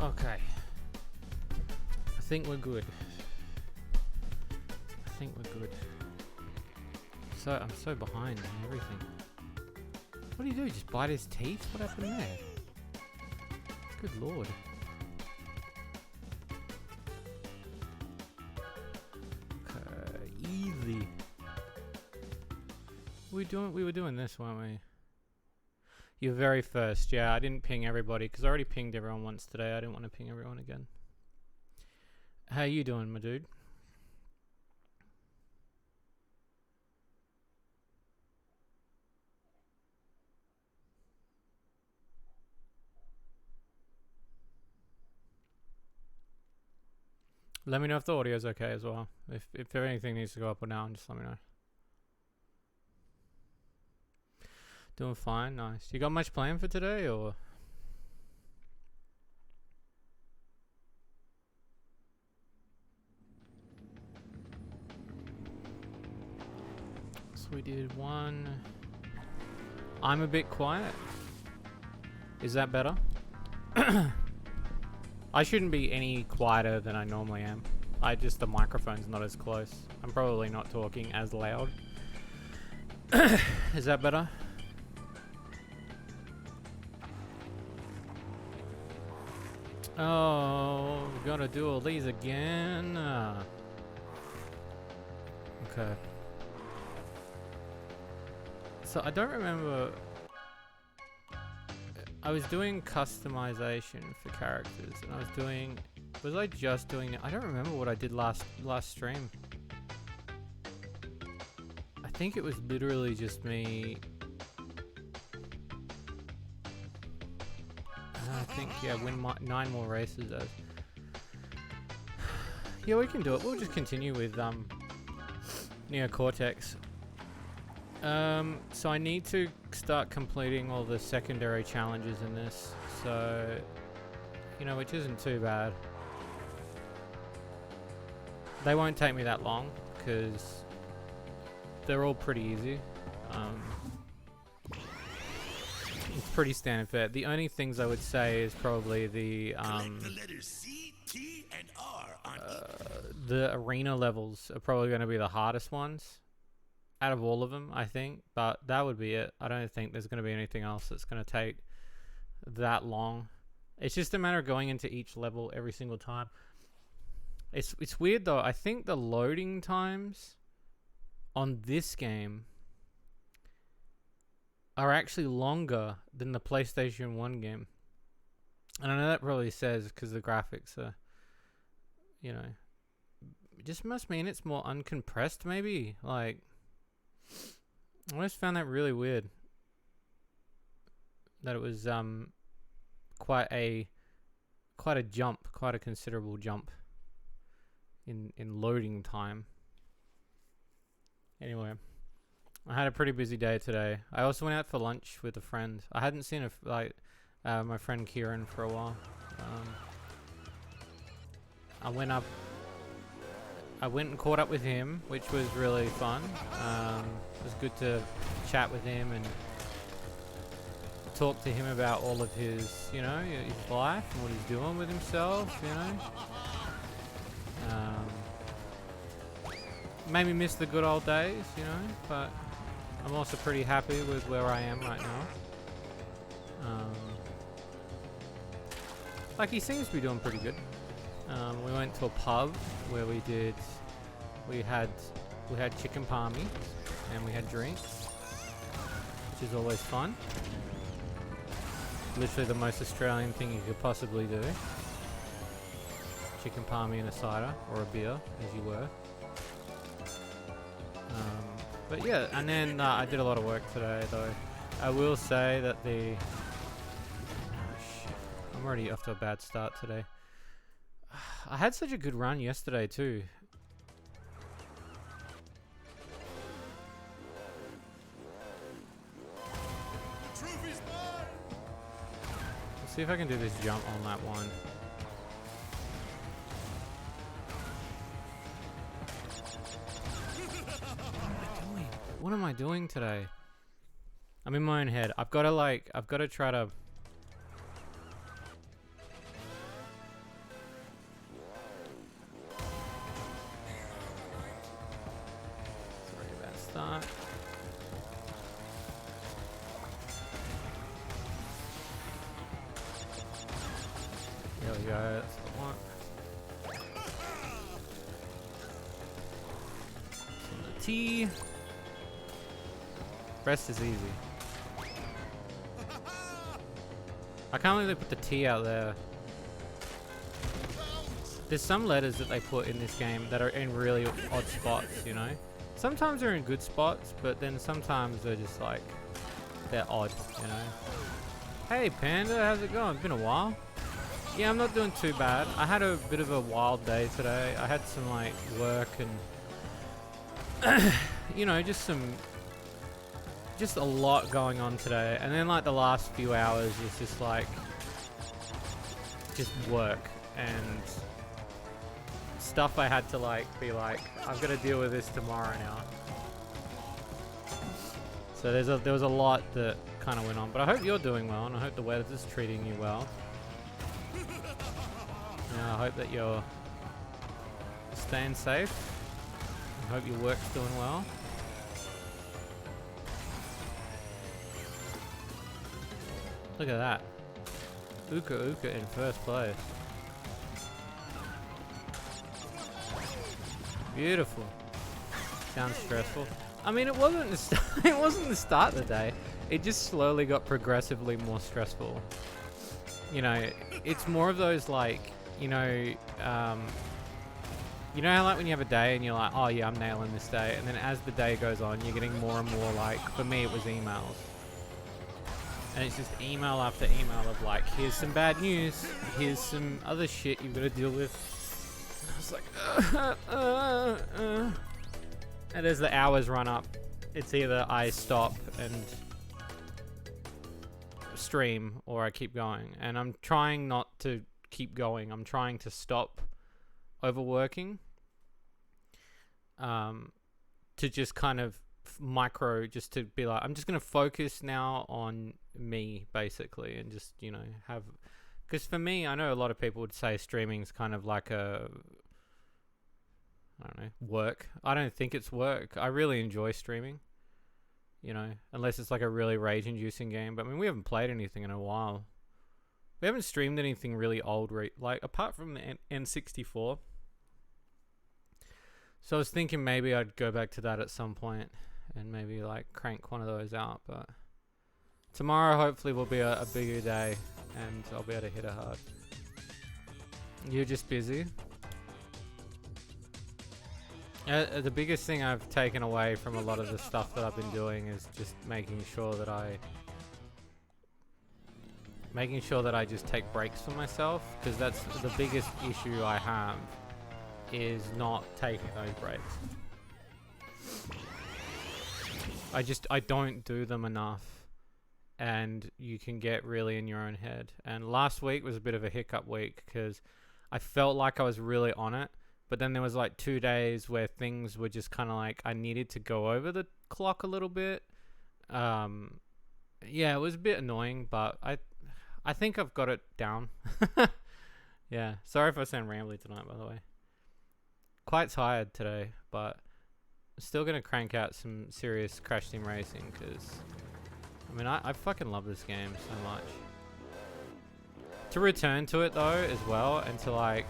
Okay. I think we're good. So I'm so behind on everything. What do you do? Just bite his teeth? What happened there? Good lord. Okay, easy. We were doing this, weren't we? You're very first. Yeah, I didn't ping everybody because I already pinged everyone once today. I didn't want to ping everyone again. How you doing, my dude? Let me know if the audio's okay as well. If anything needs to go up or down, just let me know. Doing fine, nice. You got much planned for today, or? So we did one. I'm a bit quiet. Is that better? I shouldn't be any quieter than I normally am. The microphone's not as close. I'm probably not talking as loud. Is that better? Oh, we gotta do all these again. Okay. So I don't remember. I was doing customization for characters, and was I just doing it? I don't remember what I did last stream. I think it was literally just me. I think, yeah, win 9 more races. Yeah, we can do it. We'll just continue with Neo Cortex. So I need to start completing all the secondary challenges in this. So, you know, which isn't too bad. They won't take me that long because they're all pretty easy. It's pretty standard fare. The only things I would say is probably the letters C, T, and R on the arena levels are probably going to be the hardest ones out of all of them, I think. But that would be it. I don't think there's going to be anything else that's going to take that long. It's just a matter of going into each level every single time. It's weird though. I think the loading times on this game are actually longer than the PlayStation 1 game. And I know that probably says because the graphics are, you know, it just must mean it's more uncompressed maybe. Like, I always found that really weird. That it was quite a jump, quite a considerable jump in loading time. Anyway, I had a pretty busy day today. I also went out for lunch with a friend. I hadn't seen my friend Kieran for a while. I went and caught up with him, which was really fun. It was good to chat with him and talk to him about all of his, you know, his life and what he's doing with himself, you know. Made me miss the good old days, you know, but I'm also pretty happy with where I am right now. Like, he seems to be doing pretty good. We went to a pub where we had chicken palmy and we had drinks, which is always fun. Literally the most Australian thing you could possibly do. Chicken palmy and a cider, or a beer, as you were. But yeah, and then I did a lot of work today though. I will say that I'm already off to a bad start today. I had such a good run yesterday too. Let's see if I can do this jump on that one. What am I doing today? I'm in my own head. I've got to try to... Sorry about that. There we go, that's the one. The T. Rest is easy. I can't believe they put the T out there. There's some letters that they put in this game that are in really odd spots, you know? Sometimes they're in good spots, but then sometimes they're just like, they're odd, you know? Hey Panda, how's it going? It's been a while. Yeah, I'm not doing too bad. I had a bit of a wild day today. I had some like work and you know, just a lot going on today. And then like the last few hours was just like just work and stuff I had to like be like, I've got to deal with this tomorrow now. So there was a lot that kind of went on, but I hope you're doing well, and I hope the weather's treating you well. I hope that you're staying safe. I hope your work's doing well. Look at that. Uka in first place. Beautiful. Sounds stressful. I mean, it wasn't the start of the day. It just slowly got progressively more stressful. You know, it's more of those like, you know how like when you have a day and you're like, oh yeah, I'm nailing this day, and then as the day goes on, you're getting more and more like, for me it was emails. And it's just email after email of like, here's some bad news, here's some other shit you've got to deal with. And I was like, And as the hours run up, it's either I stop and stream or I keep going. And I'm trying not to keep going. I'm trying to stop overworking. To just kind of just to be like, I'm just going to focus now on me, basically, and just, you know, have... Because for me, I know a lot of people would say streaming's kind of like a... I don't know, work. I don't think it's work. I really enjoy streaming, you know, unless it's like a really rage-inducing game. But I mean, we haven't played anything in a while. We haven't streamed anything really old, like apart from the N64. So I was thinking maybe I'd go back to that at some point and maybe like crank one of those out. But tomorrow hopefully will be a bigger day and I'll be able to hit it hard. You're just busy? The biggest thing I've taken away from a lot of the stuff that I've been doing is just making sure that I just take breaks for myself, because that's the biggest issue I have, is not taking those breaks. I don't do them enough, and you can get really in your own head. And last week was a bit of a hiccup week because I felt like I was really on it. But then there was like 2 days where things were just kind of like, I needed to go over the clock a little bit. Yeah, it was a bit annoying, but I think I've got it down. Yeah, sorry if I sound rambly tonight, by the way. Quite tired today, but still going to crank out some serious Crash Team Racing, because, I mean, I fucking love this game so much. To return to it, though, as well, and to, like,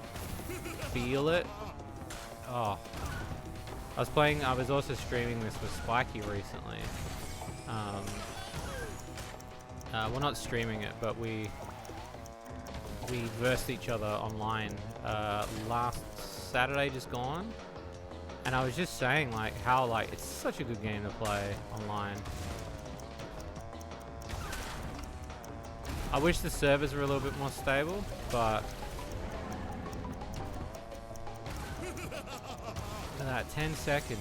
feel it. Oh, I was also streaming this with Spiky recently. Well, not streaming it, but we versed each other online last Saturday just gone, and I was just saying like how like it's such a good game to play online. I wish the servers were a little bit more stable, but look at that, 10 seconds.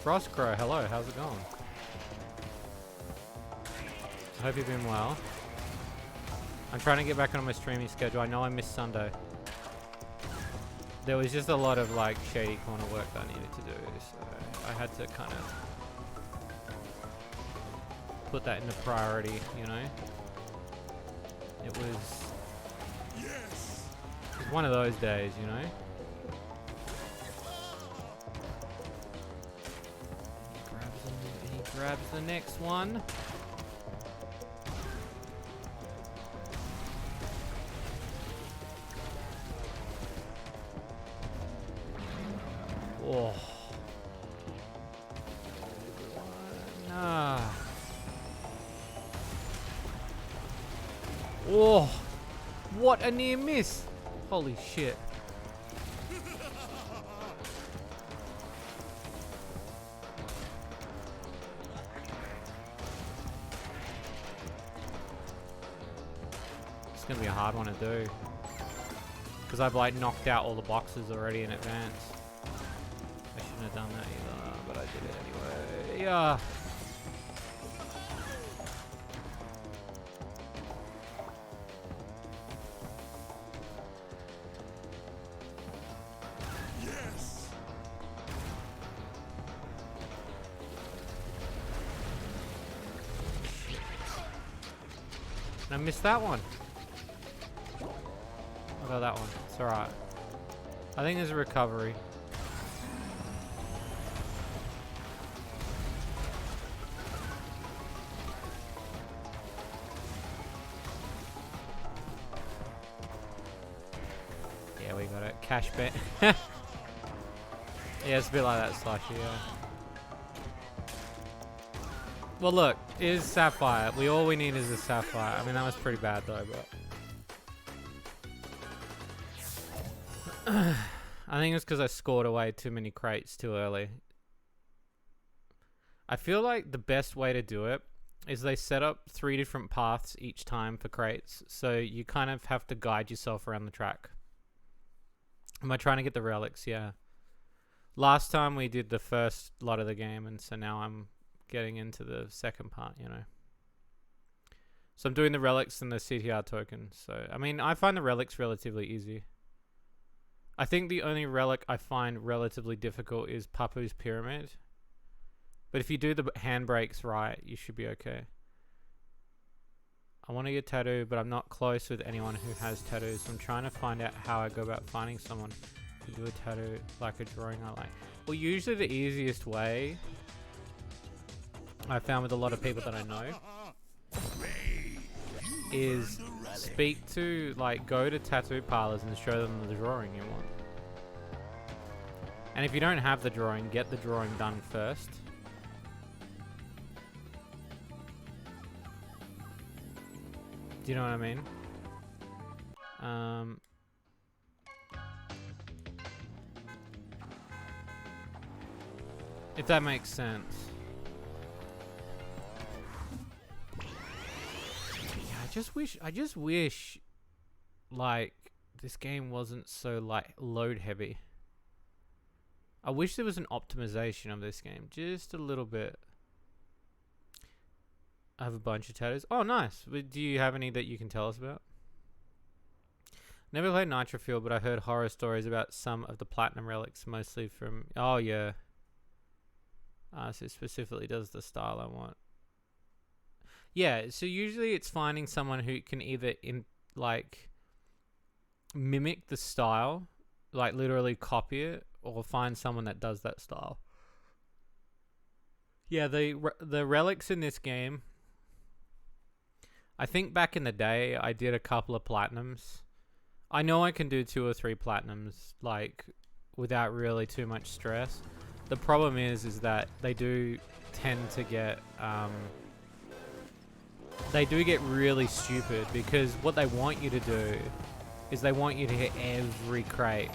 Frostcrow, hello, how's it going? I hope you've been well. I'm trying to get back on my streaming schedule. I know I missed Sunday. There was just a lot of like Shady corner work that I needed to do, so I had to kind of put that into priority, you know? It was one of those days, you know? He grabs the next one. Oh. Nah. Oh. What a near miss. Holy shit. is going to be a hard one to do. Because I've like knocked out all the boxes already in advance. I shouldn't have done that either, but I did it anyway. Yeah. I missed that one. I got that one. It's alright. I think there's a recovery. Yeah, we got it. Cash bet. Yeah, it's a bit like that slushy, yeah. Well, look, it is Sapphire. All we need is a Sapphire. I mean, that was pretty bad though, but I think it's because I scored away too many crates too early. I feel like the best way to do it is they set up 3 different paths each time for crates, so you kind of have to guide yourself around the track. Am I trying to get the relics? Yeah. Last time we did the first lot of the game, and so now I'm getting into the second part, you know. So I'm doing the relics and the CTR token. So, I mean, I find the relics relatively easy. I think the only relic I find relatively difficult is Papu's Pyramid. But if you do the handbrakes right, you should be okay. I want to get tattooed, but I'm not close with anyone who has tattoos. So I'm trying to find out how I go about finding someone to do a tattoo like a drawing I like. Well, usually the easiest way I found with a lot of people that I know is speak to, like, go to tattoo parlors and show them the drawing you want. And if you don't have the drawing, get the drawing done first. Do you know what I mean? If that makes sense. I just wish, like, this game wasn't so, like, load heavy. I wish there was an optimization of this game, just a little bit. I have a bunch of tattoos. Oh, nice. Do you have any that you can tell us about? Never played Nitro, but I heard horror stories about some of the platinum relics, mostly from... Oh, yeah. So it specifically does the style I want. Yeah, so usually it's finding someone who can either mimic the style, like literally copy it, or find someone that does that style. Yeah, the relics in this game, I think back in the day I did a couple of platinums. I know I can do 2 or 3 platinums, like, without really too much stress. The problem is that they do tend to get really stupid, because what they want you to do is they want you to hit every crate.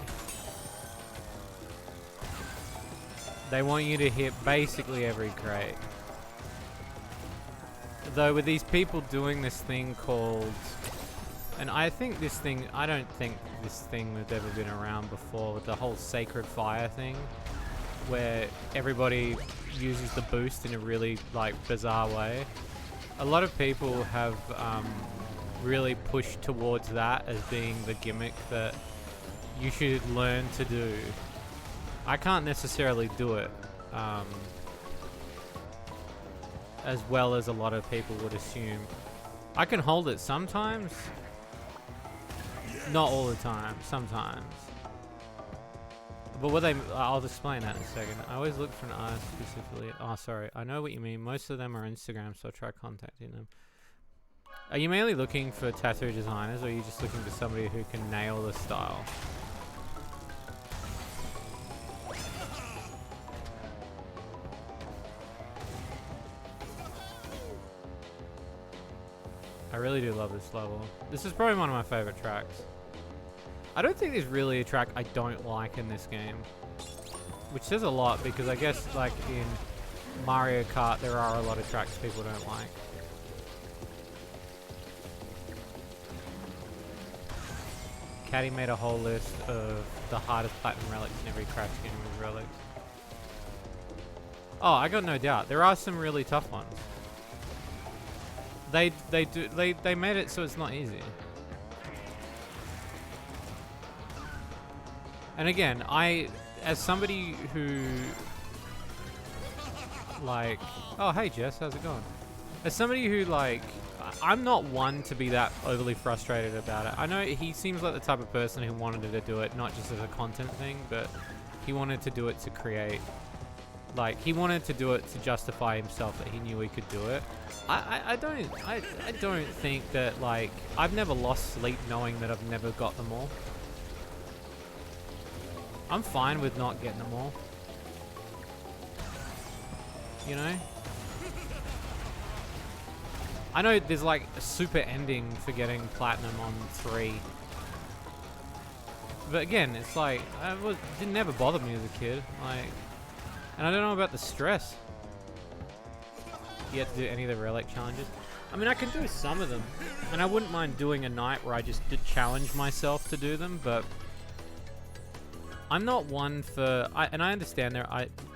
They want you to hit basically every crate. Though with these people doing this thing called... And I don't think this thing has ever been around before, with the whole Sacred Fire thing, where everybody uses the boost in a really, like, bizarre way. A lot of people have really pushed towards that as being the gimmick that you should learn to do. I can't necessarily do it as well as a lot of people would assume. I can hold it sometimes, not all the time, sometimes. But I'll explain that in a second. I always look for an artist specifically. Oh, sorry. I know what you mean. Most of them are Instagram, so I'll try contacting them. Are you mainly looking for tattoo designers, or are you just looking for somebody who can nail the style? I really do love this level. This is probably one of my favorite tracks. I don't think there's really a track I don't like in this game, which says a lot, because I guess, like, in Mario Kart there are a lot of tracks people don't like. Caddy made a whole list of the hardest platinum relics in every crash game with relics. Oh, I got no doubt. There are some really tough ones. They made it so it's not easy. And again, as somebody who, like, oh hey Jess, how's it going? As somebody who, like, I'm not one to be that overly frustrated about it. I know he seems like the type of person who wanted to do it not just as a content thing, but he wanted to do it to create, like, he wanted to do it to justify himself that he knew he could do it. I don't think that, like, I've never lost sleep knowing that I've never got them all. I'm fine with not getting them all. You know? I know there's like a super ending for getting platinum on 3. But again, it's like, it never bothered me as a kid. Like, and I don't know about the stress. You have to do any of the relic challenges. I mean, I can do some of them. And I wouldn't mind doing a night where I just did challenge myself to do them, but I'm not one for, and I understand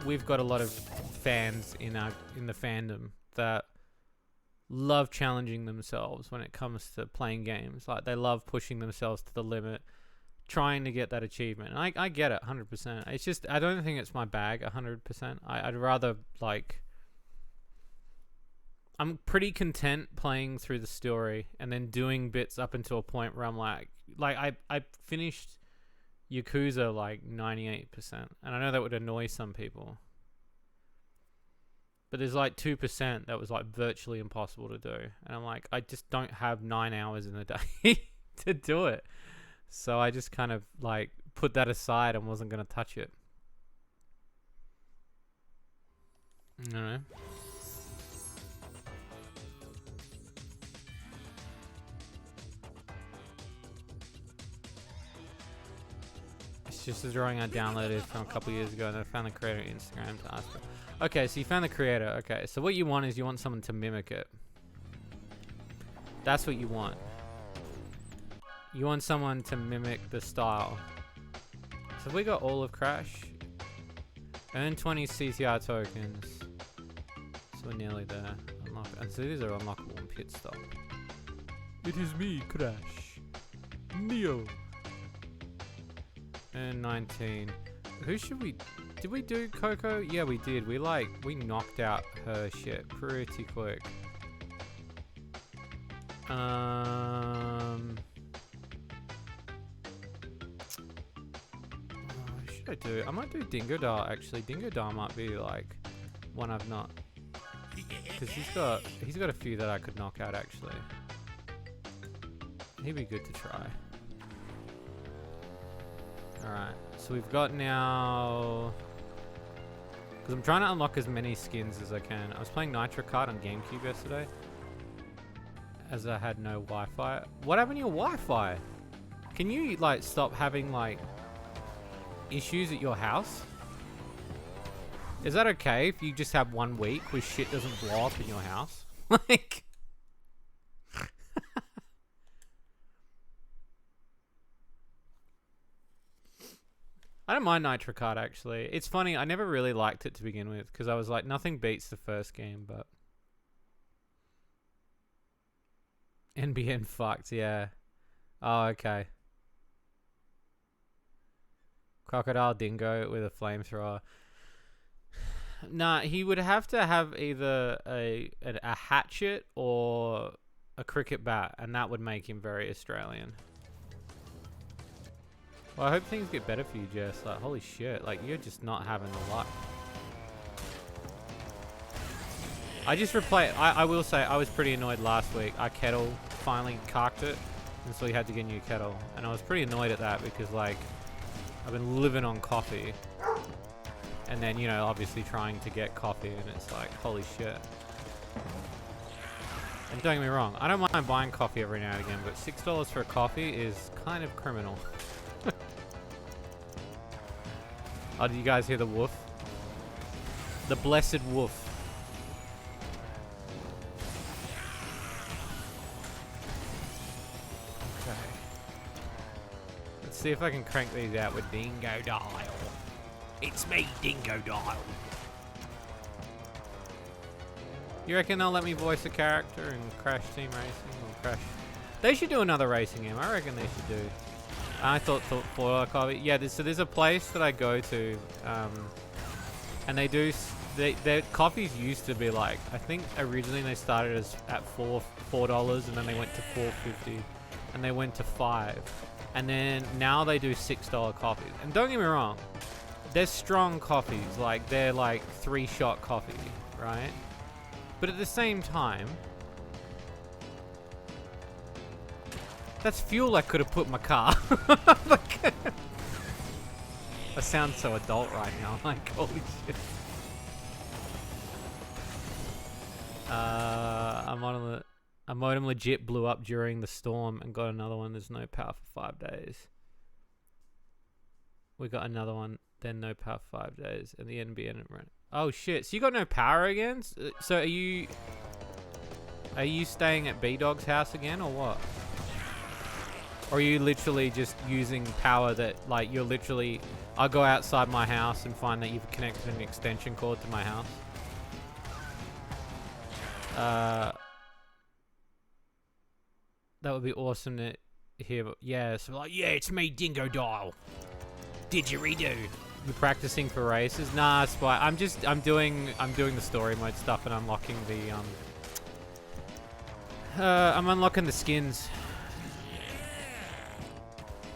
we've got a lot of fans in the fandom that love challenging themselves when it comes to playing games. Like, they love pushing themselves to the limit, trying to get that achievement. And I get it 100%. It's just, I don't think it's my bag 100%. I'd rather, like, I'm pretty content playing through the story and then doing bits up until a point where I'm like I finished Yakuza like 98%, and I know that would annoy some people, but there's like 2% that was like virtually impossible to do, and I'm like, I just don't have 9 hours in a day to do it, so I just kind of like put that aside and wasn't going to touch it. I don't know. Just a drawing I downloaded from a couple years ago, and I found the creator on Instagram to ask for. Okay, so you found the creator. Okay, so what you want is you want someone to mimic it. That's what you want. You want someone to mimic the style. So we got all of Crash. Earn 20 CTR tokens. So we're nearly there. Unlock, and so these are unlockable in Pit Stop. It is me, Crash. Neo. And 19. Who should we... Did we do Coco? Yeah, we did. We knocked out her shit pretty quick. What should I do? I might do Dingodar, actually. Dingodar might be, like, one I've not... Because he's got a few that I could knock out, actually. He'd be good to try. Alright, so we've got now... Because I'm trying to unlock as many skins as I can. I was playing Nitro Kart on GameCube yesterday, as I had no Wi-Fi. What happened to your Wi-Fi? Can you, like, stop having, like, issues at your house? Is that okay if you just have 1 week where shit doesn't blow up in your house? Like... I don't mind Nitro Kart, actually. It's funny, I never really liked it to begin with, because I was like, nothing beats the first game, but... NBN fucked, yeah. Oh, okay. Crocodile Dingo with a flamethrower. Nah, he would have to have either a hatchet or a cricket bat, and that would make him very Australian. Well, I hope things get better for you, Jess. Like, holy shit. Like, you're just not having the luck. I just replayed... I will say, I was pretty annoyed last week. Our kettle finally carked it, and so we had to get a new kettle. And I was pretty annoyed at that because, like, I've been living on coffee. And then, you know, obviously trying to get coffee, and it's like, holy shit. And don't get me wrong, I don't mind buying coffee every now and again, but $6 for a coffee is kind of criminal. Oh, did you guys hear the woof? The blessed woof. Okay. see if I can crank these out with Dingo Dial. It's me, Dingo Dial. You reckon they'll let me voice a character in Crash Team Racing or Crash? They should do another racing game. I reckon they should do. I thought for coffee. Yeah, so there's a place that I go to, and they do. Their coffees used to be like, I think originally they started as at $4, and then they went to $4.50, and they went to $5, and then now they do $6 coffees. And don't get me wrong, they're strong coffees, like they're like 3-shot coffee, right? But at the same time, that's fuel I could have put in my car. I sound so adult right now, like holy shit. A modem legit blew up during the storm and got another one. There's no power for 5 days. We got another one, then no power for 5 days, and the NBN ran. Oh shit! So you got no power again? So are you staying at B-Dog's house again, or what? Or are you literally just using power that, like, you're literally... I'll go outside my house and find that you've connected an extension cord to my house. That would be awesome to hear. But yeah, so like, yeah, it's me, Dingo Dial. Didgeridoo. You practicing for races? Nah, Spy. I'm doing the story mode stuff and unlocking the I'm unlocking the skins.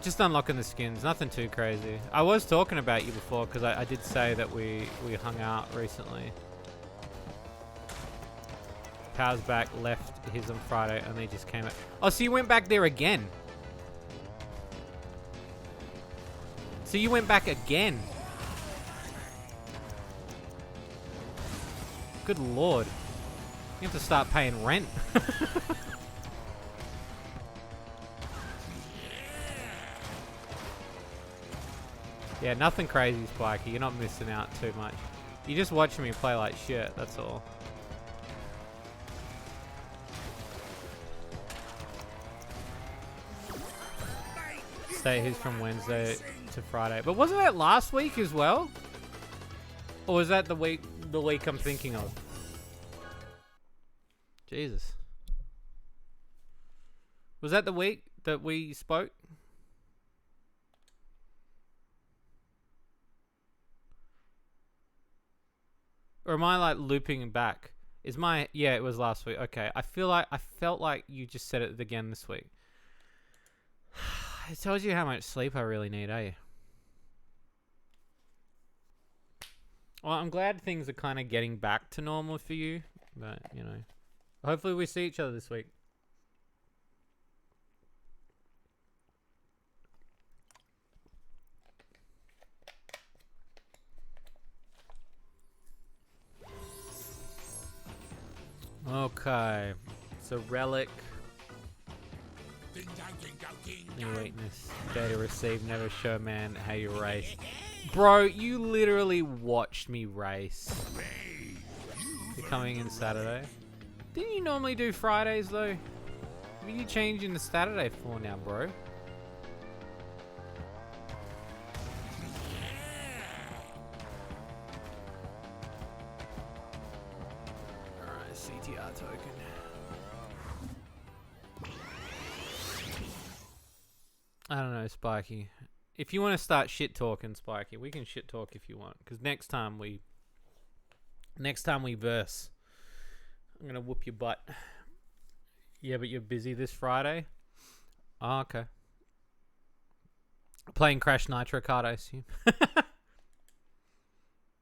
Just unlocking the skins, nothing too crazy. I was talking about you before because I did say that we hung out recently. Power's back, left his on Friday, and they just came out. Oh, so you went back there again? So you went back again? Good lord. You have to start paying rent. Yeah, nothing crazy, Spiky. You're not missing out too much. You're just watching me play like shit, that's all. Say he's from Wednesday to Friday. But wasn't that last week as well? Or was that the week I'm thinking of? Jesus. Was that the week that we spoke? Or am I like looping back? Yeah, it was last week. Okay. I felt like you just said it again this week. It tells you how much sleep I really need, eh? Well, I'm glad things are kind of getting back to normal for you. But, you know, hopefully we see each other this week. Okay. So, Relic. New weakness. Data received. Never show man how you race. Bro, you literally watched me race. You're coming in Saturday. Didn't you normally do Fridays though? What are you changing to Saturday for now, bro? Alright, CTR token. I don't know, Spiky. If you want to start shit talking, Spiky, we can shit talk if you want. Because next time we verse, I'm gonna whoop your butt. Yeah, but you're busy this Friday. Oh, okay. Playing Crash Nitro card, I assume.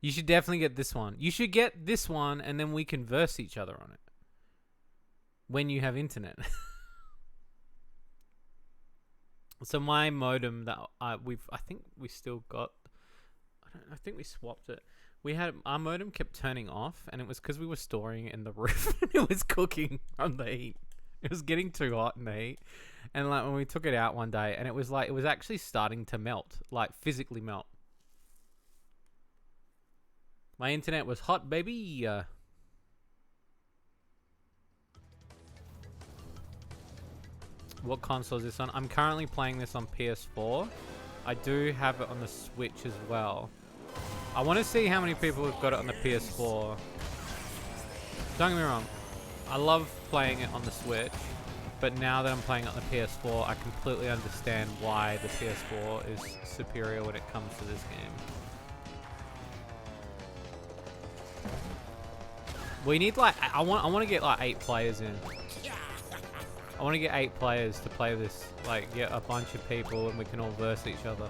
You should definitely get this one. You should get this one, and then we can verse each other on it when you have internet. So my modem that I think we still got. I think we swapped it. We had our modem kept turning off, and it was because we were storing it in the roof. And it was cooking on the heat. It was getting too hot in the heat, and like when we took it out one day, and it was actually starting to melt, like physically melt. My internet was hot, baby. What console is this on? I'm currently playing this on PS4. I do have it on the Switch as well. I want to see how many people have got it on the PS4. Don't get me wrong, I love playing it on the Switch, but now that I'm playing it on the PS4, I completely understand why the PS4 is superior when it comes to this game. We need like, I want to get like 8 players in. I want to get 8 players to play this, like get a bunch of people and we can all verse each other.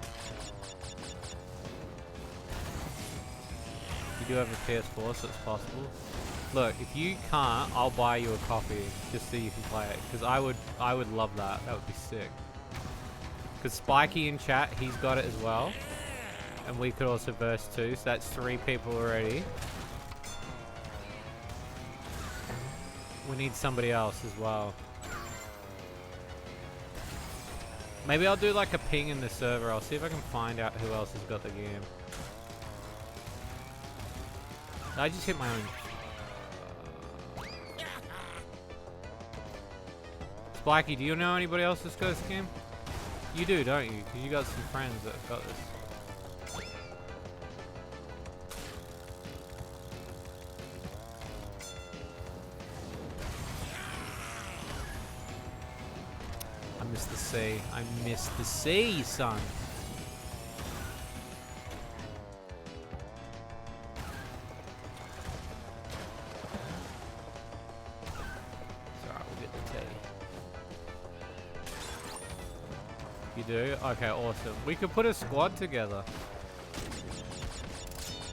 You do have a PS4, so it's possible. Look, if you can't, I'll buy you a copy just so you can play it. Because I would love that. That would be sick. Because Spiky in chat, he's got it as well. And we could also verse too, so that's 3 people already. We need somebody else as well. Maybe I'll do like a ping in the server. I'll see if I can find out who else has got the game. I just hit my own. Spiky, do you know anybody else that's got this game? You do, don't you? Because you got some friends that have got this. I miss the sea. I miss the sea, son. You do? Okay, awesome. We could put a squad together.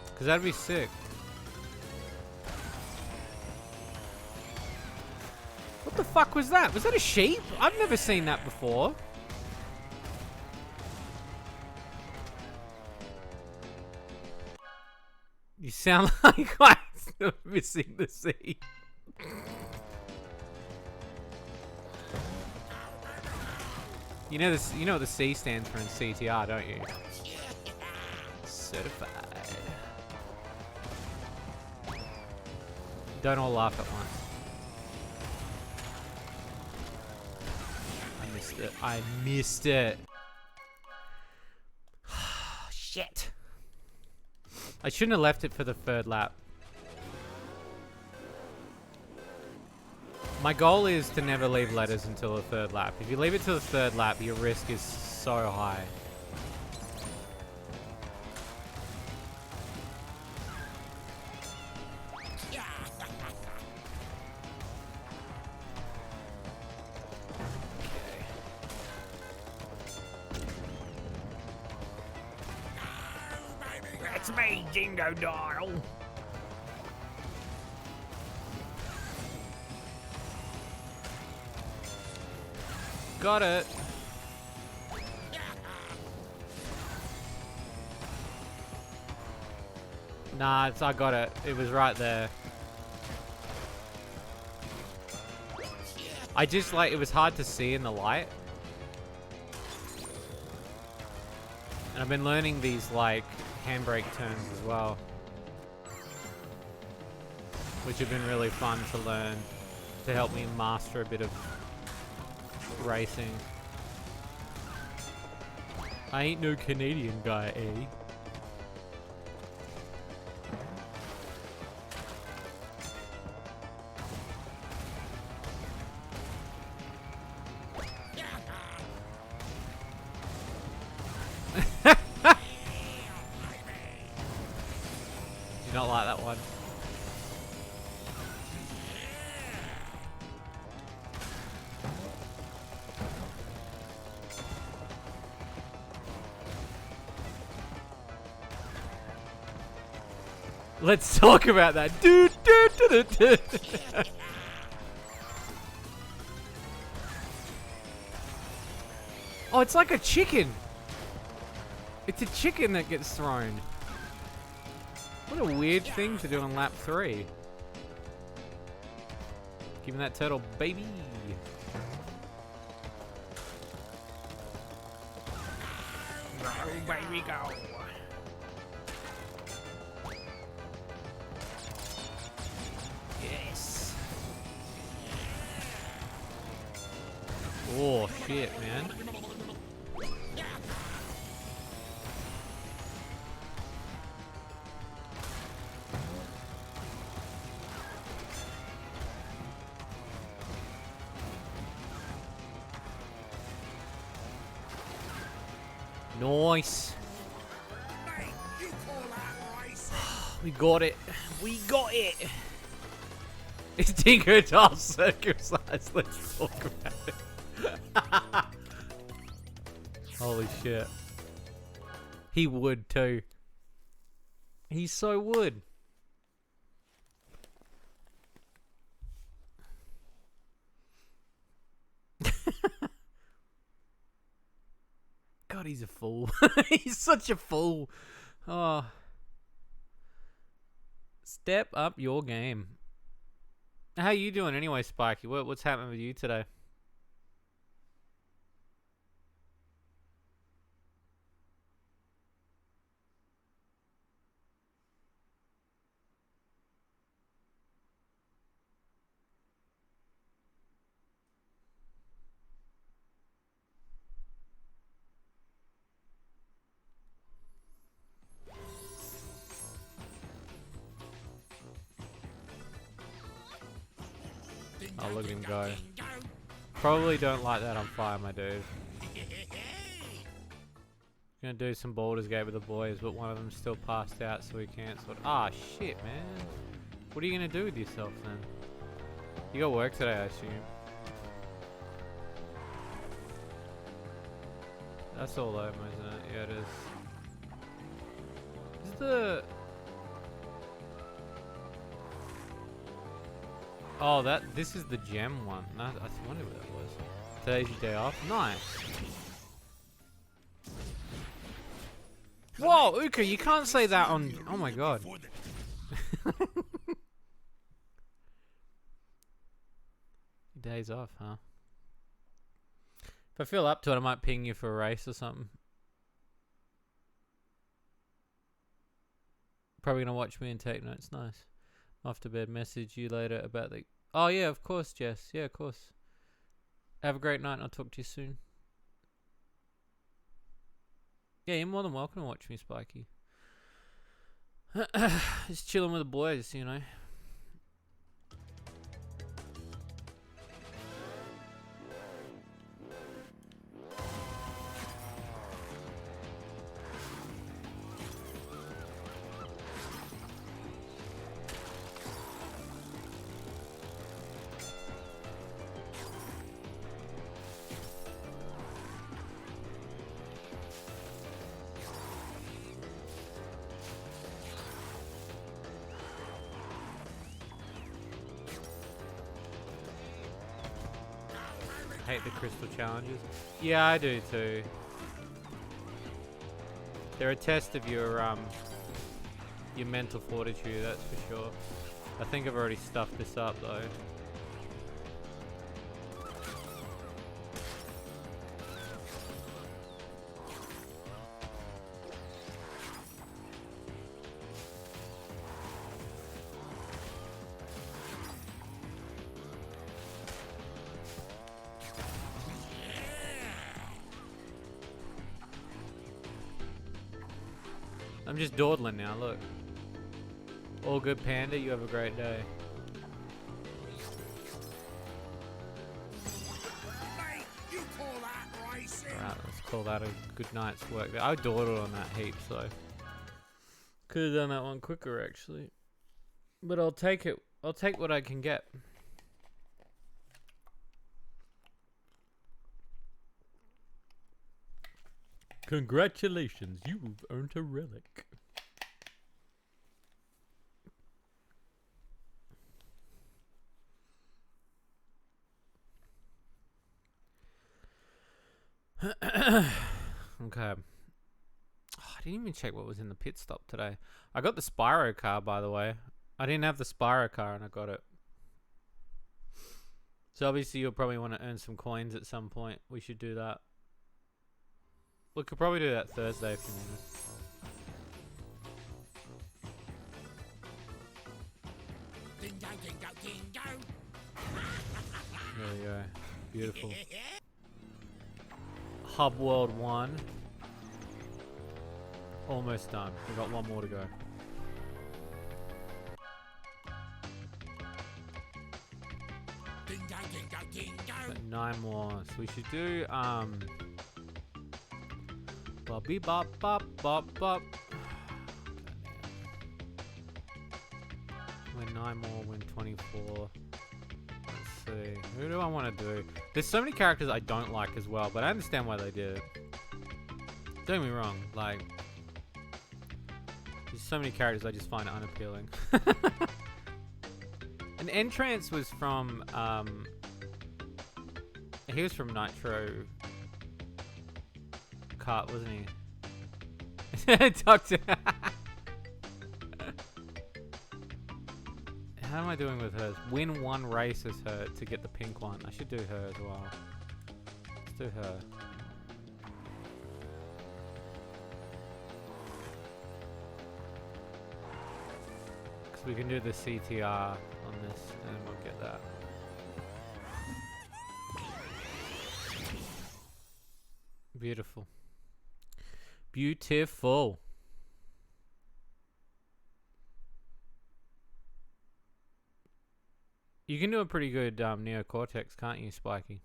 Because that'd be sick. What the fuck was that? Was that a sheep? I've never seen that before. You sound like I'm missing the sea. You know this. You know what the C stands for in CTR, don't you? Certified. Don't all laugh at once. I missed it. I missed it. Shit. I shouldn't have left it for the 3rd lap. My goal is to never leave letters until the 3rd lap. If you leave it to the 3rd lap, your risk is so high. That's me, Jingo Dial. Got it. Nah, I got it. It was right there. I just like, it was hard to see in the light. And I've been learning these like handbrake turns as well. Which have been really fun to learn to help me master a bit of racing. I ain't no Canadian guy, eh? Do not like that one. Let's talk about that. Oh, it's like a chicken. It's a chicken that gets thrown. What a weird thing to do on lap 3. Give me that turtle, baby. Go, baby, go. Yes. Oh, shit, man. Nice. We got it. We got it. It's Dingo Doll circumcised. Let's talk about it. Holy shit. He would too. He so would. God, he's a fool. He's such a fool. Oh. Step up your game. How you doing anyway, Spiky? What's happening with you today? Oh, look at him go. Probably don't light that on fire, my dude. Gonna do some Baldur's Gate with the boys, but one of them's still passed out, so we cancelled. Ah, shit, man. What are you gonna do with yourself then? You got work today, I assume. That's all over, isn't it? Yeah, it is. Is the... Oh, this is the gem one. No, I wonder what that was. Today's your day off. Nice. Whoa, Uka, you can't say that on... Oh my god. Days off, huh? If I feel up to it, I might ping you for a race or something. Probably gonna watch me and take notes. Nice. Off to bed. Message you later about the... Oh yeah, of course, Jess. Yeah, of course. Have a great night and I'll talk to you soon. Yeah, you're more than welcome to watch me, Spiky. Just chilling with the boys, you know. Hate the crystal challenges. Yeah, I do too. They're a test of your mental fortitude, that's for sure. I think I've already stuffed this up though. I'm just dawdling now, look. All good, Panda. You have a great day. Alright, let's call that a good night's work. I dawdled on that heap, so... Could have done that one quicker, actually. But I'll take it. I'll take what I can get. Congratulations, you've earned a relic. Okay. Oh, I didn't even check what was in the pit stop today. I got the Spyro car, by the way. I didn't have the Spyro car and I got it. So obviously you'll probably want to earn some coins at some point. We should do that. We could probably do that Thursday if you want. There we go. Beautiful. Hub World 1. Almost done. We've got one more to go. 9 more. So we should do Bobby bop bop bop bop. Win 9 more, win 24. Let's see. Who do I want to do? There's so many characters I don't like as well, but I understand why they did it. Don't get me wrong, like, there's so many characters I just find unappealing. And Entrance was from, he was from Nitro Kart, wasn't he? Talk to How am I doing with hers? Win 1 race as her to get the pink one. I should do her as well. Let's do her. Because we can do the CTR on this and we'll get that. Beautiful. Beautiful. You can do a pretty good Neocortex, can't you, Spiky?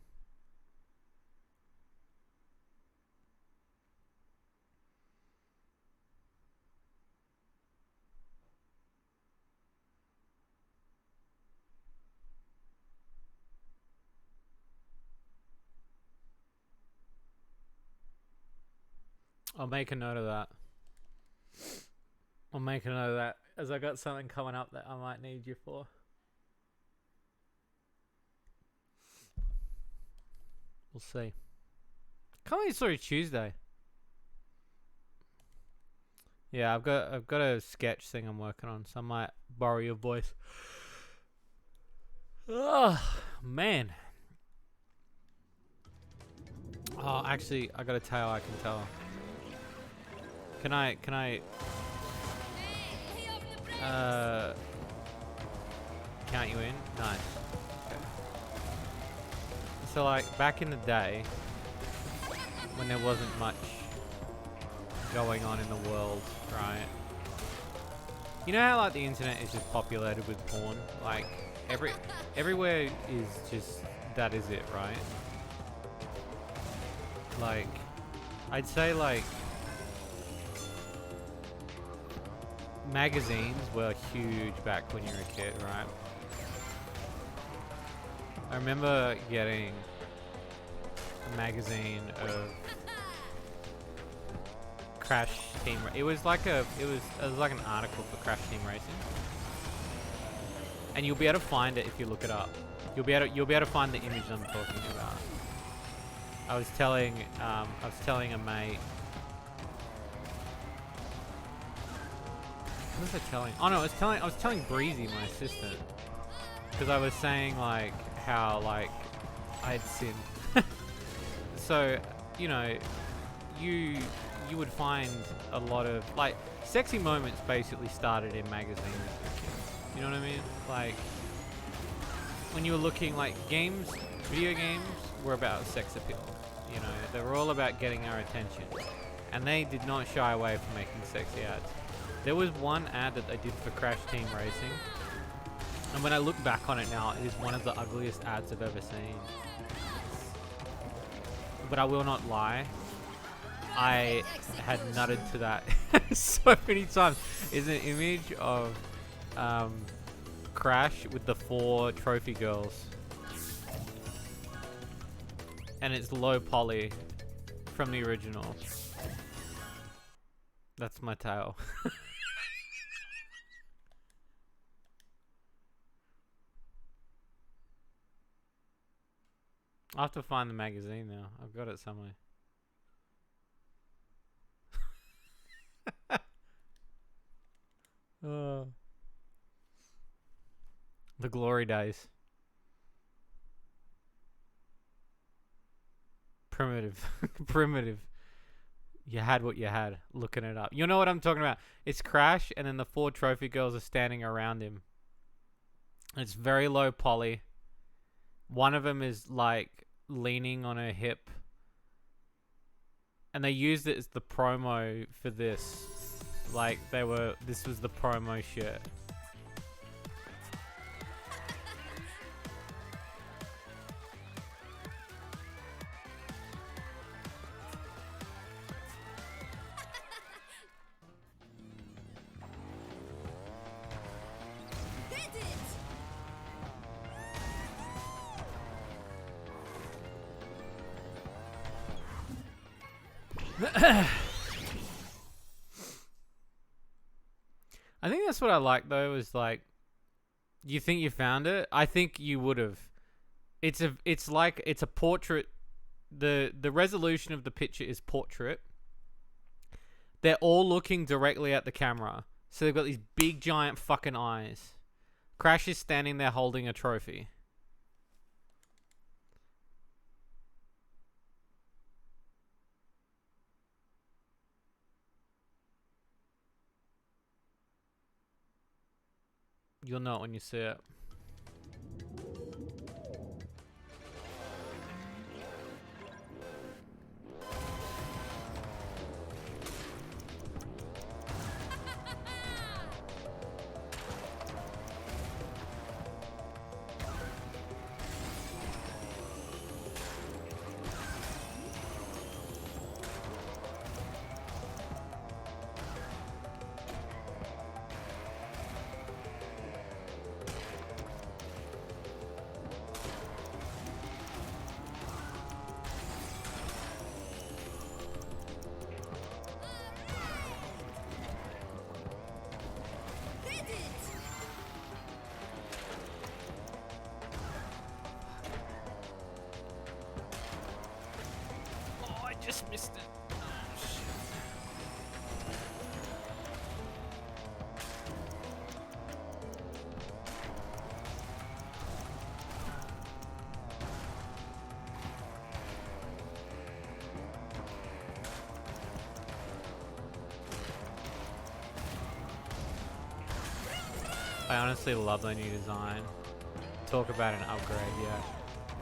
I'll make a note of that. I'll make a note of that, as I got something coming up that I might need you for. We'll see. Can't wait till Tuesday. Yeah, I've got a sketch thing I'm working on, so I might borrow your voice. Oh man. Oh, actually, I got a tale I can tell. Can I count you in? Nice. Okay. So like back in the day, when there wasn't much going on in the world, right? You know how like the internet is just populated with porn? Like everywhere is just, that is it, right? Like, I'd say like magazines were huge back when you were a kid, right? I remember getting a magazine of Crash Team. It was like an article for Crash Team Racing, and you'll be able to find it if you look it up. You'll be able to find the image I'm talking about. I was telling a mate. What was I telling? Oh no, I was telling Breezy, my assistant, because I was saying like how like I'd sinned. So, you know, you would find a lot of like sexy moments basically started in magazines. You know what I mean? Like when you were looking, like video games were about sex appeal. You know, they were all about getting our attention, and they did not shy away from making sexy ads. There was one ad that they did for Crash Team Racing, and when I look back on it now, it is one of the ugliest ads I've ever seen. But I will not lie, I had nutted to that so many times. Is an image of Crash with the 4 trophy girls, and it's low poly from the original. That's my tale. I'll have to find the magazine now. I've got it somewhere. Oh. The glory days. Primitive. Primitive. You had what you had. Looking it up. You know what I'm talking about. It's Crash, and then the 4 trophy girls are standing around him. It's very low poly. One of them is like leaning on her hip, and they used it as the promo for this. Like this was the promo shit. I think that's what I like though, is like, you think you found it? I think you would have. It's a portrait. The resolution of the picture is portrait. They're all looking directly at the camera. So they've got these big giant fucking eyes. Crash is standing there holding a trophy. You'll know it when you see it. Just missed it. Oh, shit. I honestly love the new design. Talk about an upgrade, yeah.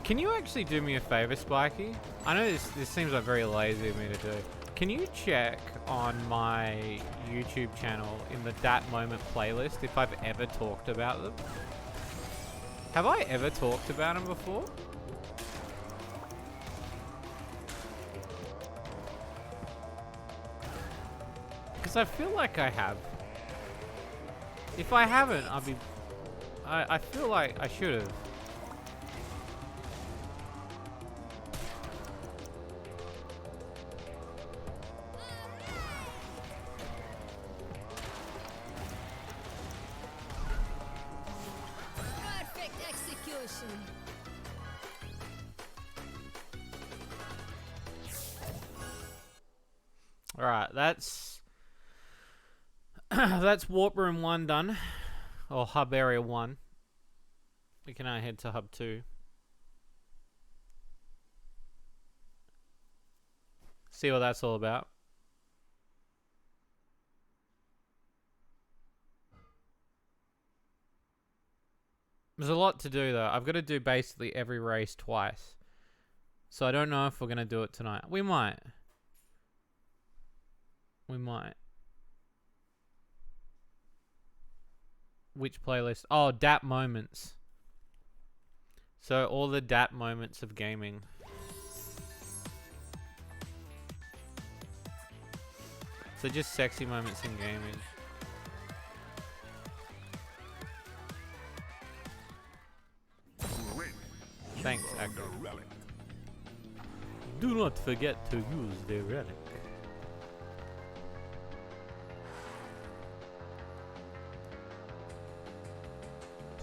Can you actually do me a favor, Spiky? I know this seems like very lazy of me to do. Can you check on my YouTube channel in the Dat Moment playlist if I've ever talked about them? Have I ever talked about them before? Because I feel like I have. If I haven't, I feel like I should have. Alright, that's that's Warp Room 1 done. Or Hub Area 1. We can now head to Hub 2. See what that's all about. There's a lot to do though. I've got to do basically every race twice. So I don't know if we're going to do it tonight. We might. We might. Which playlist? Oh, DAT moments. So all the DAT moments of gaming. So just sexy moments in gaming. Thanks, Agro. Do not forget to use the relic.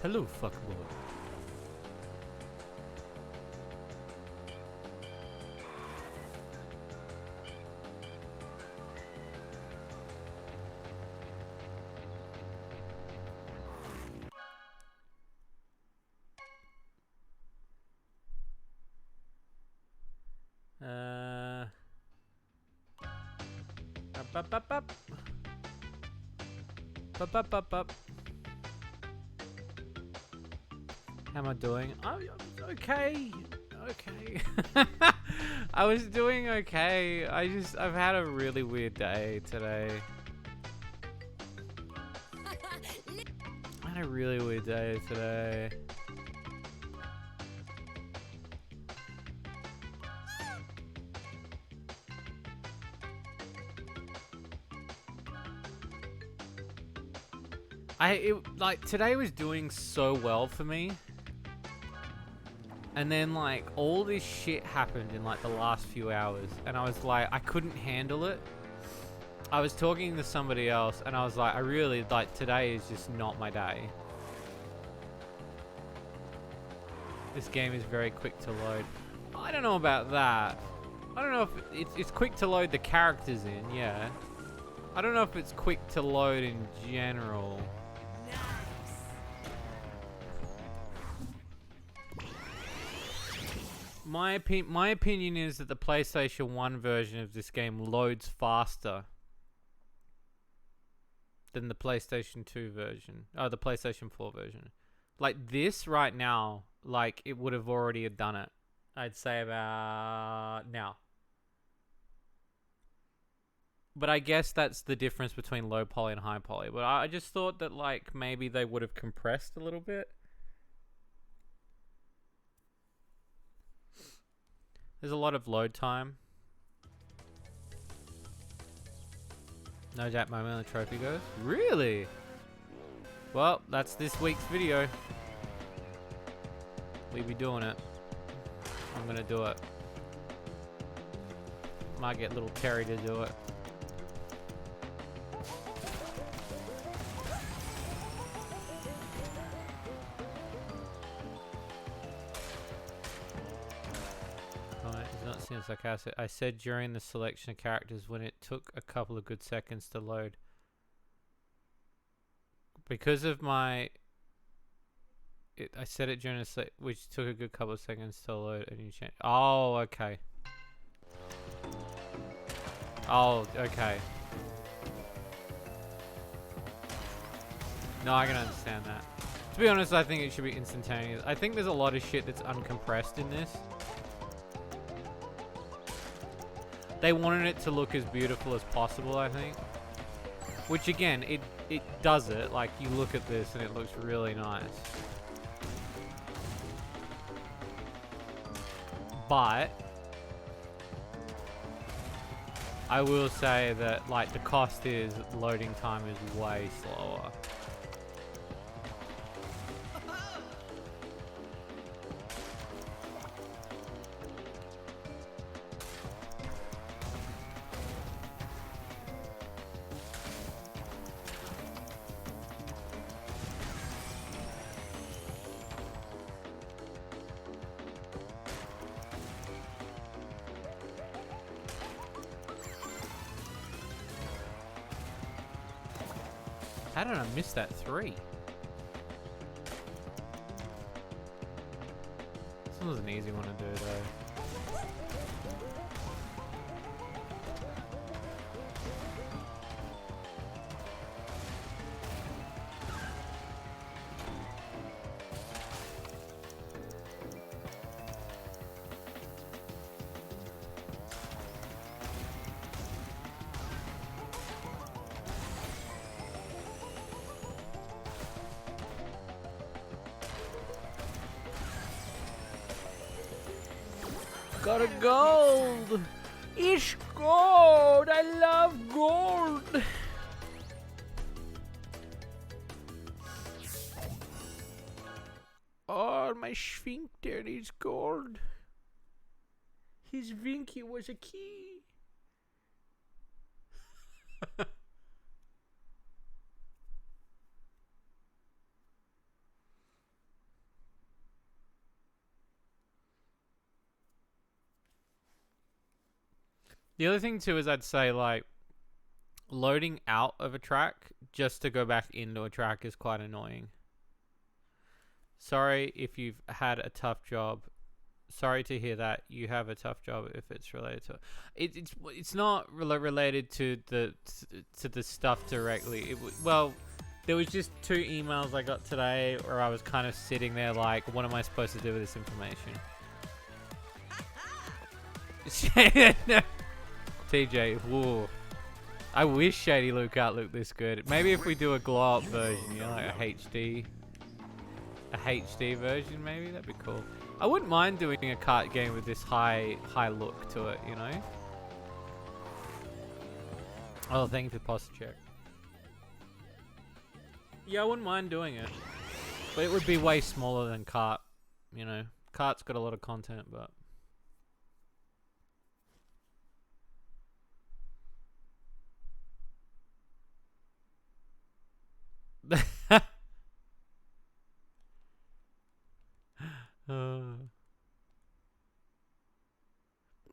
Hello, fuckboy. Up. Up. How am I doing? I'm okay. Okay. I was doing okay. I've had a really weird day today. I had a really weird day today. Like today was doing so well for me. And then like all this shit happened in like the last few hours, and I was like, I couldn't handle it. I was talking to somebody else, and I was like, I really, like, today is just not my day. This game is very quick to load. I don't know about that. I don't know if it's quick to load the characters in, yeah. I don't know if it's quick to load in general. My opinion is that the PlayStation 1 version of this game loads faster than the PlayStation 2 version. Oh, the PlayStation 4 version. Like this right now, like it would have already done it. I'd say about now. But I guess that's the difference between low poly and high poly. But I just thought that like maybe they would have compressed a little bit. There's a lot of load time. No doubt moment the trophy goes. Really? Well, that's this week's video. We be doing it. I'm gonna do it. Might get little Terry to do it. Seems like I said during the selection of characters when it took a couple of good seconds to load. Because of my... I said it during the which took a good couple of seconds to load a new change. Oh, okay. Oh, okay. No, I can understand that. To be honest, I think it should be instantaneous. I think there's a lot of shit that's uncompressed in this. They wanted it to look as beautiful as possible, I think. Which again, it does it. Like, you look at this and it looks really nice. But I will say that, like, the cost is loading time is way slower. How did I miss that 3? This was an easy one to do though. Got a gold! It's gold! I love gold! Oh, my sphincter is gold. His Vinky was a key. The other thing too is I'd say like loading out of a track just to go back into a track is quite annoying. Sorry if you've had a tough job. Sorry to hear that you have a tough job if it's related to it. It's not related to the stuff directly. Well, there was just 2 emails I got today where I was kind of sitting there like, what am I supposed to do with this information? TJ, whoa. I wish Shady Lookout looked this good. Maybe if we do a glow up version, you know, like a HD version, maybe that'd be cool. I wouldn't mind doing a kart game with this high look to it, you know. Oh, thank you for the posture check. Yeah, I wouldn't mind doing it, but it would be way smaller than kart. You know, Cart's got a lot of content, but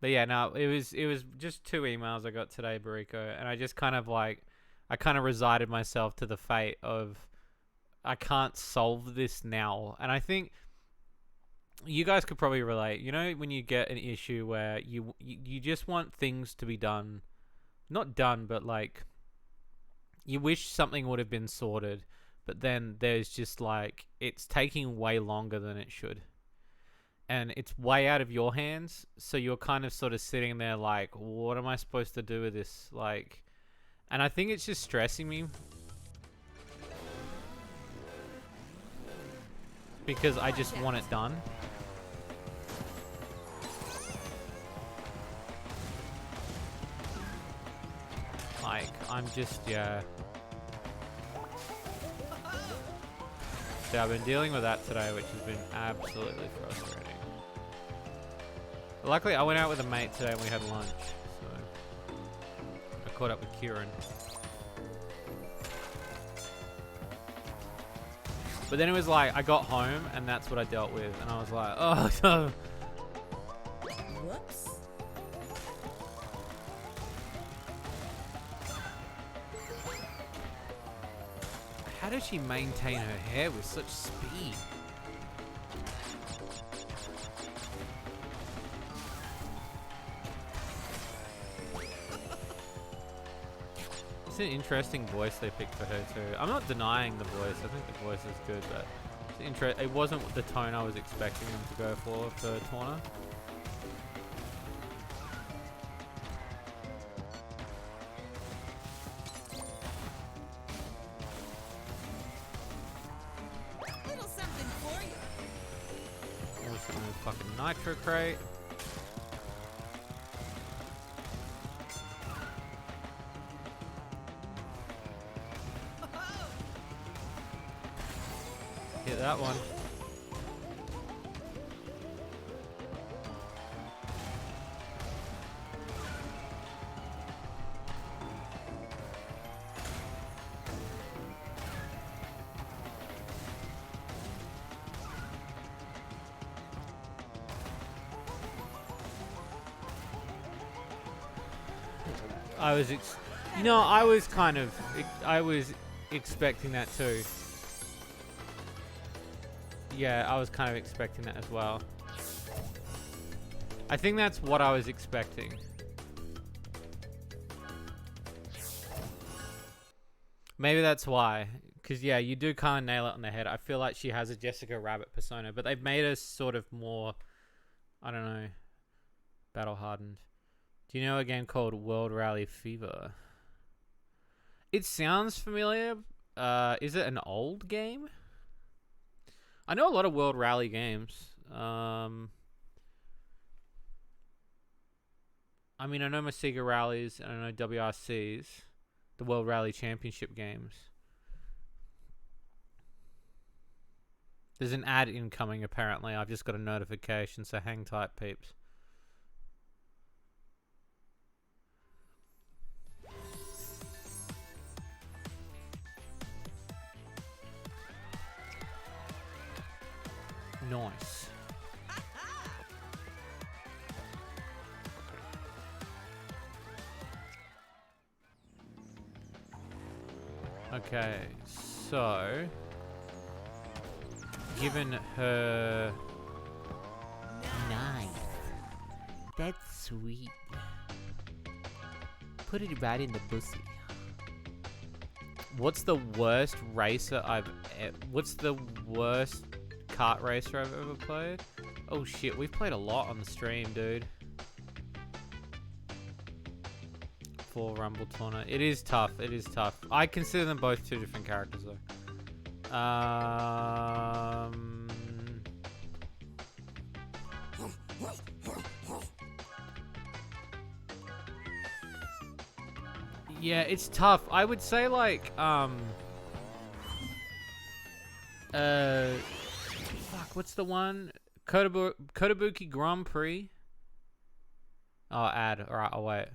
but yeah, no, it was just 2 emails I got today, Bariko, and I just kind of like, I kind of resigned myself to the fate of, I can't solve this now. And I think you guys could probably relate. You know, when you get an issue where you just want things to be done, not done, but like you wish something would have been sorted, but then there's just like, it's taking way longer than it should. And it's way out of your hands, so you're kind of sort of sitting there like, what am I supposed to do with this? Like, and I think it's just stressing me because I just want it done. Like, I'm just, yeah. So I've been dealing with that today, which has been absolutely frustrating. But luckily, I went out with a mate today and we had lunch, so I caught up with Kieran. But then it was like, I got home and that's what I dealt with, and I was like, oh no. Whoops. How does she maintain her hair with such speed? It's an interesting voice they picked for her too. I'm not denying the voice. I think the voice is good, but it wasn't the tone I was expecting them to go for Torna. Little something for you. Also, no fucking Nitro crate. Hit that one. I was expecting that too. Yeah, I was kind of expecting that as well. I think that's what I was expecting. Maybe that's why. Because, yeah, you do kind of nail it on the head. I feel like she has a Jessica Rabbit persona, but they've made her sort of more, I don't know, battle-hardened. Do you know a game called World Rally Fever? It sounds familiar. Is it an old game? I know a lot of World Rally games. I mean, I know my Sega Rallies and I know WRCs, the World Rally Championship games. There's an ad incoming, apparently. I've just got a notification, so hang tight, peeps. Nice. Okay, so given her knife, that's sweet. Put it right in the pussy. What's the worst racer what's the worst kart racer I've ever played? Oh shit, we've played a lot on the stream, dude. For Rumble Torna. It is tough. It is tough. I consider them both two different characters though. Yeah, it's tough. I would say like fuck, what's the one? Kotobuki Grand Prix. Oh, ad. Alright, I'll wait.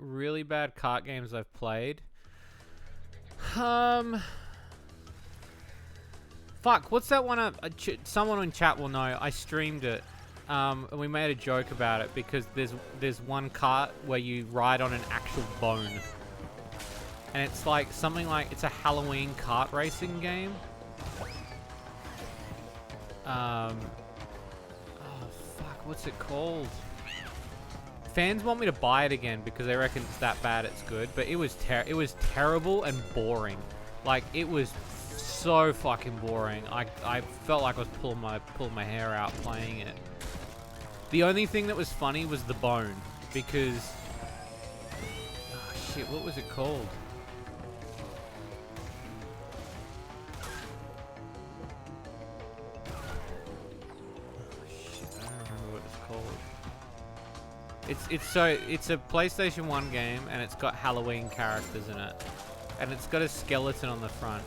Really bad kart games I've played. Fuck, what's that one? Someone in chat will know. I streamed it, and we made a joke about it because there's one kart where you ride on an actual bone, and it's like something like it's a Halloween kart racing game. Oh fuck, what's it called? Fans want me to buy it again because they reckon it's that bad it's good, but it was terrible and boring. Like, it was so fucking boring. I felt like I was pulling my hair out playing it. The only thing that was funny was the bone, because oh shit, what was it called? Oh shit, I don't remember what it's called. It's a PlayStation 1 game, and it's got Halloween characters in it, and it's got a skeleton on the front.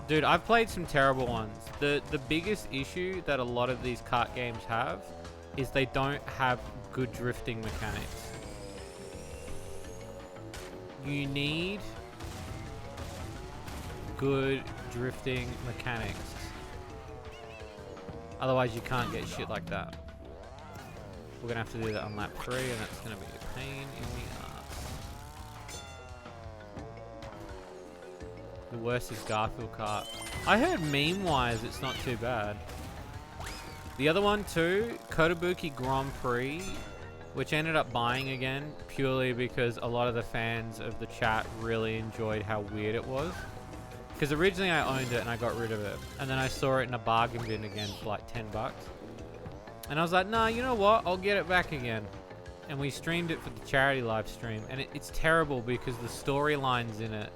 Dude, I've played some terrible ones. The biggest issue that a lot of these kart games have is they don't have good drifting mechanics. You need good drifting mechanics. Otherwise, you can't get shit like that. We're gonna have to do that on lap 3, and that's gonna be a pain in the ass. The worst is Garfield Kart. I heard meme-wise it's not too bad. The other one too, Kotobuki Grand Prix, which I ended up buying again purely because a lot of the fans of the chat really enjoyed how weird it was. Because originally I owned it and I got rid of it, and then I saw it in a bargain bin again for like 10 bucks. And I was like, nah, you know what? I'll get it back again. And we streamed it for the charity live stream. And it's terrible because the storylines in it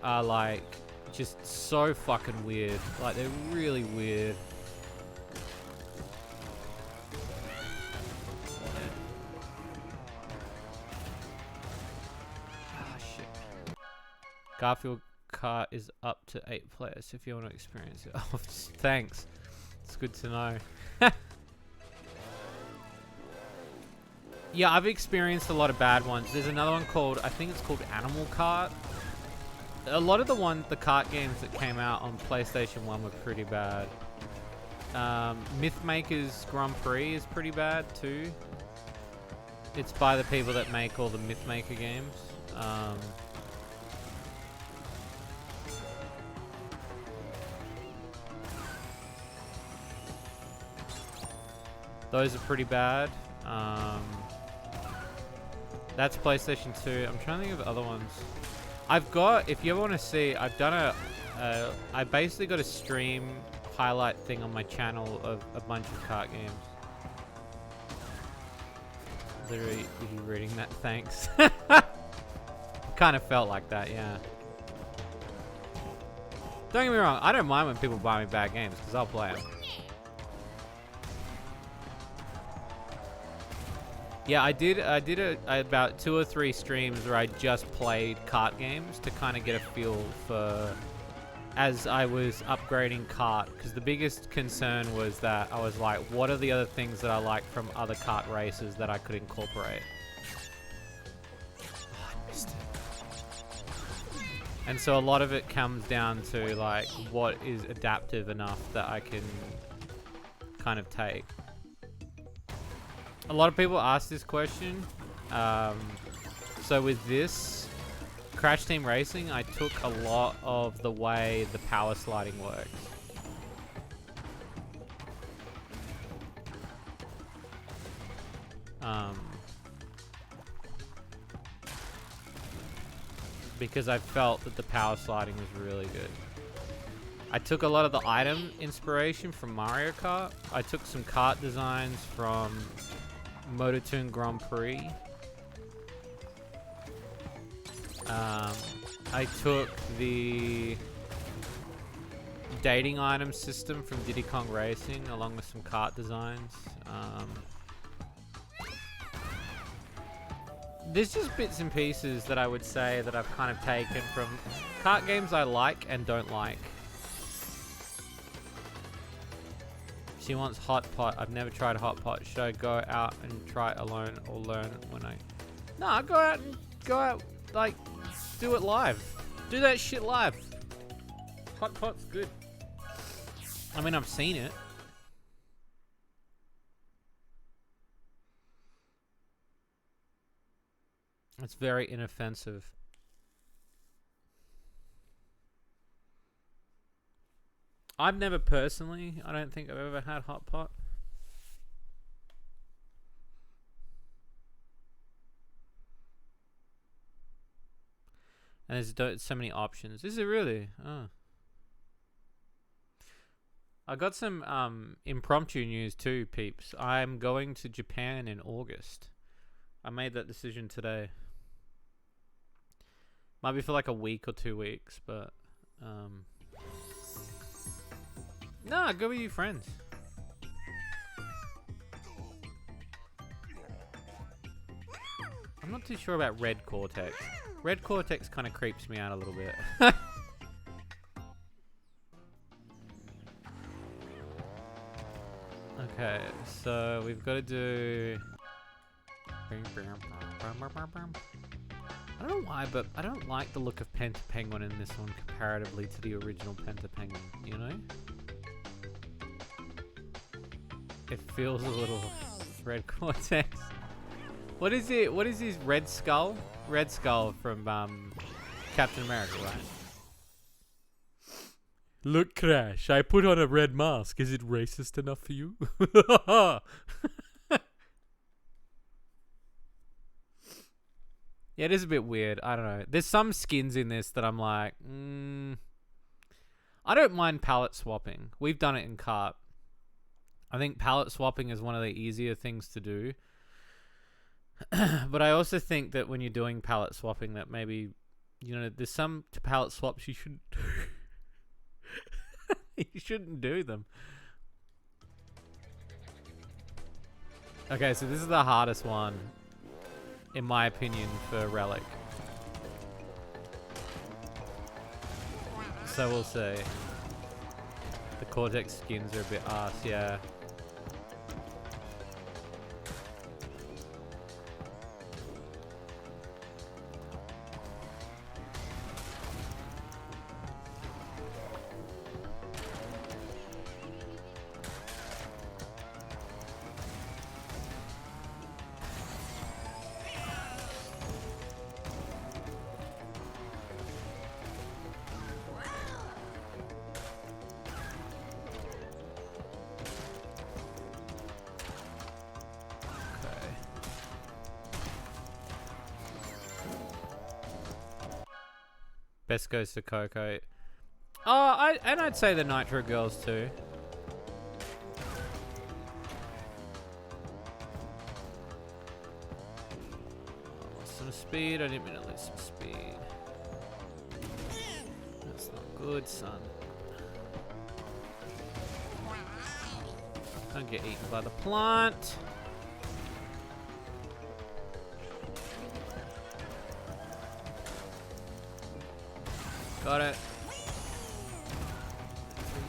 are like just so fucking weird. Like, they're really weird. Ah, shit. Garfield Kart is up to 8 players if you want to experience it. Oh, thanks. It's good to know. Yeah, I've experienced a lot of bad ones. There's another one called, I think it's called Animal Kart. A lot of the kart games that came out on PlayStation 1 were pretty bad. Mythmaker's Grand Prix is pretty bad too. It's by the people that make all the Mythmaker games. Those are pretty bad. That's PlayStation 2. I'm trying to think of other ones. I've got, if you ever want to see, I've done I basically got a stream highlight thing on my channel of a bunch of kart games. Literally, you reading that? Thanks. Kind of felt like that, yeah. Don't get me wrong, I don't mind when people buy me bad games, because I'll play them. Yeah, I did about 2 or 3 streams where I just played kart games to kind of get a feel for, as I was upgrading kart, because the biggest concern was that I was like, what are the other things that I like from other kart races that I could incorporate? Oh, I missed it. And so a lot of it comes down to like, what is adaptive enough that I can kind of take. A lot of people ask this question. So with this, Crash Team Racing, I took a lot of the way the power sliding works. Because I felt that the power sliding was really good. I took a lot of the item inspiration from Mario Kart. I took some kart designs from Motortoon Grand Prix. I took the dating item system from Diddy Kong Racing along with some kart designs. There's just bits and pieces that I would say that I've kind of taken from kart games I like and don't like. She wants Hot Pot. I've never tried Hot Pot. Should I go out and try it alone or learn when I... Nah, go out, like, do it live. Do that shit live. Hot Pot's good. I mean, I've seen it. It's very inoffensive. I've never personally, I don't think I've ever had Hot Pot. And there's so many options. Is it really? Oh. I got some impromptu news too, peeps. I'm going to Japan in August. I made that decision today. Might be for like a week or 2 weeks, but nah, go with your friends. I'm not too sure about Red Cortex. Red Cortex kind of creeps me out a little bit. Okay, so we've got to do... I don't know why, but I don't like the look of Penta Penguin in this one comparatively to the original Penta Penguin, you know? It feels a little Red Cortex. What is it? What is his Red Skull? Red Skull from Captain America, right? Look, Crash, I put on a red mask. Is it racist enough for you? Yeah, it is a bit weird. I don't know. There's some skins in this that I'm like, I don't mind palette swapping. We've done it in kart. I think palette swapping is one of the easier things to do. But I also think that when you're doing palette swapping that maybe, you know, there's some palette swaps you shouldn't do. You shouldn't do them. Okay, so this is the hardest one, in my opinion, for Relic. So we'll see. The Cortex skins are a bit arse, yeah. Best goes to Coco. Oh, I'd say the Nitro girls too. Lost some speed. I didn't mean to lose some speed. That's not good, son. Don't get eaten by the plant. Got it. 3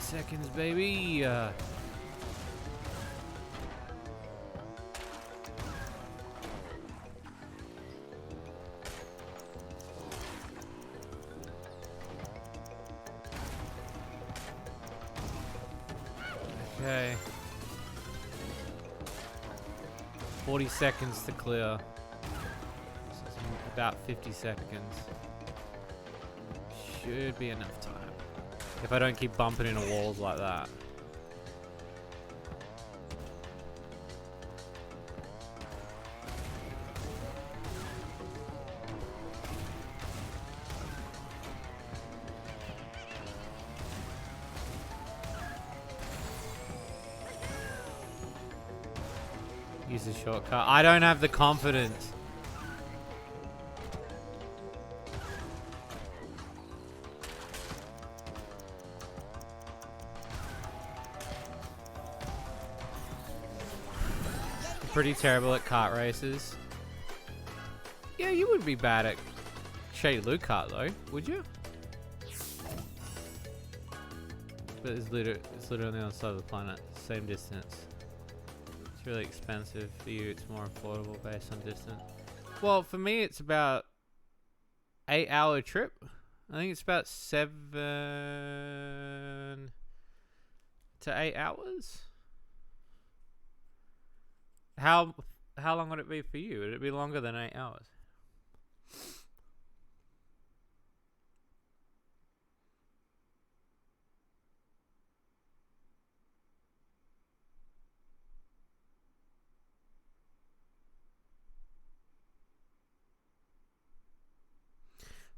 seconds, baby. Okay. 40 seconds to clear. So it's about 50 seconds. should be enough time. If I don't keep bumping into walls like that. Use a shortcut. I don't have the confidence. Pretty terrible at kart races. Yeah, you would be bad at Shady Loot Kart though, would you? But it's literally on the other side of the planet, same distance. It's really expensive. For you, it's more affordable based on distance. Well, for me, it's about 8-hour trip. I think it's about 7 to 8 hours. How long would it be for you? Would it be longer than 8 hours?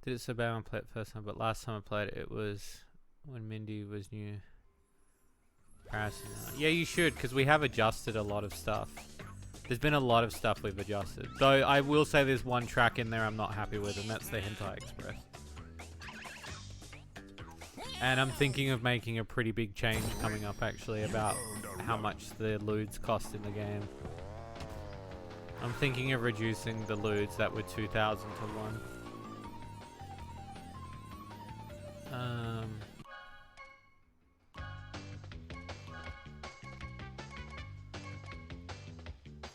Did it so bad when I played it first time, but last time I played it, it was when Mindy was new. Yeah, you should, because we have adjusted a lot of stuff. There's been a lot of stuff we've adjusted. Though I will say there's one track in there I'm not happy with, and that's the Hentai Express. And I'm thinking of making a pretty big change coming up, actually, about how much the lewds cost in the game. I'm thinking of reducing the lewds that were 2,000 to 1.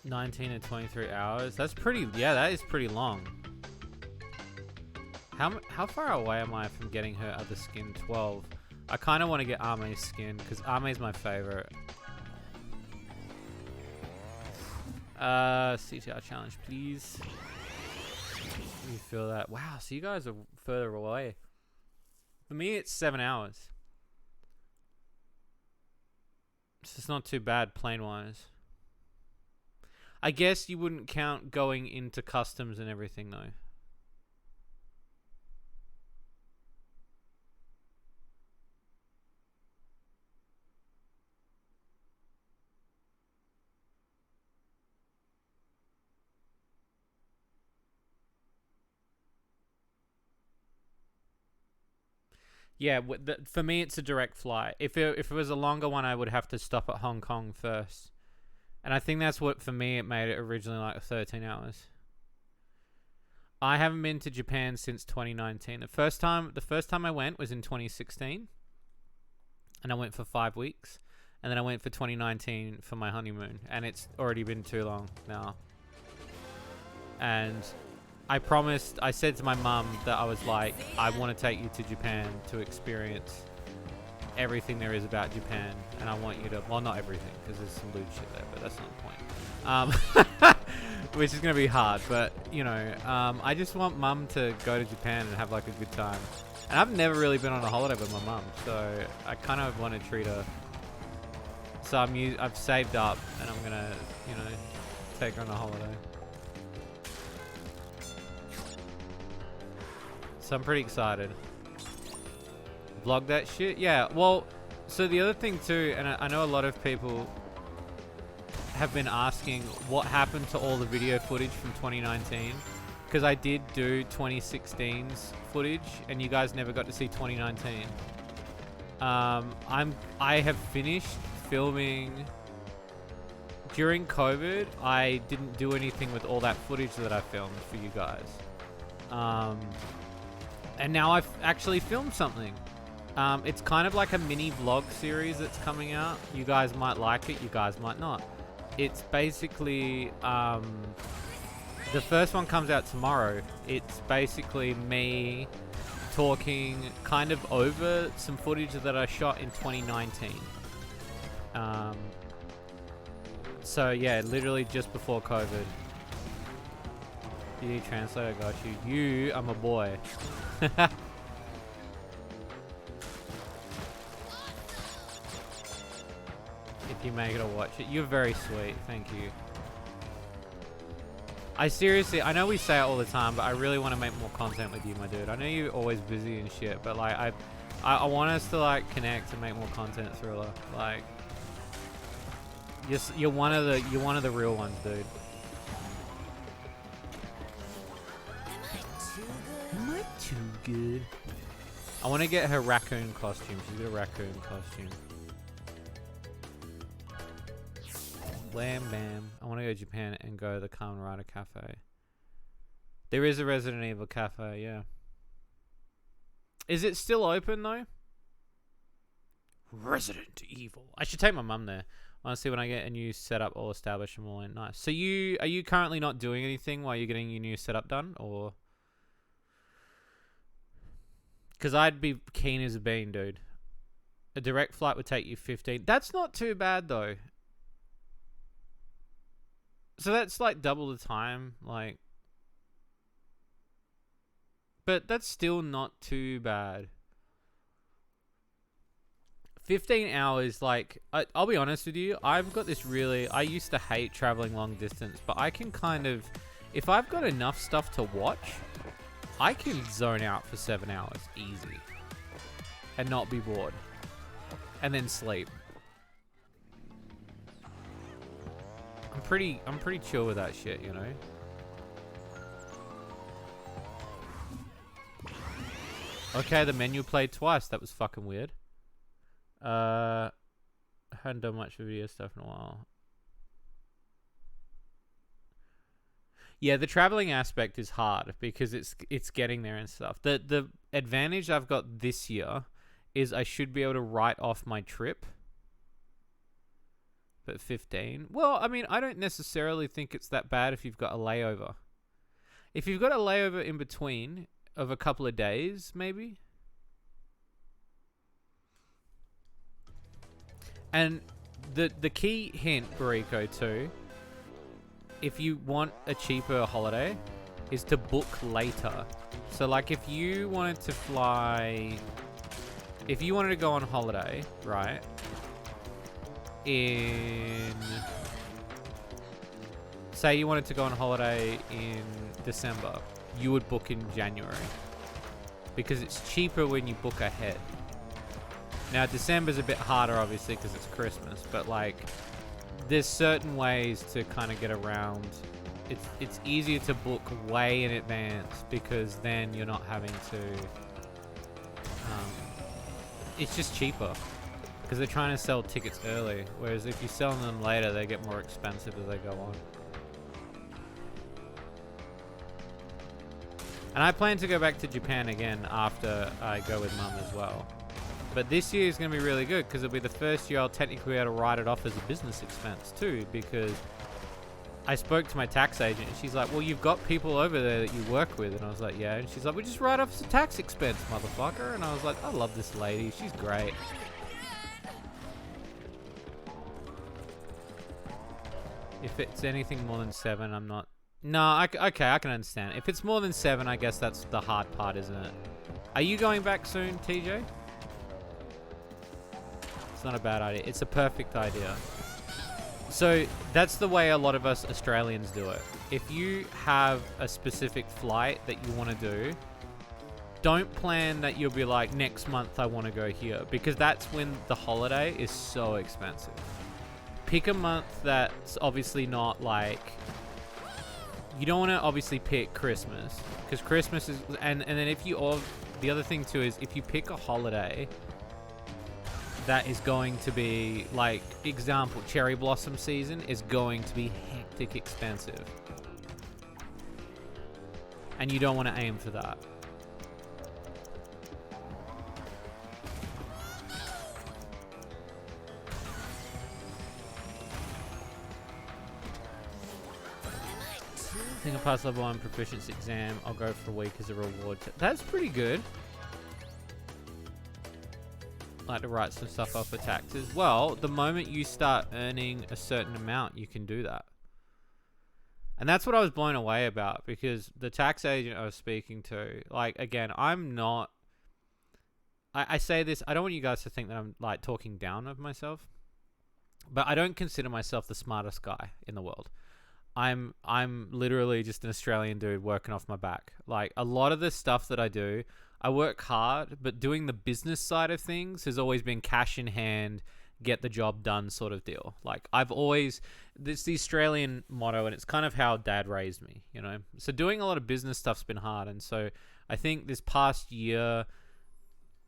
19 to 23 hours. That's pretty. Yeah, that is pretty long. How far away am I from getting her other skin? 12. I kind of want to get Ame's skin because Ame's my favorite. CTR challenge, please. You feel that? Wow. So you guys are further away. For me, it's 7 hours. So it's not too bad plane wise. I guess you wouldn't count going into customs and everything though. Yeah, for me it's a direct flight. If it was a longer one, I would have to stop at Hong Kong first. And I think that's what, for me, it made it originally like 13 hours. I haven't been to Japan since 2019. The first time I went was in 2016. And I went for 5 weeks. And then I went for 2019 for my honeymoon. And it's already been too long now. And I said to my mum that I was like, I want to take you to Japan to experience everything there is about Japan, and I want you to, well, not everything, because there's some lewd shit there, but that's not the point. Which is going to be hard, but, you know, I just want mum to go to Japan and have, like, a good time. And I've never really been on a holiday with my mum, so I kind of want to treat her. So I've saved up, and I'm going to, you know, take her on a holiday. So I'm pretty excited. Vlog that shit? Yeah, well, so the other thing too, and I know a lot of people have been asking what happened to all the video footage from 2019, because I did do 2016's footage and you guys never got to see 2019. I have finished filming during COVID. I didn't do anything with all that footage that I filmed for you guys. And now I've actually filmed something. It's kind of like a mini vlog series that's coming out. You guys might like it, you guys might not. It's basically, the first one comes out tomorrow. It's basically me talking kind of over some footage that I shot in 2019. So yeah, literally just before COVID. You translator got you. You are my boy. if you make it or watch it. You're very sweet. Thank you. I seriously, I know we say it all the time, but I really want to make more content with you, my dude. I know you're always busy and shit, but like I want us to like connect and make more content, Thriller. Like, you're one of the real ones, dude. Am I too good? I want to get her raccoon costume. She's got a raccoon costume. Wham bam. I want to go to Japan and go to the Kamen Rider Cafe. There is a Resident Evil cafe, yeah. Is it still open though? Resident Evil. I should take my mum there. Honestly, when I get a new setup all established and all in. Nice. So are you currently not doing anything while you're getting your new setup done, or? Because I'd be keen as a bean, dude. A direct flight would take you 15. That's not too bad though. So that's like double the time, like. But that's still not too bad. 15 hours, like, I'll be honest with you, I've got this really, I used to hate traveling long distance, but I can kind of, if I've got enough stuff to watch, I can zone out for 7 hours, easy. And not be bored. And then sleep. I'm pretty chill with that shit, you know? Okay, the menu played twice. That was fucking weird. I hadn't done much video stuff in a while. Yeah, the traveling aspect is hard because it's getting there and stuff. The advantage I've got this year is I should be able to write off my trip. But 15? Well, I mean, I don't necessarily think it's that bad if you've got a layover. If you've got a layover in between of a couple of days, maybe. And the key hint, Bariko, too, if you want a cheaper holiday, is to book later. So, like, if you wanted to fly... If you wanted to go on holiday, right, say you wanted to go on holiday in December, you would book in January. Because it's cheaper when you book ahead. Now, December's a bit harder, obviously, because it's Christmas. But, like, there's certain ways to kind of get around. It's easier to book way in advance because then you're not having to... it's just cheaper. Because they're trying to sell tickets early. Whereas if you're selling them later, they get more expensive as they go on. And I plan to go back to Japan again after I go with Mum as well. But this year is going to be really good because it'll be the first year I'll technically be able to write it off as a business expense too, because I spoke to my tax agent and she's like, well, you've got people over there that you work with. And I was like, yeah. And she's like, we just write off as a tax expense, motherfucker. And I was like, I love this lady. She's great. If it's anything more than 7, I'm not... No, okay, I can understand. If it's more than 7, I guess that's the hard part, isn't it? Are you going back soon, TJ? It's not a bad idea. It's a perfect idea. So that's the way a lot of us Australians do it. If you have a specific flight that you want to do, don't plan that you'll be like, next month I want to go here, because that's when the holiday is so expensive. Pick a month that's obviously not like... You don't want to obviously pick Christmas, because Christmas is... And then if you... All, the other thing too is if you pick a holiday that is going to be, like, example, cherry blossom season is going to be hectic expensive. And you don't want to aim for that. I think I passed level 1 proficiency exam. I'll go for a week as a reward. That's pretty good. Like to write some stuff off for taxes. Well, the moment you start earning a certain amount, you can do that. And that's what I was blown away about, because the tax agent I was speaking to, like, again, I'm not... I say this, I don't want you guys to think that I'm, like, talking down of myself. But I don't consider myself the smartest guy in the world. I'm literally just an Australian dude working off my back. Like, a lot of the stuff that I do, I work hard, but doing the business side of things has always been cash in hand, get the job done sort of deal. Like, I've always, it's the Australian motto, and it's kind of how dad raised me, you know? So doing a lot of business stuff's been hard. And so I think this past year,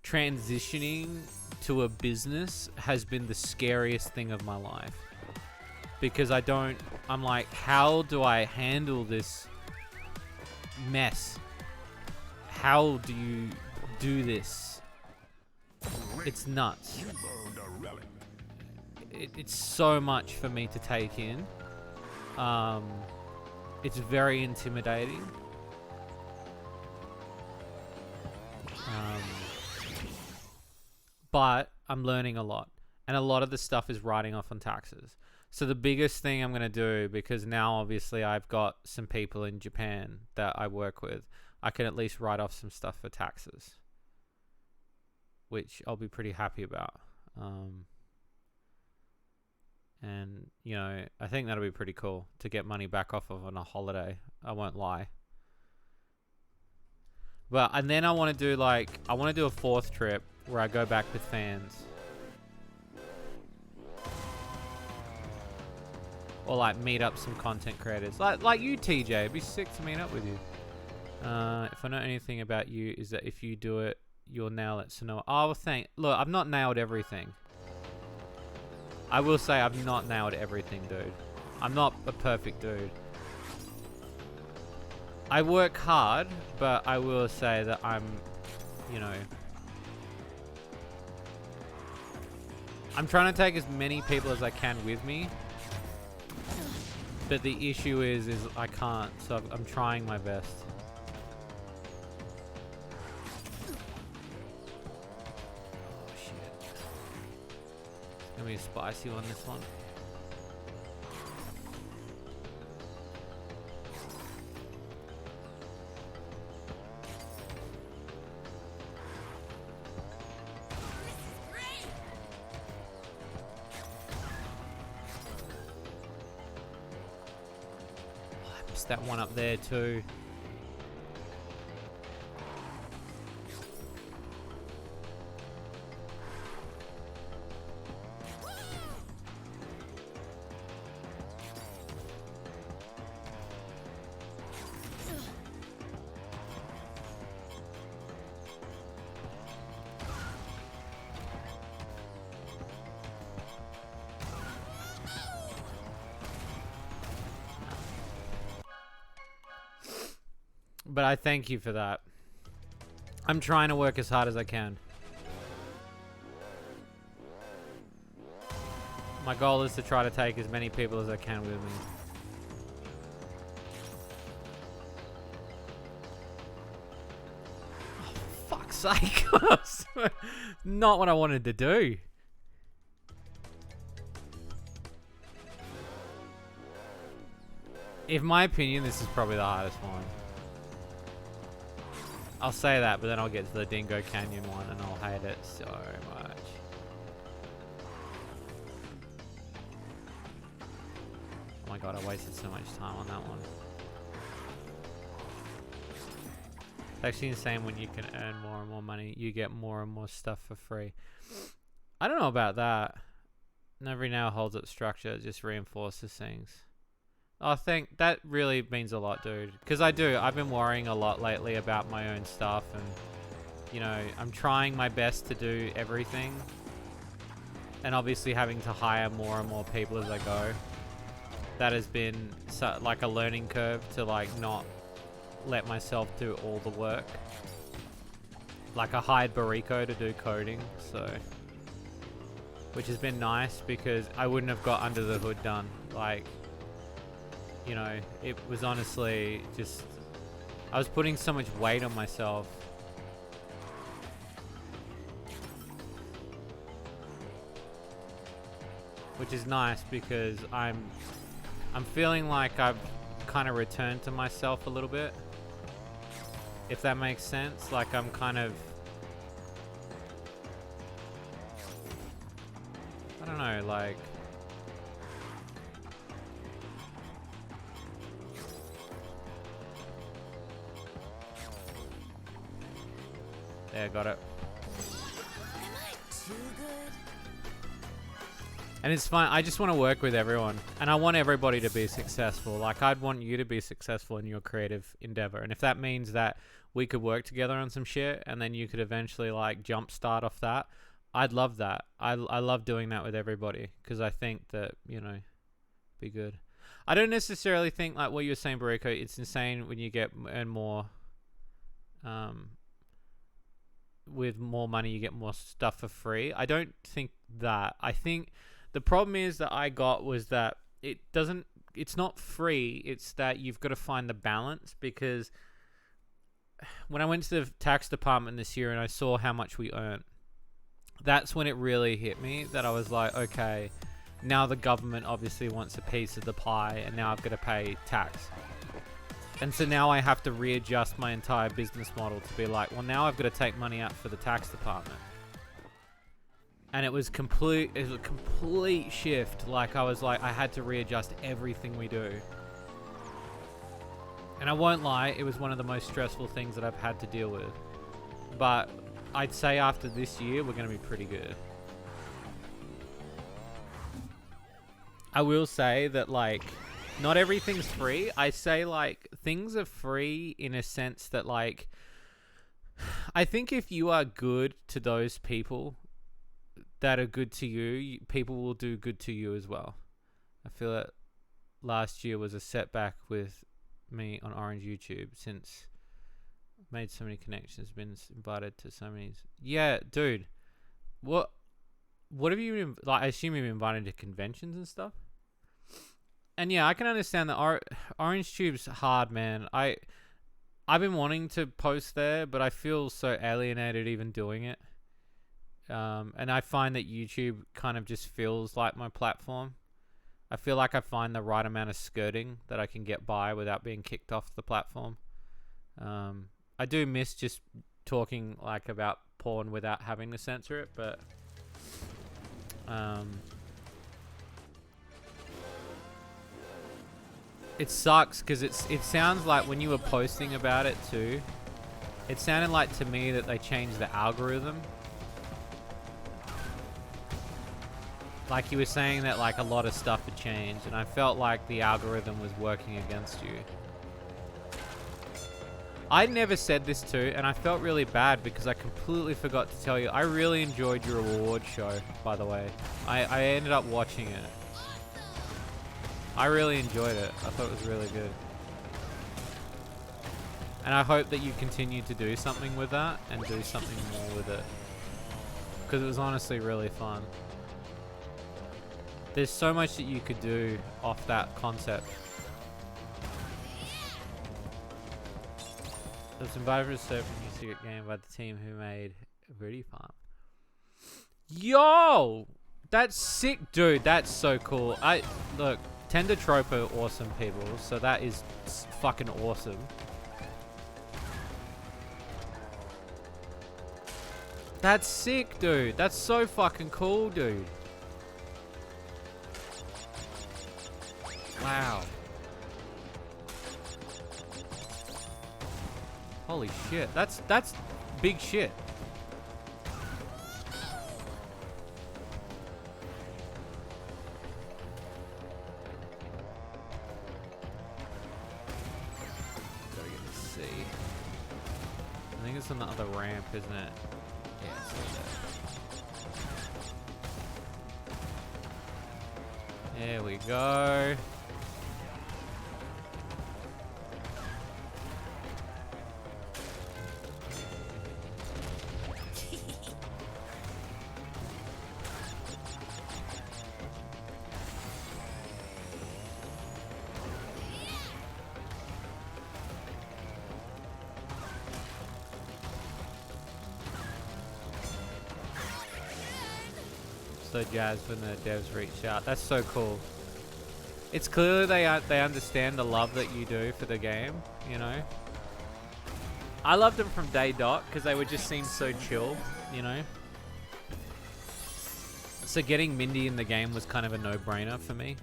transitioning to a business has been the scariest thing of my life. Because I'm like, how do I handle this mess? How do you do this? It's nuts. It's so much for me to take in. It's very intimidating. But I'm learning a lot. And a lot of the stuff is writing off on taxes. So the biggest thing I'm going to do, because now obviously I've got some people in Japan that I work with, I can at least write off some stuff for taxes, which I'll be pretty happy about. And, you know, I think that'll be pretty cool to get money back off of on a holiday. I won't lie. But, and then I want to do a 4th trip where I go back with fans. Or like meet up some content creators. Like you, TJ. It'd be sick to meet up with you. If I know anything about you, is that if you do it, you'll nail it. So no. Oh, well, look, I've not nailed everything. I will say I've not nailed everything, dude. I'm not a perfect dude. I work hard, but I will say that I'm, you know, I'm trying to take as many people as I can with me. But the issue is I can't, so I'm trying my best. Oh shit. It's gonna be a spicy one, this one. That one up there too. But I thank you for that. I'm trying to work as hard as I can. My goal is to try to take as many people as I can with me. Oh, fuck's sake. Not what I wanted to do. In my opinion, this is probably the hardest one. I'll say that, but then I'll get to the Dingo Canyon one and I'll hate it so much. Oh my god, I wasted so much time on that one. It's actually insane when you can earn more and more money, you get more and more stuff for free. I don't know about that. Every nail holds its structure, it just reinforces things. I think that really means a lot, dude. Because I've been worrying a lot lately about my own stuff. And, you know, I'm trying my best to do everything. And obviously having to hire more and more people as I go. That has been like a learning curve to like not let myself do all the work. Like I hired Bariko to do coding. So, which has been nice because I wouldn't have got Under the Hood done. Like, you know, it was honestly just, I was putting so much weight on myself. Which is nice because I'm feeling like I've kind of returned to myself a little bit. If that makes sense. Like I'm kind of, I don't know, like There, got it. Am I too good? And it's fine. I just want to work with everyone. And I want everybody to be successful. Like, I'd want you to be successful in your creative endeavor. And if that means that we could work together on some shit and then you could eventually, like, jumpstart off that, I'd love that. I love doing that with everybody because I think that, you know, be good. I don't necessarily think, like what you were saying, Bariko, it's insane when you earn more. With more money, you get more stuff for free. I don't think that. I think the problem is that I got was that it's not free. It's that you've got to find the balance, because when I went to the tax department this year and I saw how much we earned, that's when it really hit me that I was like, okay, now the government obviously wants a piece of the pie and now I've got to pay tax. And so now I have to readjust my entire business model to be like, well, now I've got to take money out for the tax department. And it was a complete shift. Like, I was like, I had to readjust everything we do. And I won't lie, it was one of the most stressful things that I've had to deal with. But I'd say after this year, we're going to be pretty good. I will say that, like, not everything's free. I say, like, things are free in a sense that, like, I think if you are good to those people that are good to you, people will do good to you as well. I feel that last year was a setback with me on Orange YouTube, since I've made so many connections, been invited to so many. Yeah, dude. What have you been, like, I assume you've been invited to conventions and stuff? And yeah, I can understand that Orange Tube's hard, man. I've been wanting to post there, but I feel so alienated even doing it. And I find that YouTube kind of just feels like my platform. I feel like I find the right amount of skirting that I can get by without being kicked off the platform. I do miss just talking, like, about porn without having to censor it, but it sucks because it sounds like when you were posting about it too, it sounded like to me that they changed the algorithm. Like, you were saying that, like, a lot of stuff had changed, and I felt like the algorithm was working against you. I never said this too, and I felt really bad because I completely forgot to tell you. I really enjoyed your award show, by the way. I ended up watching it. I really enjoyed it. I thought it was really good. And I hope that you continue to do something with that and do something more with it, because it was honestly really fun. There's so much that you could do off that concept. I was invited for a surf new secret game by the team who made Birdie Farm. Yo! That's sick, dude. That's so cool. Look, Tender Trope are awesome people, so that is fucking awesome. That's sick, dude. That's so fucking cool, dude. Wow. Holy shit. That's big shit. Gotta get to C. I think it's on the other ramp, isn't it? Yeah, it's like that. There we go. So jazzed when the devs reached out. That's so cool. It's clear they understand the love that you do for the game, you know. I loved them from day dot because they would just seem so chill, you know. So getting Mindy in the game was kind of a no-brainer for me.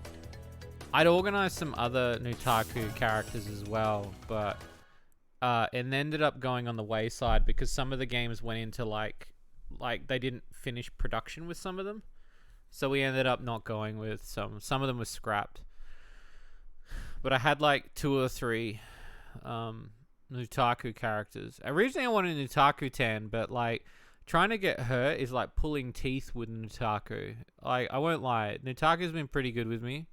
I'd organized some other Nutaku characters as well, but it ended up going on the wayside because some of the games went into like they didn't finish production with some of them, so we ended up not going with some of them were scrapped. But I had like 2 or 3 Nutaku characters. Originally I wanted Nutaku 10, but like trying to get her is like pulling teeth with Nutaku. Like, I won't lie, Nutaku's been pretty good with me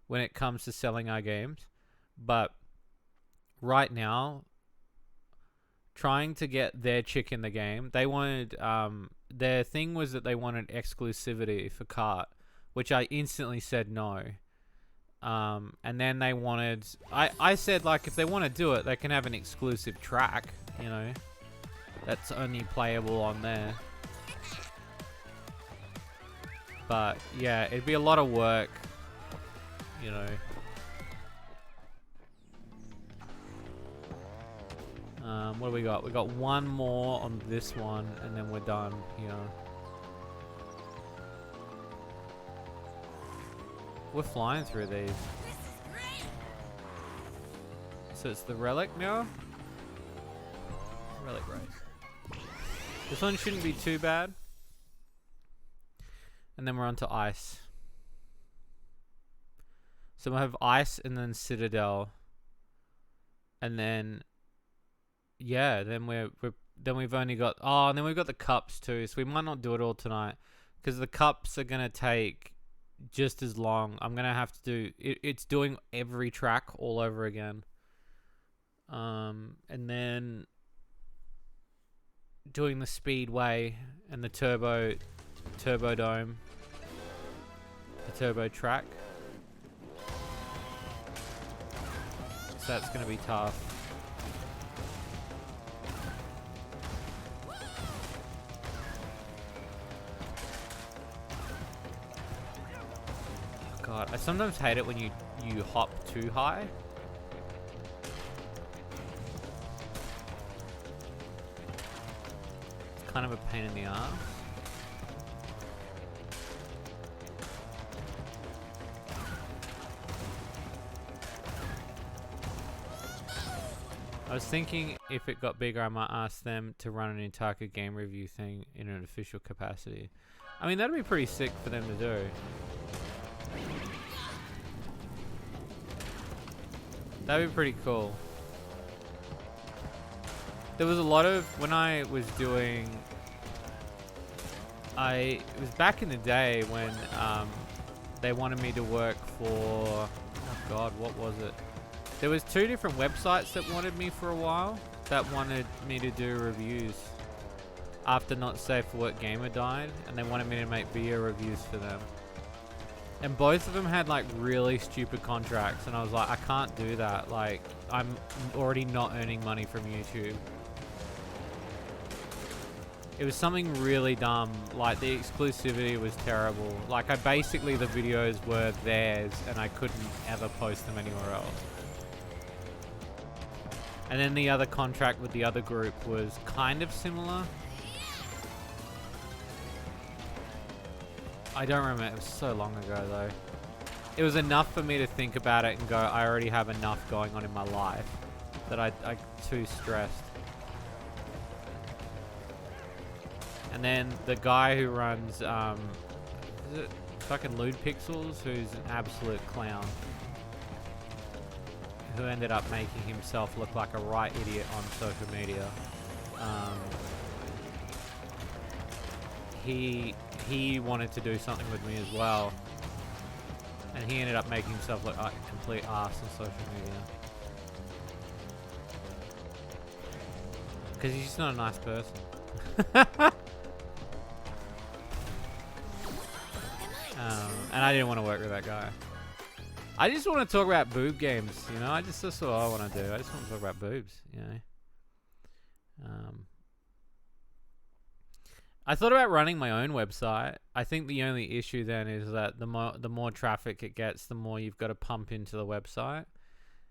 when it comes to selling our games, but right now trying to get their chick in the game, they wanted their thing was that they wanted exclusivity for cart, which I instantly said no. And then they wanted, I said, like, if they want to do it, they can have an exclusive track, you know, that's only playable on there. But yeah, it'd be a lot of work, you know. What do we got? We got 1 more on this one, and then we're done here. We're flying through these. So it's the relic now? Relic race. This one shouldn't be too bad. And then we're on to ice. So we'll have ice and then Citadel. And then yeah, then we've only got and then we've got the cups too. So we might not do it all tonight because the cups are gonna take just as long. I'm gonna have to do it's doing every track all over again. And then doing the speedway and the turbo dome, the turbo track. So that's gonna be tough. God, I sometimes hate it when you hop too high. It's kind of a pain in the ass. I was thinking if it got bigger, I might ask them to run an Ntaku game review thing in an official capacity. I mean, that'd be pretty sick for them to do. That'd be pretty cool. There was a lot of, when I was doing, it was back in the day when they wanted me to work for, oh God, what was it? There was 2 different websites that wanted me for a while, that wanted me to do reviews after Not Safe for Work Gamer died, and they wanted me to make video reviews for them. And both of them had like really stupid contracts, and I was like, I can't do that. Like, I'm already not earning money from YouTube. It was something really dumb. Like, the exclusivity was terrible. Like, the videos were theirs, and I couldn't ever post them anywhere else. And then the other contract with the other group was kind of similar. I don't remember, it was so long ago though. It was enough for me to think about it and go, I already have enough going on in my life that I'm too stressed. And then the guy who runs, is it fucking Lewd Pixels, who's an absolute clown, who ended up making himself look like a right idiot on social media. He wanted to do something with me as well, and he ended up making himself look like a complete arse on social media because he's just not a nice person. And I didn't want to work with that guy. I just want to talk about boob games, you know. That's what I want to do. I just want to talk about boobs, you know. I thought about running my own website. I think the only issue then is that the more traffic it gets, the more you've got to pump into the website.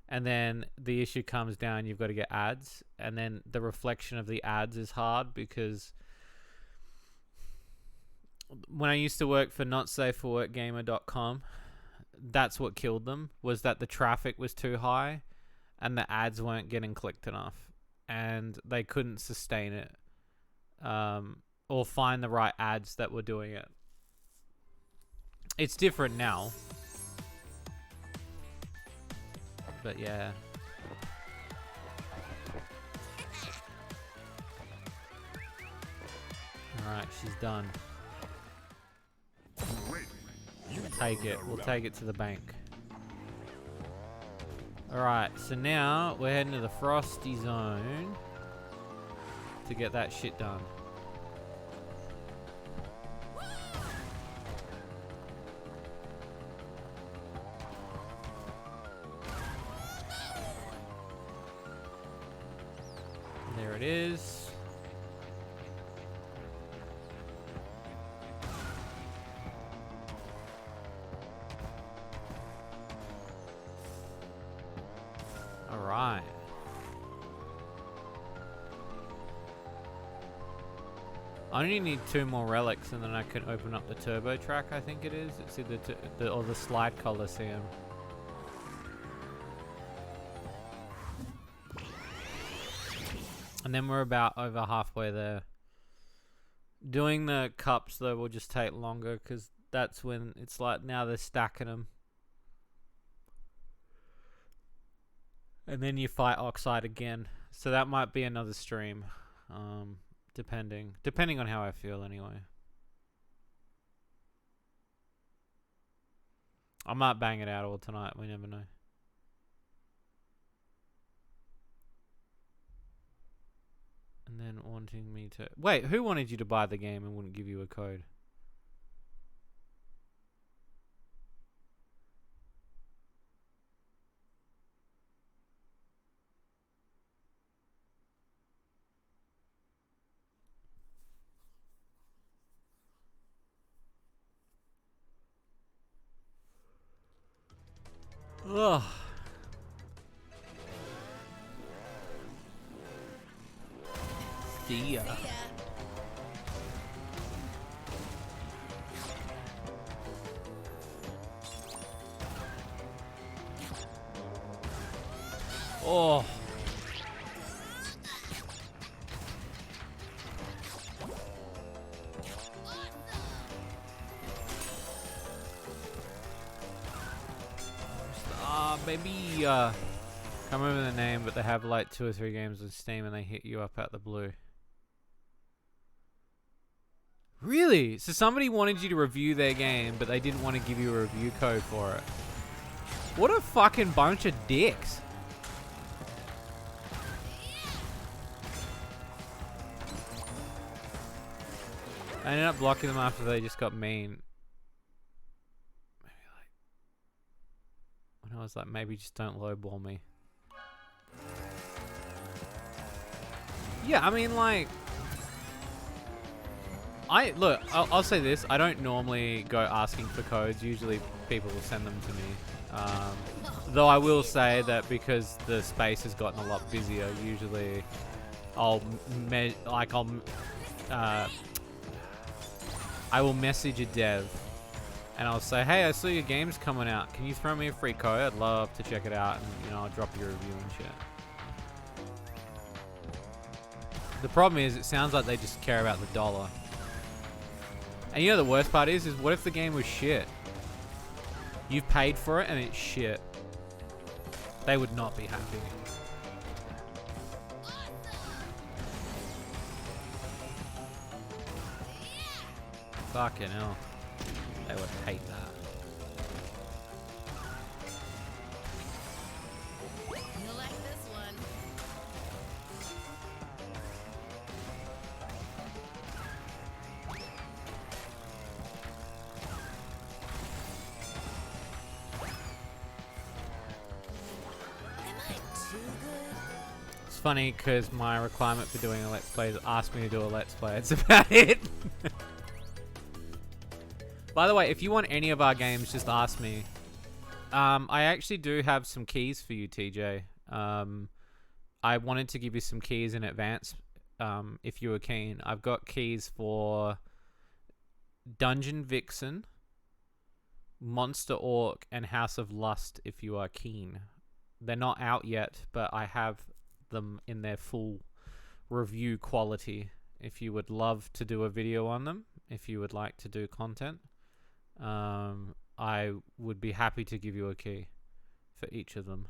And then the issue comes down, you've got to get ads. And then the reflection of the ads is hard because when I used to work for notsafeforworkgamer.com, that's what killed them, was that the traffic was too high and the ads weren't getting clicked enough. and they couldn't sustain it, or find the right ads that were doing it. It's different now, but yeah. Alright, she's done. We'll take it. We'll take it to the bank. Alright, so now we're heading to the Frosty Zone to get that shit done. There it is. Alright. I only need 2 more relics and then I can open up the turbo track, I think it is. It's either or the slide coliseum. And then we're about over halfway there. Doing the cups though will just take longer because that's when it's like now they're stacking them. And then you fight Oxide again. So that might be another stream. Depending on how I feel anyway. I might bang it out all tonight, we never know. And then wanting me to... Wait, who wanted you to buy the game and wouldn't give you a code? Ugh. See ya. Oh. Maybe, can't remember the name, but they have like 2 or 3 games on Steam and they hit you up out the blue. Really? So somebody wanted you to review their game, but they didn't want to give you a review code for it. What a fucking bunch of dicks. I ended up blocking them after they just got mean. I was like, maybe just don't lowball me. Yeah, I mean, like... I'll say this. I don't normally go asking for codes. Usually people will send them to me. Though I will say that because the space has gotten a lot busier, usually I will message a dev. And I'll say, hey, I saw your game's coming out. Can you throw me a free code? I'd love to check it out. And, you know, I'll drop you a review and shit. The problem is, it sounds like they just care about the dollar. And you know the worst part is what if the game was shit? You've paid for it and it's shit. They would not be happy. Fucking hell. They would hate that. You'll like this one. Am I too good? It's funny because my requirement for doing a Let's Play is ask me to do a Let's Play. It's about it. By the way, if you want any of our games, just ask me. I actually do have some keys for you, TJ. I wanted to give you some keys in advance, if you were keen. I've got keys for Dungeon Vixen, Monster Orc, and House of Lust, if you are keen. They're not out yet, but I have them in their full review quality. If you would love to do a video on them, if you would like to do content, I would be happy to give you a key for each of them.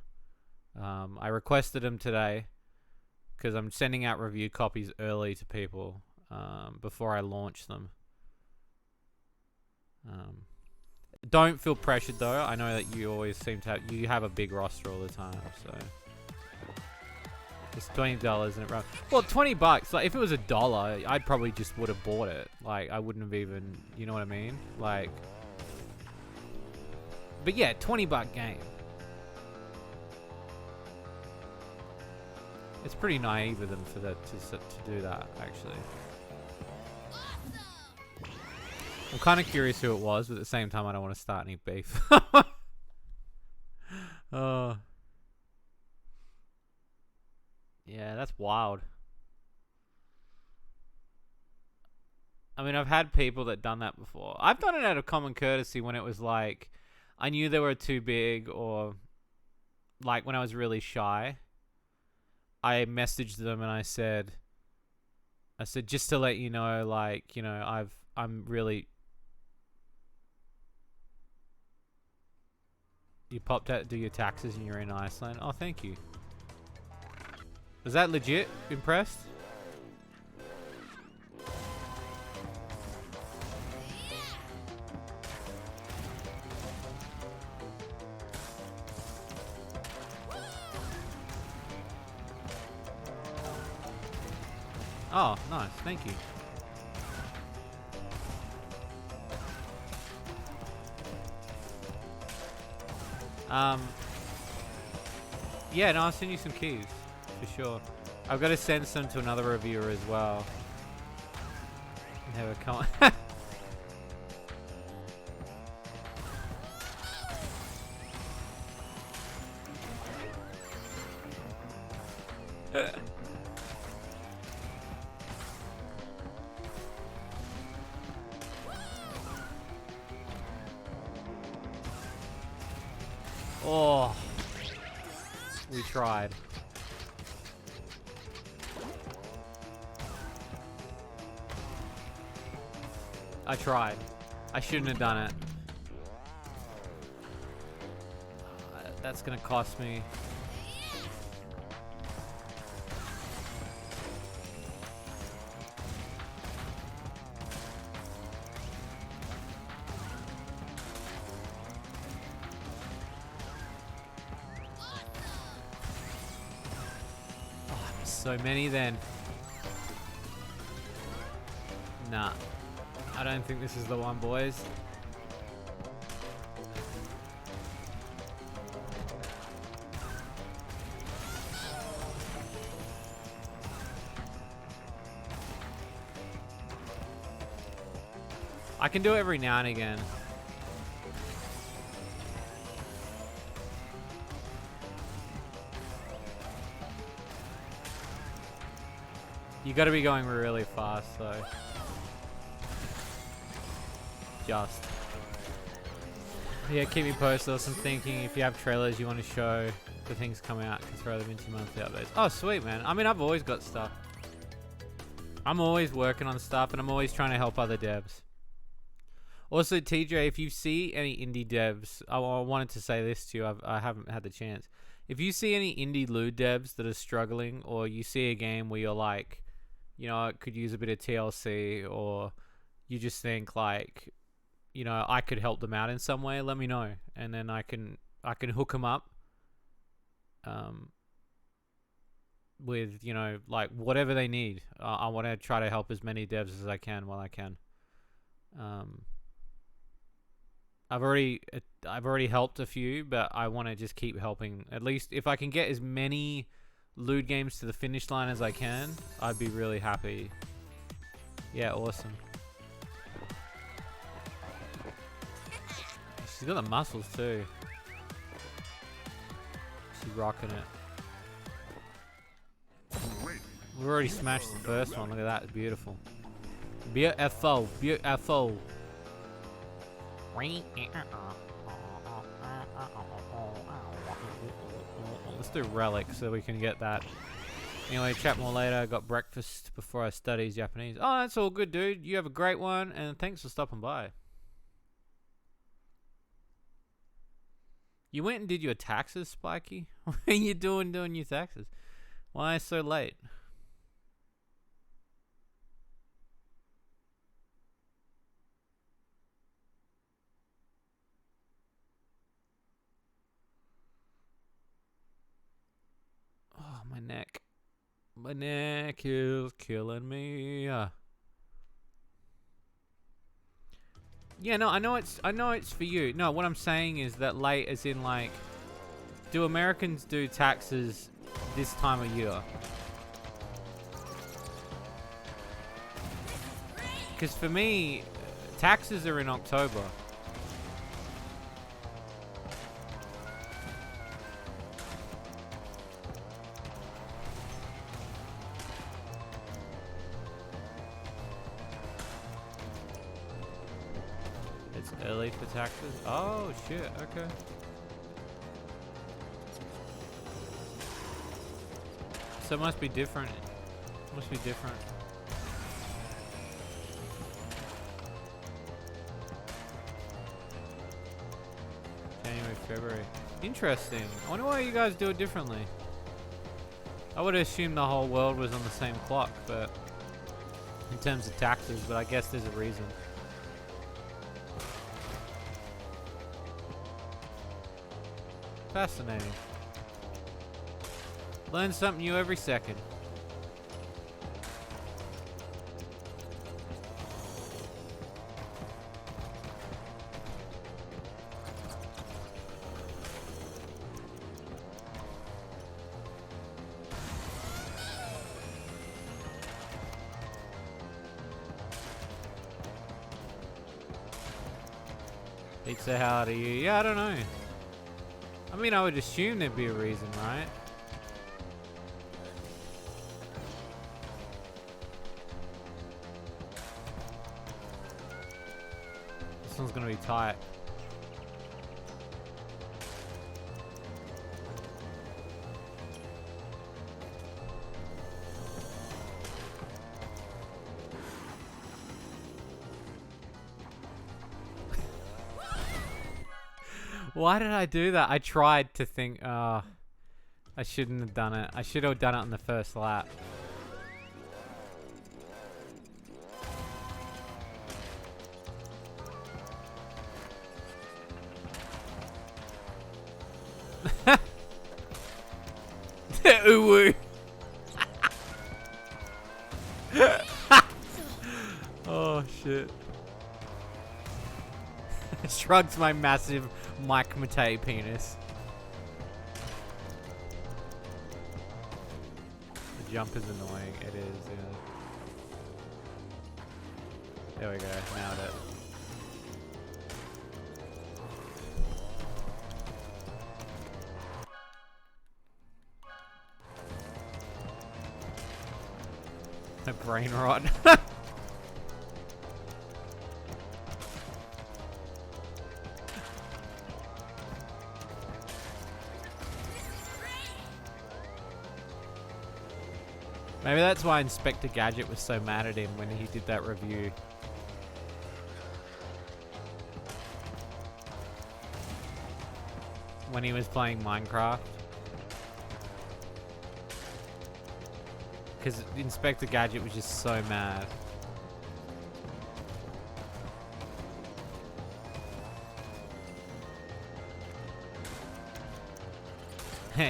I requested them today because I'm sending out review copies early to people before I launch them. Don't feel pressured though. I know that you always seem to have a big roster all the time, so it's $20 and it runs. Well, $20. Like if it was $1, I'd probably just would have bought it. Like I wouldn't have even, you know what I mean? Like, but yeah, $20 game. It's pretty naive of them for that to do that, actually. I'm kind of curious who it was, but at the same time, I don't want to start any beef. Yeah, that's wild. I mean, I've had people that done that before. I've done it out of common courtesy when it was like, I knew they were too big, or like when I was really shy. I messaged them and I said, just to let you know, like, you know, I'm really. You popped out to do your taxes and you're in Iceland. Oh, thank you. Is that legit? Impressed? Oh, nice. Thank you. Yeah, no, I'll send you some keys for sure. I've got to send some to another reviewer as well. Never come. Oh, we tried. I tried. I shouldn't have done it. That's gonna cost me. So many then. Nah. I don't think this is the one, boys. I can do it every now and again. You gotta be going really fast though. Just. Yeah, keep me posted. I'm thinking if you have trailers you want to show the things coming out, can throw them into monthly updates. Oh, sweet, man. I mean, I've always got stuff. I'm always working on stuff and I'm always trying to help other devs. Also, TJ, if you see any indie devs, I wanted to say this to you. I haven't had the chance. If you see any indie loot devs that are struggling, or you see a game where you're like, you know, it could use a bit of TLC, or you just think like, you know, I could help them out in some way, let me know, and then I can hook them up with, you know, like whatever they need. I want to try to help as many devs as I can while I can. I've already helped a few, but I want to just keep helping. At least if I can get as many loot games to the finish line as I can, I'd be really happy. Yeah, awesome. She's got the muscles too. She's rocking it. We've already smashed the first one. Look at that. It's beautiful. Beautiful. Beautiful. Let's do relic so we can get that Anyway, chat more later. Got breakfast before I study Japanese. Oh, that's all good, dude. You have a great one, and thanks for stopping by. You went and did your taxes, Spiky? What are you doing your taxes? Why so late? Oh, my neck. My neck is killing me. Yeah, no, I know it's for you. No, what I'm saying is that late as in like, do Americans do taxes this time of year? Because for me, taxes are in October. It's early for taxes? Oh, shit, okay. So it must be different. Must be different. January, February. Interesting. I wonder why you guys do it differently. I would assume the whole world was on the same clock, but in terms of taxes, but I guess there's a reason. Fascinating. Learn something new every second. Pizza, how do you? Yeah, I don't know. I mean, I would assume there'd be a reason, right? This one's gonna be tight. Why did I do that? I tried to think, I shouldn't have done it. I should have done it on the first lap. Uwu. Oh, shit. Shrugs my massive Mike Matei penis. The jump is annoying. It is, yeah. There we go. Nailed it. A brain rot. Maybe that's why Inspector Gadget was so mad at him when he did that review. When he was playing Minecraft. Because Inspector Gadget was just so mad.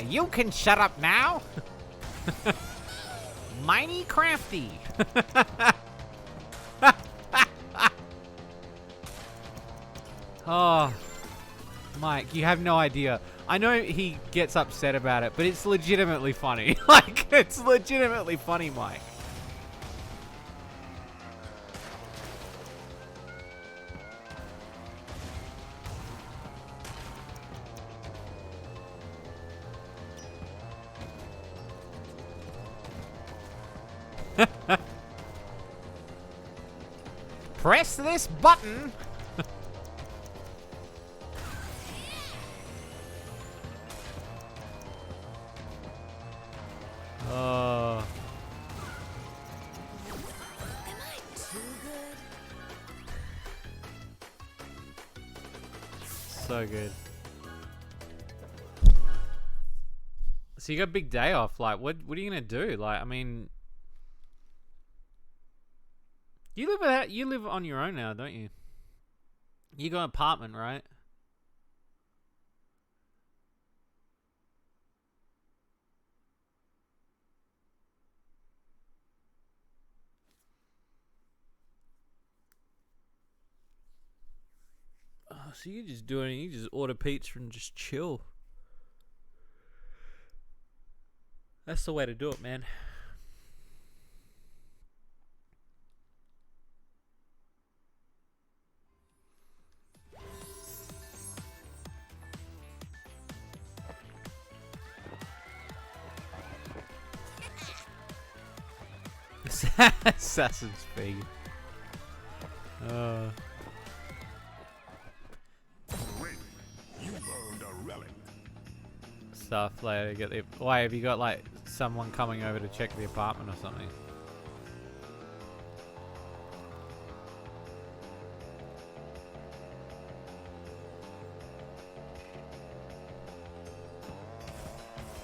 You can shut up now! Mighty crafty. Oh, Mike, you have no idea. I know he gets upset about it, but it's legitimately funny. Like, it's legitimately funny, Mike. Press this button. Oh. Am I too good? So good. So you got a big day off. Like, what are you gonna do? Like, I mean, you live on your own now, don't you? You got an apartment, right? Oh, so you just do anything. You just order pizza and just chill. That's the way to do it, man. Assassin's Creed. Great. You earned a relic. Stuff later. Get the. Why have you got like someone coming over to check the apartment or something?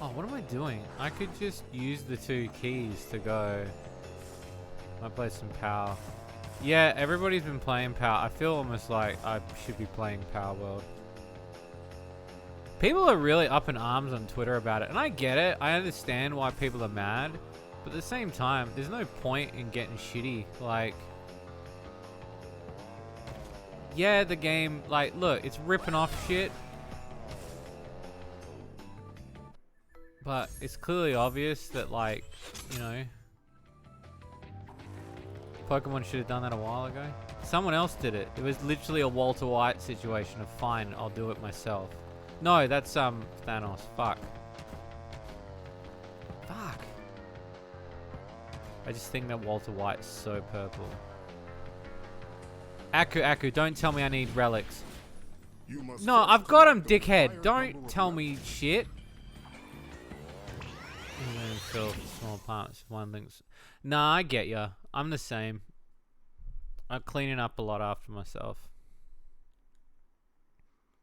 Oh, what am I doing? I could just use the 2 keys to go. I play some Power. Yeah, everybody's been playing Power. I feel almost like I should be playing Power World. People are really up in arms on Twitter about it, and I get it. I understand why people are mad, but at the same time, there's no point in getting shitty. Like, yeah, the game, like, look, it's ripping off shit, but it's clearly obvious that, like, you know, Pokemon should have done that a while ago. Someone else did it. It was literally a Walter White situation of, fine, I'll do it myself. No, that's Thanos. Fuck. Fuck. I just think that Walter White's so purple. Aku, don't tell me I need relics. You must No, first I've got him, collect a dickhead. higher Don't number of tell me relics. shit. Fill small parts, one things. Nah, I get ya. I'm the same. I'm cleaning up a lot after myself.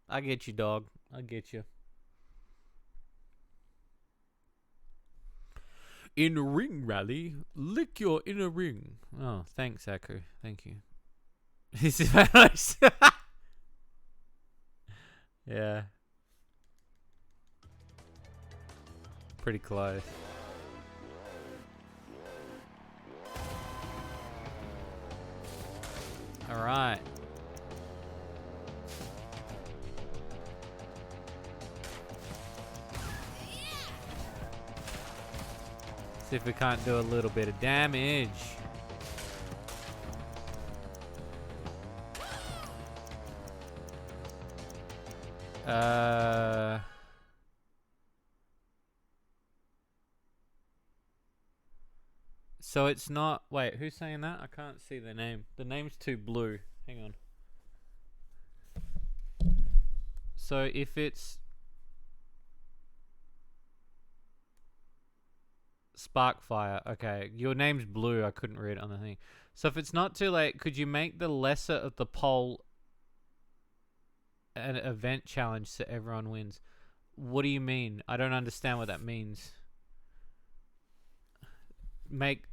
I get you, dog. I get you. In a ring rally, lick your inner ring. Oh, thanks, Aku. Thank you. This is very nice. Yeah. Pretty close. All right. See if we can't do a little bit of damage. So it's not. Wait, who's saying that? I can't see the name. The name's too blue. Hang on. So if it's Sparkfire, okay. Your name's blue. I couldn't read it on the thing. So if it's not too late, could you make the lesser of the poll an event challenge so everyone wins? What do you mean? I don't understand what that means. Make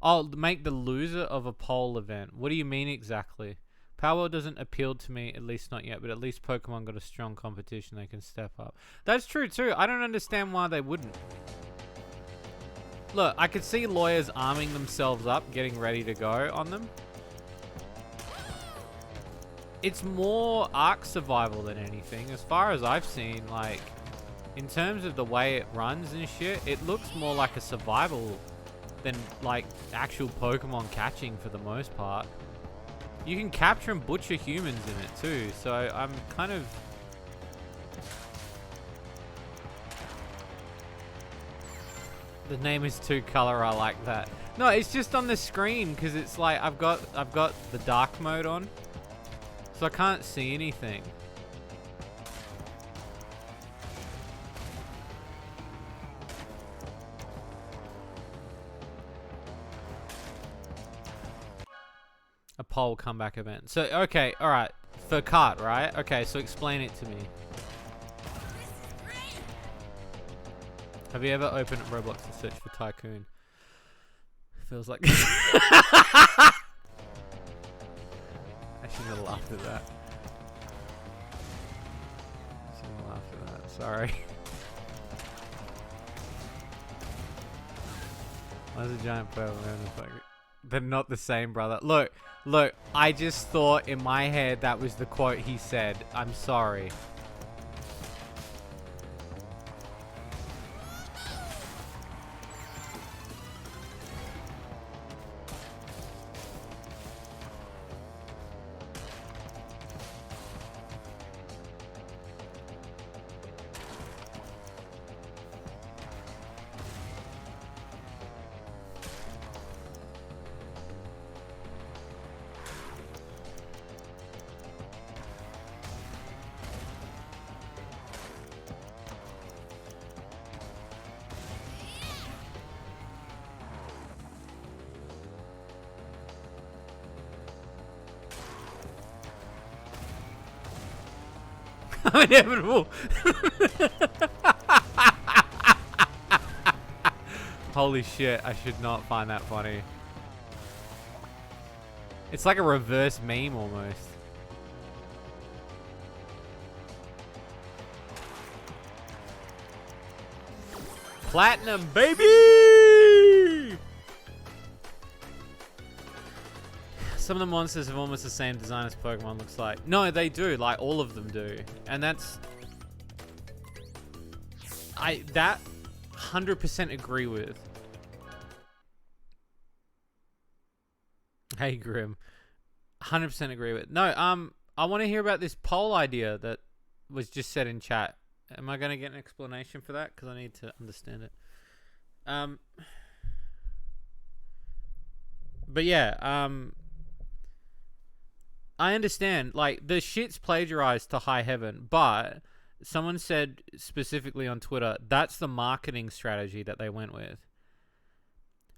the loser of a poll event. What do you mean exactly? Power doesn't appeal to me, at least not yet, but at least Pokemon got a strong competition they can step up. That's true too. I don't understand why they wouldn't. Look, I could see lawyers arming themselves up, getting ready to go on them. It's more Ark survival than anything. As far as I've seen, like, in terms of the way it runs and shit, it looks more like a survival than, like, actual Pokemon catching for the most part. You can capture and butcher humans in it too, so I'm kind of... The name is too color, I like that. No, it's just on the screen because it's like I've got the dark mode on, so I can't see anything. A poll comeback event. So, okay, alright. For cart, right? Okay, so explain it to me. Have you ever opened Roblox and searched for Tycoon? Feels like... I shouldn't have laughed at that. I shouldn't have laughed at that. Sorry. Why is a giant purple man in the fucking... They're not the same, brother. Look, I just thought in my head that was the quote he said. I'm sorry. I'm inevitable. Holy shit, I should not find that funny. It's like a reverse meme almost. Platinum, baby! Some of the monsters have almost the same design as Pokemon looks like. No, they do. Like, all of them do. And that's... that 100% agree with. Hey, Grim. 100% agree with. No, I want to hear about this poll idea that was just said in chat. Am I going to get an explanation for that? Because I need to understand it. But yeah, I understand, like, the shit's plagiarized to high heaven, but someone said specifically on Twitter, that's the marketing strategy that they went with.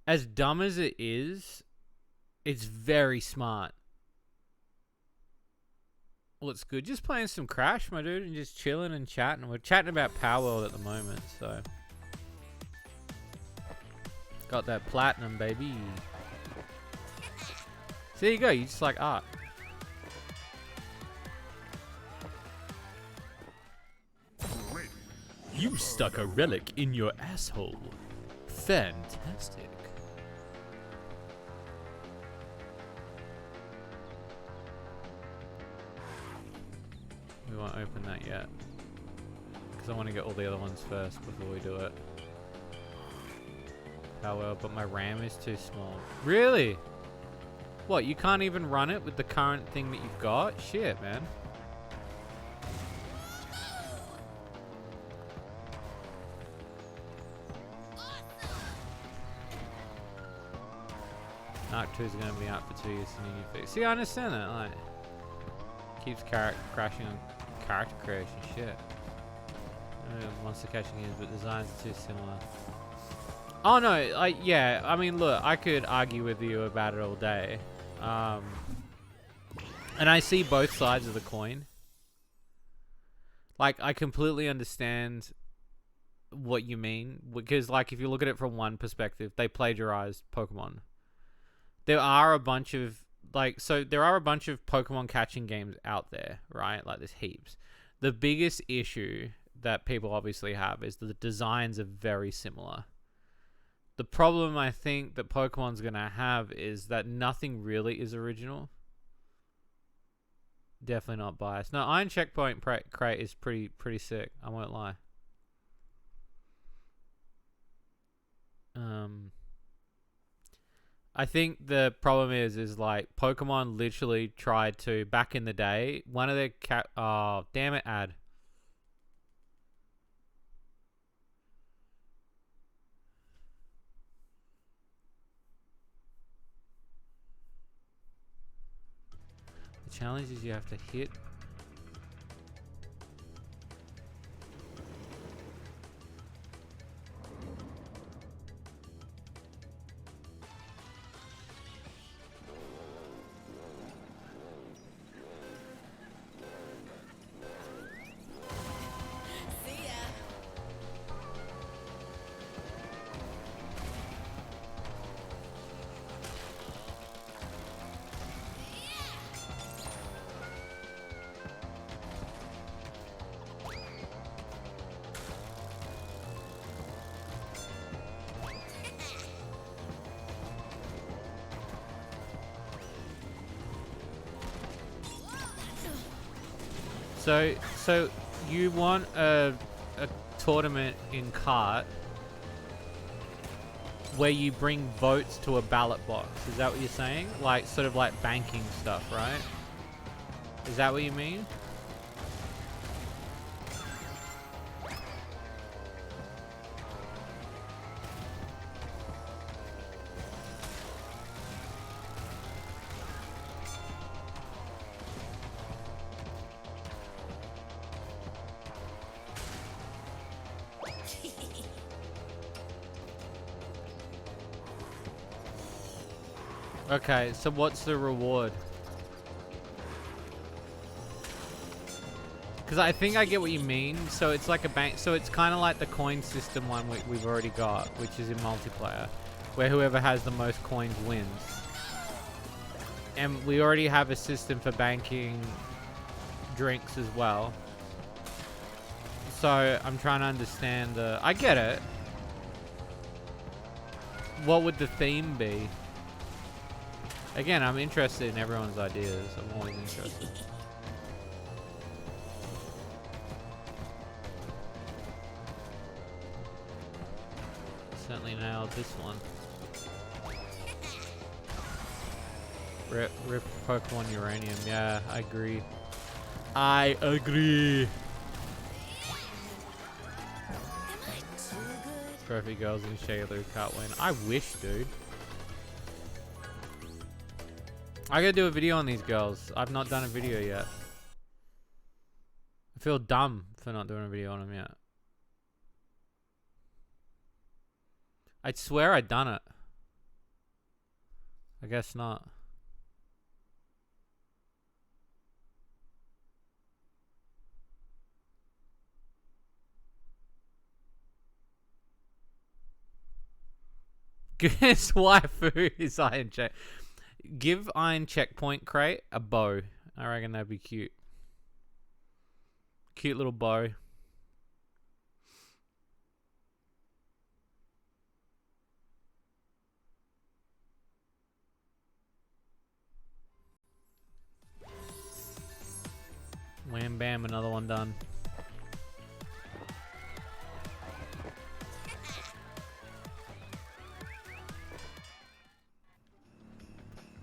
As dumb as it is, it's very smart. Well, it's good. Just playing some Crash, my dude, and just chilling and chatting. We're chatting about Power World at the moment, so. Got that platinum, baby. So there you go, you just like art. You stuck a relic in your asshole. Fantastic. We won't open that yet. Because I want to get all the other ones first before we do it. How well, but my RAM is too small. Really? What, you can't even run it with the current thing that you've got? Shit, man. Arc 2 is going to be out for 2 years to new fix. See, I understand that. Like, keeps crashing on character creation. Shit. Monster catching is, but designs are too similar. Oh no, like, yeah. I mean, look, I could argue with you about it all day, and I see both sides of the coin. Like, I completely understand what you mean, because, like, if you look at it from one perspective, they plagiarized Pokemon. There are a bunch of, like, so there are a bunch of Pokemon catching games out there, right? Like, there's heaps. The biggest issue that people obviously have is that the designs are very similar. The problem I think that Pokemon's going to have is that nothing really is original. Definitely not biased. No, Iron Checkpoint Crate is pretty sick. I won't lie. I think the problem is like Pokemon literally tried to, back in the day, one of their oh, damn it, ad. The challenge is you have to hit. So you want a tournament in kart where you bring votes to a ballot box. Is that what you're saying? Like, sort of like banking stuff, right? Is that what you mean? Okay, so what's the reward? Because I think I get what you mean. So it's like a bank. So it's kind of like the coin system one we've already got, which is in multiplayer, where whoever has the most coins wins. And we already have a system for banking drinks as well. So I'm trying to understand the... I get it. What would the theme be? Again, I'm interested in everyone's ideas. I'm always interested. Certainly nailed this one. Rip Pokemon Uranium. Yeah, I agree. I agree. Trophy girls in Shady can't win. I wish, dude. I gotta do a video on these girls. I've not done a video yet. I feel dumb for not doing a video on them yet. I swear I'd done it. I guess not. Guess waifu is Iron Check. Give Iron Checkpoint Crate a bow. I reckon that'd be cute. Cute little bow. Wham bam, another one done.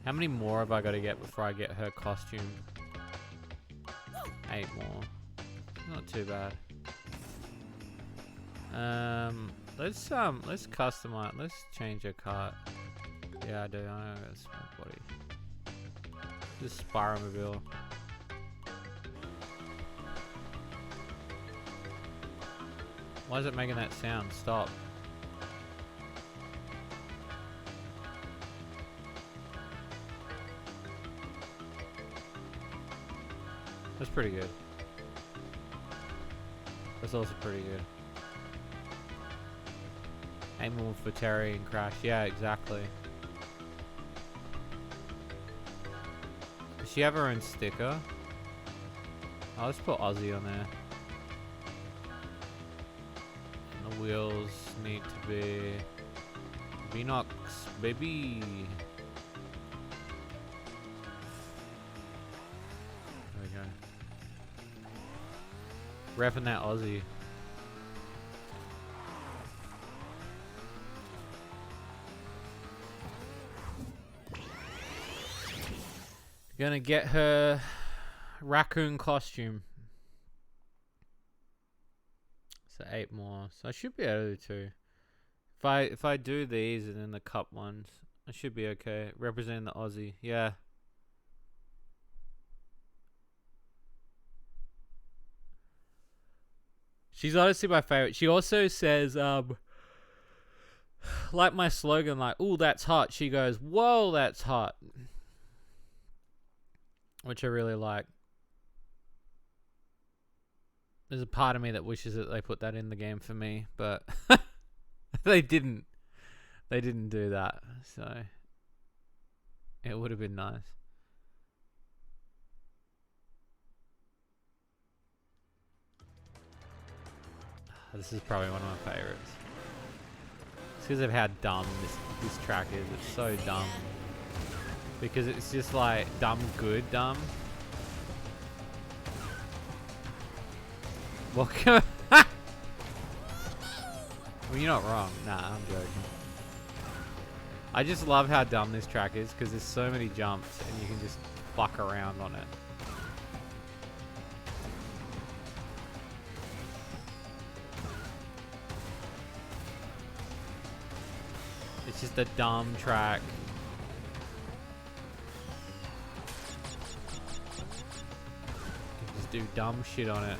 How many more have I got to get before I get her costume? 8 more. Not too bad. Let's customize. Let's change her cart. Yeah, I do. I know that's my body. This Spiromobile. Why is it making that sound? Stop. That's pretty good. That's also pretty good. Aim more for Terry and Crash. Yeah, exactly. Does she have her own sticker? Oh, let's put Aussie on there. And the wheels need to be Vinox, baby. There we go. Repping that Aussie. Gonna get her raccoon costume. So 8 more. So I should be able to do 2. If I do these and then the cup ones, I should be okay. Representing the Aussie. Yeah. She's honestly my favorite. She also says, like my slogan, like, "Ooh, that's hot." She goes, "Whoa, that's hot," which I really like. There's a part of me that wishes that they put that in the game for me, but they didn't. They didn't do that, so it would have been nice. This is probably one of my favorites. It's because of how dumb this track is. It's so dumb. Because it's just like dumb good dumb. Welcome. Well, you're not wrong. Nah, I'm joking. I just love how dumb this track is because there's so many jumps and you can just fuck around on it. It's just a dumb track. You can just do dumb shit on it.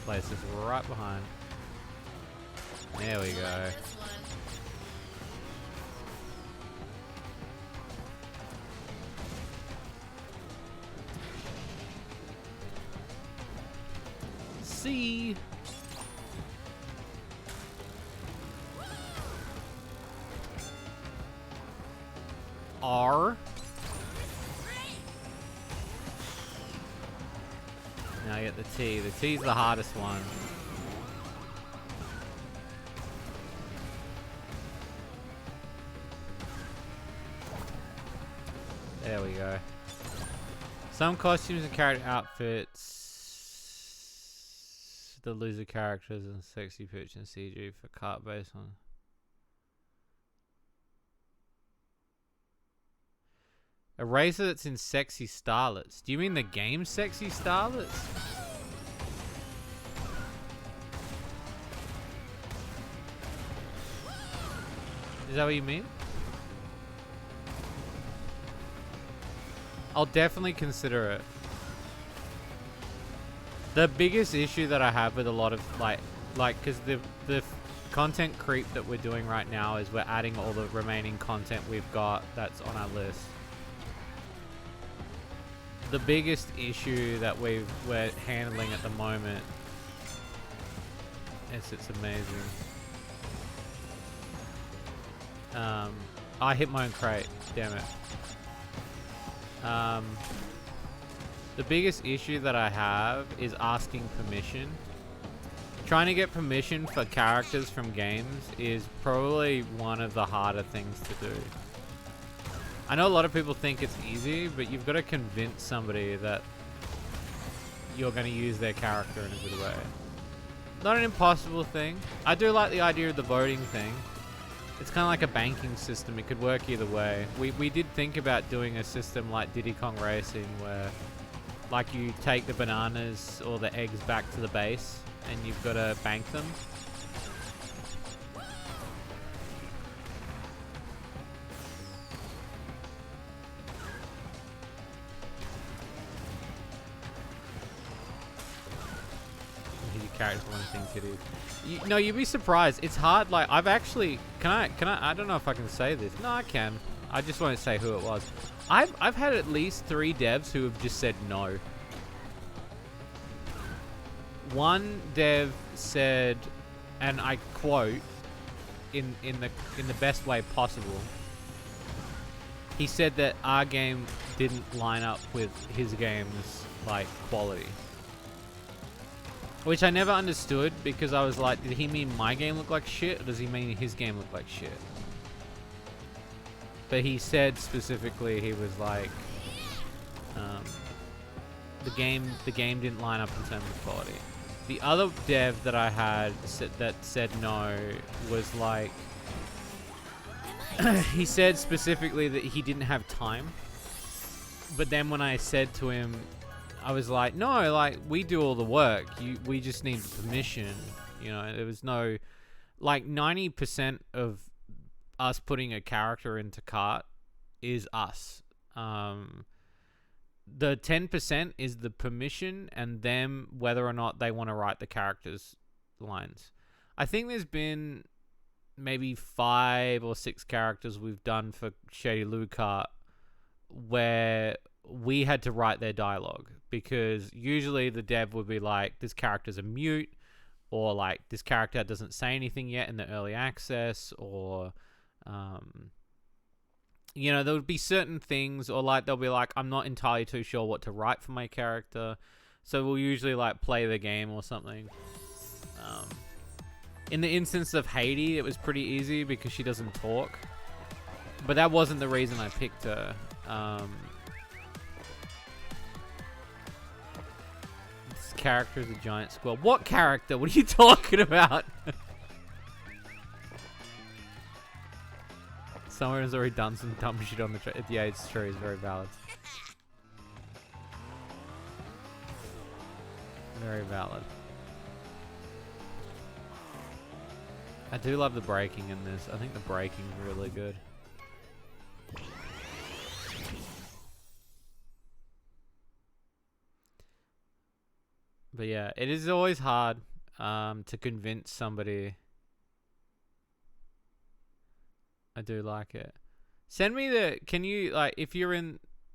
Place is right behind. There we go. C. R. Now I get the T. The T's the hardest one. There we go. Some costumes and character outfits. The loser characters and sexy pitch and CG for kart based on. A racer that's in sexy starlets. Do you mean the game sexy starlets? Is that what you mean? I'll definitely consider it. The biggest issue that I have with a lot of like, cause the content creep that we're doing right now is we're adding all the remaining content we've got that's on our list. The biggest issue that we're handling at the moment is it's amazing. I hit my own crate, damn it. The biggest issue that I have is asking permission. Trying to get permission for characters from games is probably one of the harder things to do. I know a lot of people think it's easy, but you've got to convince somebody that you're going to use their character in a good way. Not an impossible thing. I do like the idea of the voting thing. It's kind of like a banking system. It could work either way. We did think about doing a system like Diddy Kong Racing where like you take the bananas or the eggs back to the base and you've got to bank them. Your character's one thing to do. No, you'd be surprised. It's hard. Like I've actually, can I? I don't know if I can say this. No, I can. I just won't say who it was. I've had at least 3 devs who have just said no. One dev said, and I quote, in the best way possible. He said that our game didn't line up with his game's like quality. Which I never understood because I was like, did he mean my game looked like shit or does he mean his game looked like shit? But he said specifically, he was like, the game didn't line up in terms of quality. The other dev that I had that said no was like, he said specifically that he didn't have time. But then when I said to him, I was like, no, like we do all the work. We just need permission. You know, there was no, like 90% of us putting a character into cart is us. The 10% is the permission and them whether or not they want to write the characters' lines. I think there's been maybe 5 or 6 characters we've done for Shady Lou Kart where we had to write their dialogue because usually the dev would be like, this character's a mute, or like this character doesn't say anything yet in the early access, or you know, there would be certain things, or like they'll be like, I'm not entirely too sure what to write for my character, so we'll usually like play the game or something. In the instance of Shady, it was pretty easy because she doesn't talk. But that wasn't the reason I picked her. This character is a giant squirrel. What character? What are you talking about? Someone has already done some dumb shit on the yeah, it's true. It's very valid. Very valid. I do love the braking in this. I think the braking is really good. But yeah, it is always hard to convince somebody. I do like it. Send me the, can you, like, if you're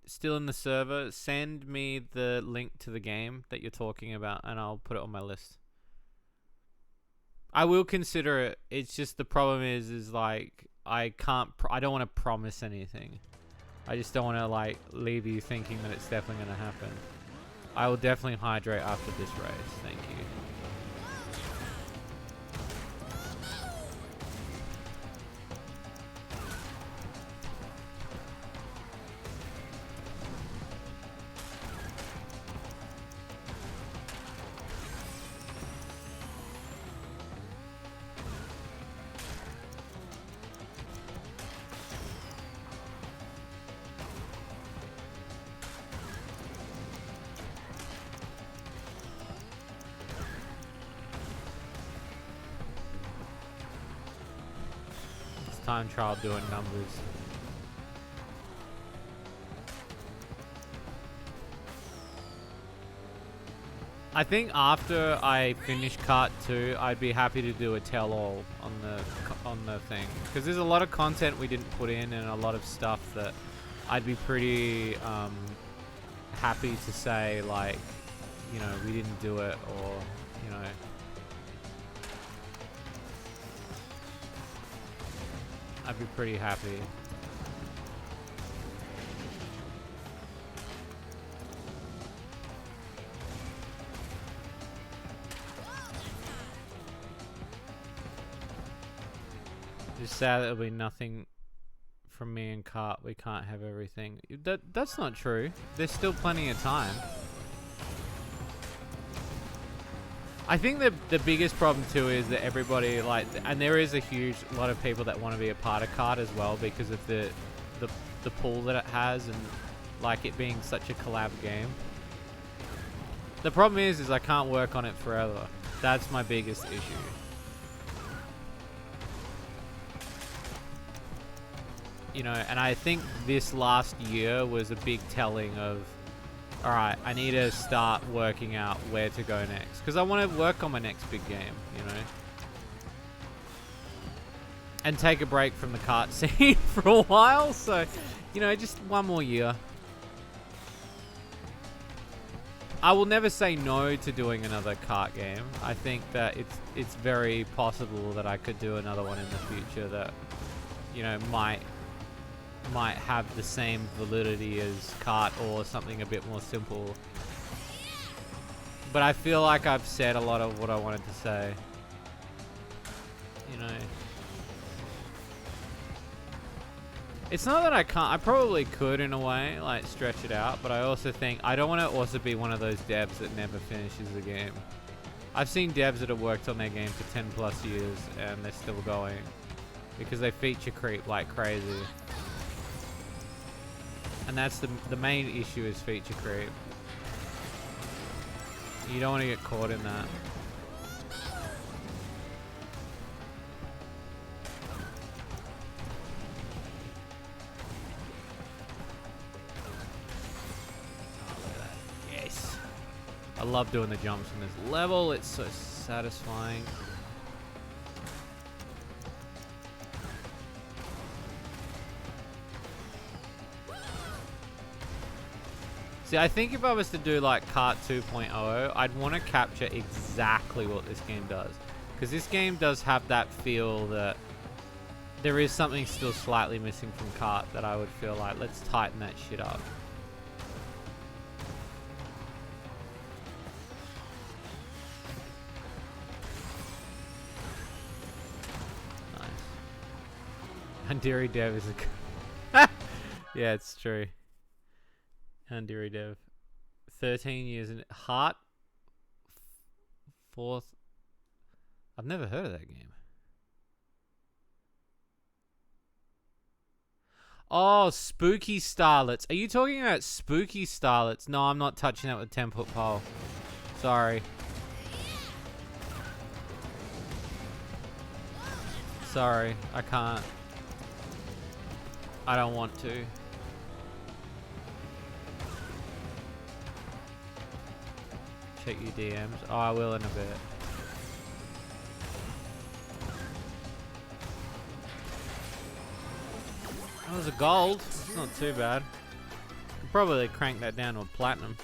still in the server, send me the link to the game that you're talking about and I'll put it on my list. I will consider it. It's just the problem is like, I don't want to promise anything. I just don't want to like leave you thinking that it's definitely going to happen. I will definitely hydrate after this race. Thank you. Time trial doing numbers. I think after I finish Kart 2, I'd be happy to do a tell-all on the thing, because there's a lot of content we didn't put in and a lot of stuff that I'd be pretty happy to say, like, you know, we didn't do it, or you know. I'd be pretty happy. Just sad that there'll be nothing from me and Kart. We can't have everything. That's not true. There's still plenty of time. I think the biggest problem too is that everybody, like, and there is a lot of people that want to be a part of Kart as well because of the pool that it has and like it being such a collab game. The problem is I can't work on it forever. That's my biggest issue. You know, and I think this last year was a big telling of, alright, I need to start working out where to go next. Because I want to work on my next big game, you know? And take a break from the kart scene for a while. So, you know, just one more year. I will never say no to doing another kart game. I think that it's very possible that I could do another one in the future that, you know, might have the same validity as kart or something a bit more simple. But I feel like I've said a lot of what I wanted to say. You know. It's not that I can't. I probably could in a way, like stretch it out. But I also think I don't want to also be one of those devs that never finishes the game. I've seen devs that have worked on their game for 10 plus years and they're still going. Because they feature creep like crazy. And that's the main issue is feature creep. You don't want to get caught in that. Yes. I love doing the jumps in this level. It's so satisfying. See, I think if I was to do like Kart 2.0, I'd want to capture exactly what this game does. Because this game does have that feel that there is something still slightly missing from Kart that I would feel like, let's tighten that shit up. Handiri Dev is a... Yeah, it's true. Handiri Dev. 13 years in... Heart... Fourth... I've never heard of that game. Oh, Spooky Starlets. Are you talking about Spooky Starlets? No, I'm not touching that with a 10-foot pole. Sorry. Sorry, I can't. I don't want to. Check your DMs. Oh, I will in a bit. That was a gold. It's not too bad. Could probably crank that down to a platinum.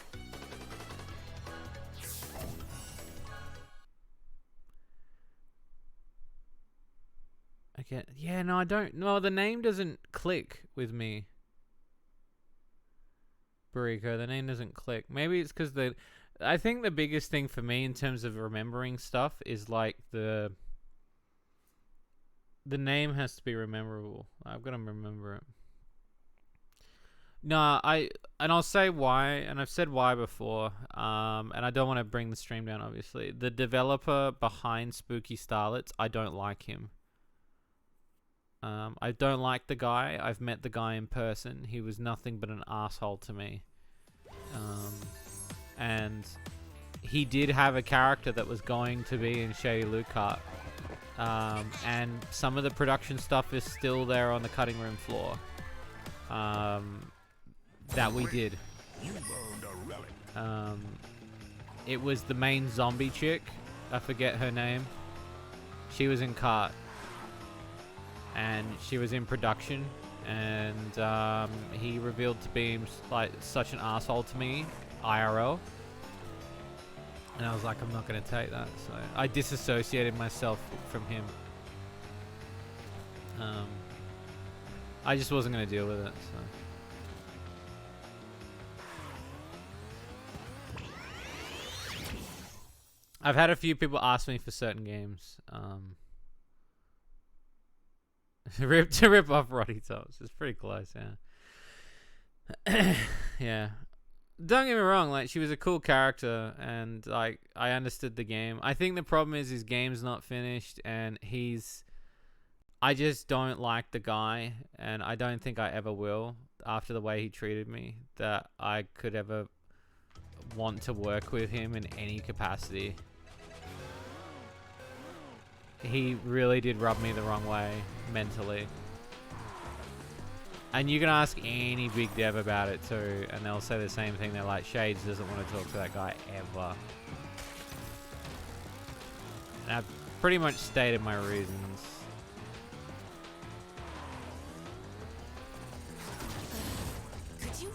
Okay. Yeah, no, I don't. No, the name doesn't click with me. Bariko, the name doesn't click. Maybe it's because the... I think the biggest thing for me in terms of remembering stuff is like the name has to be rememberable. I've got to remember it. No, I'll say why, and I've said why before. And I don't want to bring the stream down, obviously. The developer behind Spooky Starlets, I don't like him. I don't like the guy. I've met the guy in person. He was nothing but an asshole to me. And he did have a character that was going to be in Shady Lucart. And some of the production stuff is still there on the cutting room floor. That we did. It was the main zombie chick. I forget her name. She was in cart. And she was in production. And he revealed to be like such an asshole to me, IRL. And I was like, I'm not going to take that. So I disassociated myself from him. I just wasn't going to deal with it. So I've had a few people ask me for certain games. To rip off Roddy Tops. It's pretty close, yeah. Yeah. Don't get me wrong, like, she was a cool character, and, like, I understood the game. I think the problem is his game's not finished, and I just don't like the guy, and I don't think I ever will, after the way he treated me, that I could ever want to work with him in any capacity. He really did rub me the wrong way, mentally. And you can ask any big dev about it too, and they'll say the same thing. They're like, Shades doesn't want to talk to that guy ever. And I've pretty much stated my reasons. Could you?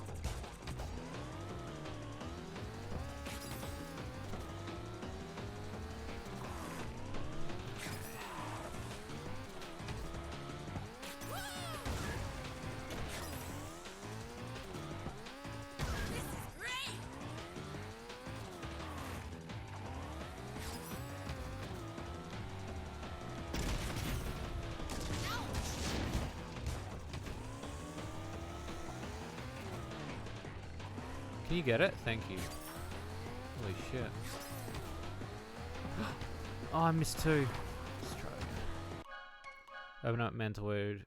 Can you get it? Thank you. Holy shit. Oh, I missed two. Let's try again. Open up mental wound.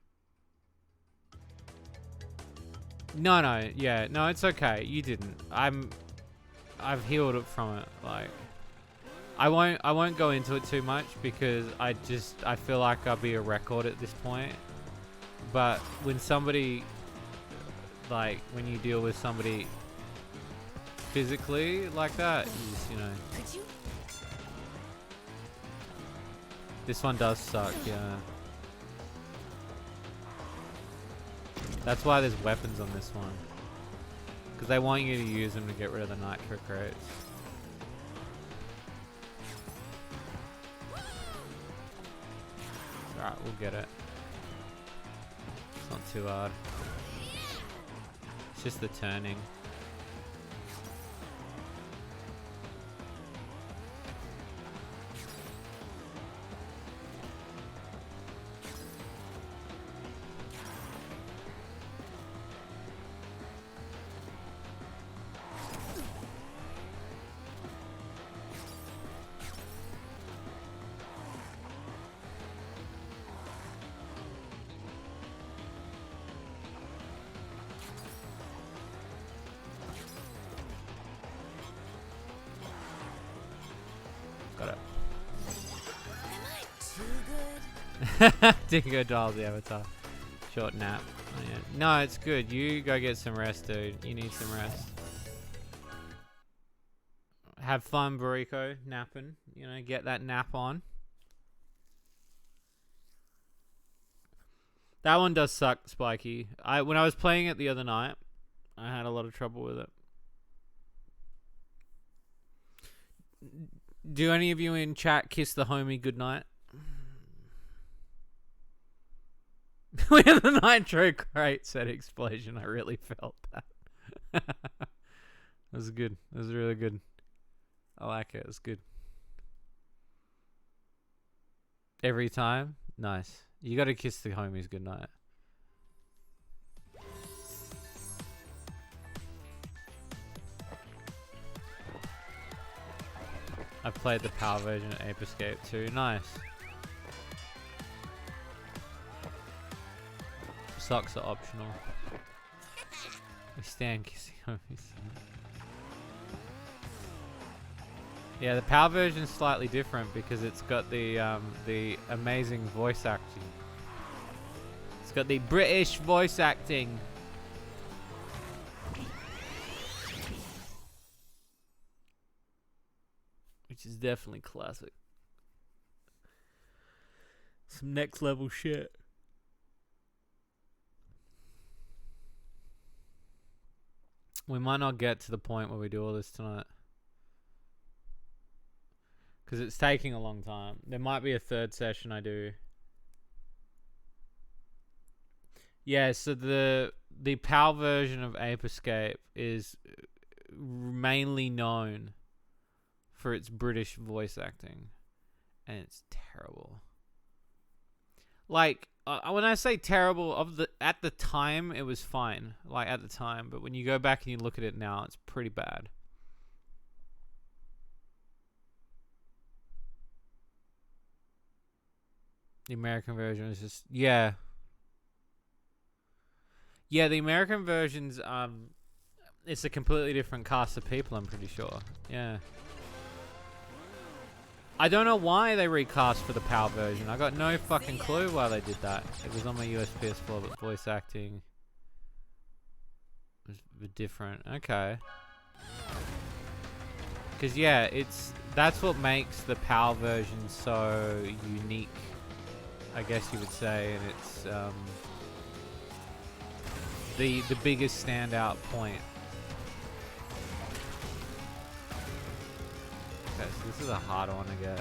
No, yeah, no, it's okay. You didn't. I've healed it from it. Like, I won't go into it too much because I feel like I'll be a record at this point. But when somebody, like, when you deal with somebody physically like that, you just, you know. Could you? This one does suck, yeah. That's why there's weapons on this one. Because they want you to use them to get rid of the nitro crates. Alright, we'll get it. It's not too hard. It's just the turning. Got it. Am I too good? Dingo dials the avatar. Short nap. Oh, yeah. No, it's good. You go get some rest, dude. You need some rest. Have fun, Burrito, napping. You know, get that nap on. That one does suck, Spiky. When I was playing it the other night, I had a lot of trouble with it. Do any of you in chat kiss the homie goodnight? With the Nitro crate set explosion, I really felt that. That was good. That was really good. I like it. It was good. Every time? Nice. You gotta kiss the homies goodnight. I've played the power version of Ape Escape too. Nice. Socks are optional. We stand kissing homies. Yeah, the power version is slightly different because it's got the amazing voice acting. It's got the British voice acting. Which is definitely classic. Some next level shit. We might not get to the point where we do all this tonight. Because it's taking a long time. There might be a third session I do. Yeah, so the PAL version of Ape Escape is mainly known for its British voice acting. And it's terrible. Like, when I say terrible, at the time, it was fine. Like, at the time. But when you go back and you look at it now, it's pretty bad. The American version is just... Yeah. Yeah, the American version's... it's a completely different cast of people, I'm pretty sure. Yeah. I don't know why they recast for the PAL version. I got no fucking clue why they did that. It was on my US PS4, but voice acting was different. Okay. Because, yeah, that's what makes the PAL version so unique, I guess you would say, and it's the biggest standout point. Okay, so this is a hard one to get.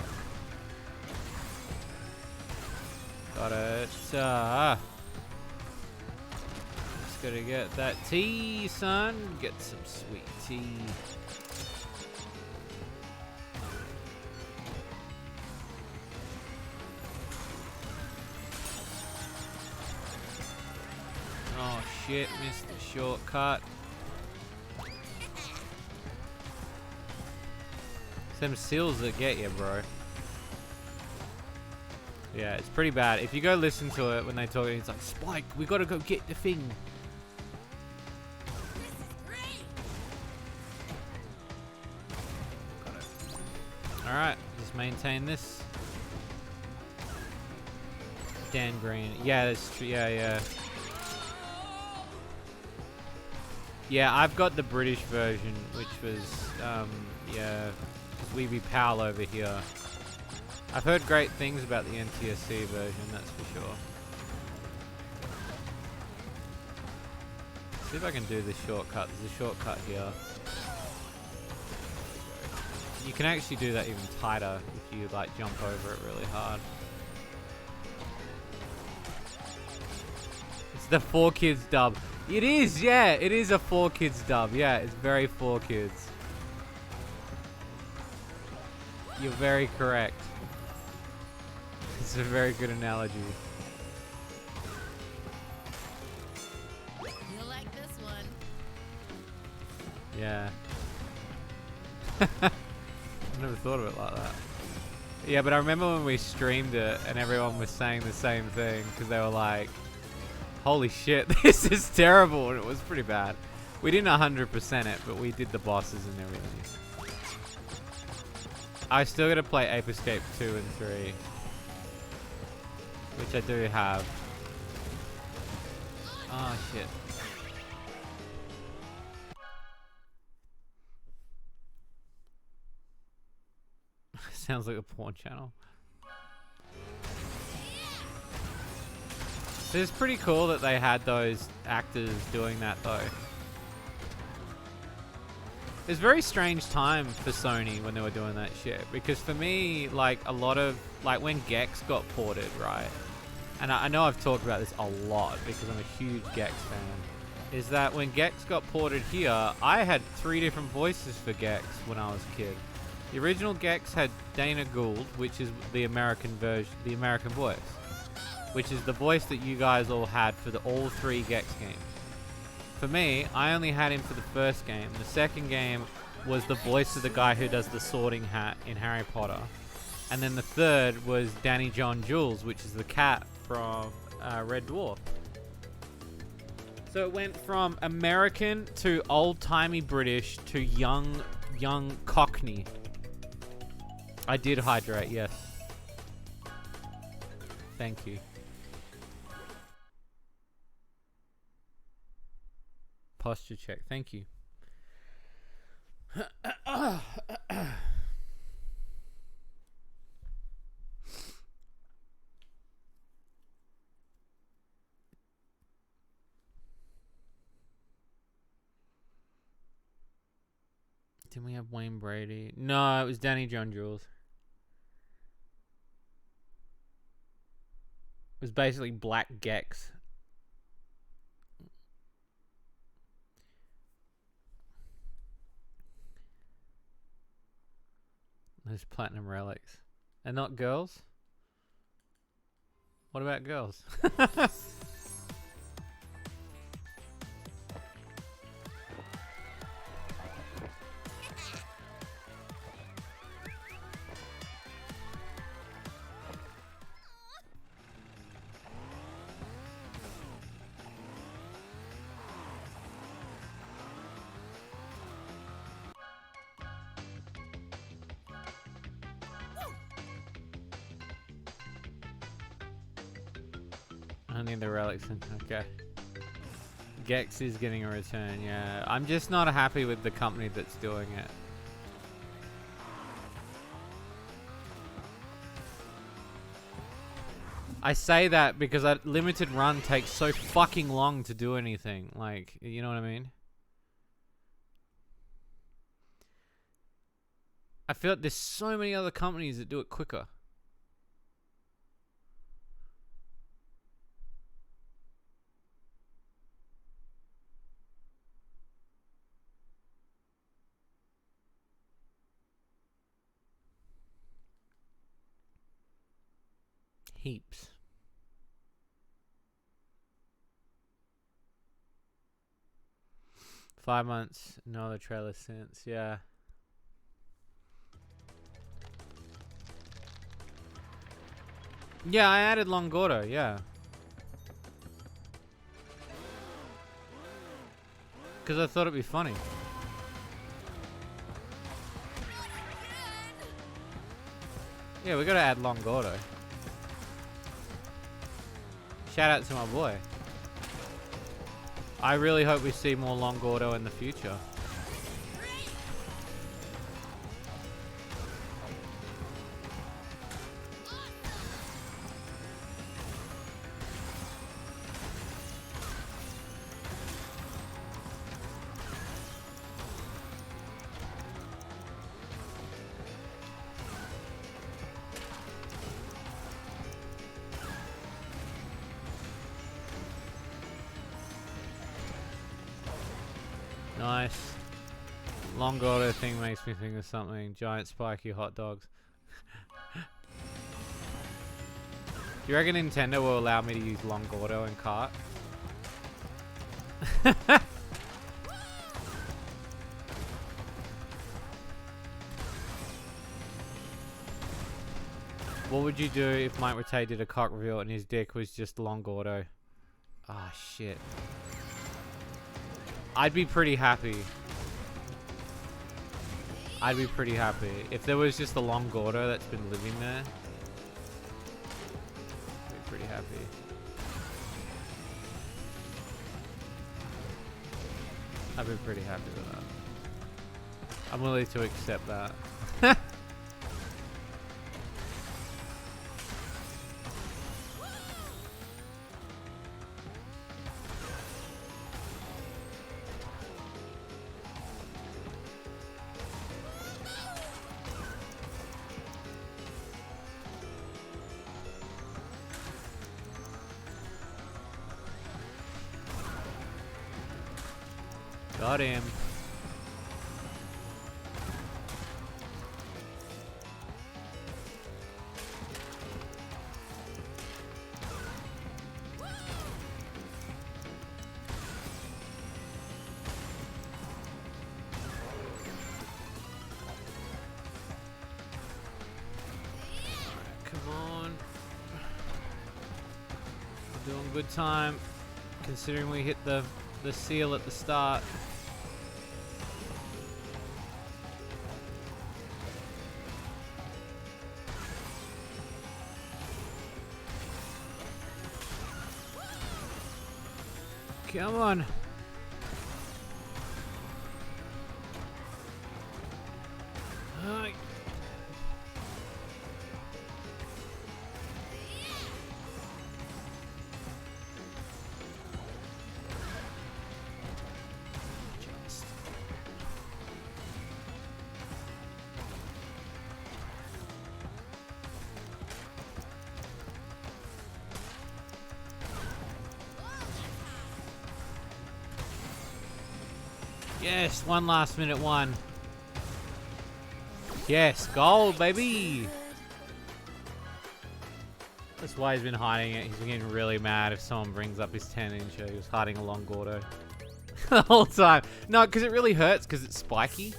Got it. Just gotta get that tea, son. Get some sweet tea. Oh shit, missed the shortcut. It's them seals that get you, bro. Yeah, it's pretty bad. If you go listen to it when they talk, it's like, Spike, we gotta go get the thing. This is great. Got it. Alright, just maintain this. Dan Green. Yeah, that's true. Yeah. Yeah, I've got the British version, which was, yeah, we be PAL over here. I've heard great things about the NTSC version, that's for sure. See if I can do this shortcut. There's a shortcut here. You can actually do that even tighter if you, like, jump over it really hard. It's the 4Kids dub. It is, yeah, it is a 4Kids dub. Yeah, it's very 4Kids. You're very correct. It's a very good analogy. You'll like this one. Yeah. I never thought of it like that. Yeah, but I remember when we streamed it and everyone was saying the same thing because they were like, holy shit, this is terrible, and it was pretty bad. We didn't 100% it, but we did the bosses and everything. I still gotta play Ape Escape 2 and 3. Which I do have. Oh shit. Sounds like a porn channel. So it's pretty cool that they had those actors doing that though. It's a very strange time for Sony when they were doing that shit. Because for me, like a lot of, like when Gex got ported, right? And I know I've talked about this a lot because I'm a huge Gex fan. Is that when Gex got ported here, I had 3 different voices for Gex when I was a kid. The original Gex had Dana Gould, which is the American version, the American voice. Which is the voice that you guys all had for all 3 Gex games. For me, I only had him for the first game. The second game was the voice of the guy who does the sorting hat in Harry Potter. And then the third was Danny John Jules, which is the cat from Red Dwarf. So it went from American to old-timey British to young Cockney. I did hydrate, yes. Thank you. Posture check. Thank you. Didn't we have Wayne Brady? No, it was Danny John Jules. It was basically Black Gex. Those platinum relics. And not girls? What about girls? I need the relics in. Okay. Gex is getting a return, yeah. I'm just not happy with the company that's doing it. I say that because a limited run takes so fucking long to do anything. Like, you know what I mean? I feel like there's so many other companies that do it quicker. Heaps. Five months, no other trailer since, yeah. Yeah, I added Longordo, yeah. Because I thought it'd be funny. Yeah, we gotta add Longordo. Shout out to my boy. I really hope we see more Longordo in the future. Nice. Longordo thing makes me think of something. Giant spiky hot dogs. Do you reckon Nintendo will allow me to use Longordo in cart? What would you do if Mike Rattay did a cock reveal and his dick was just Longordo? Ah, shit. I'd be pretty happy. I'd be pretty happy. If there was just a long Gordo that's been living there, I'd be pretty happy. I'd be pretty happy with that. I'm willing to accept that. Got him. Come on. We're doing good time, considering we hit the seal at the start. Come on. Hi. Just. Yes, one last minute one. Yes, gold, baby. That's why he's been hiding it. He's been getting really mad if someone brings up his 10-incher. He was hiding a long Gordo the whole time. No, because it really hurts because it's spiky.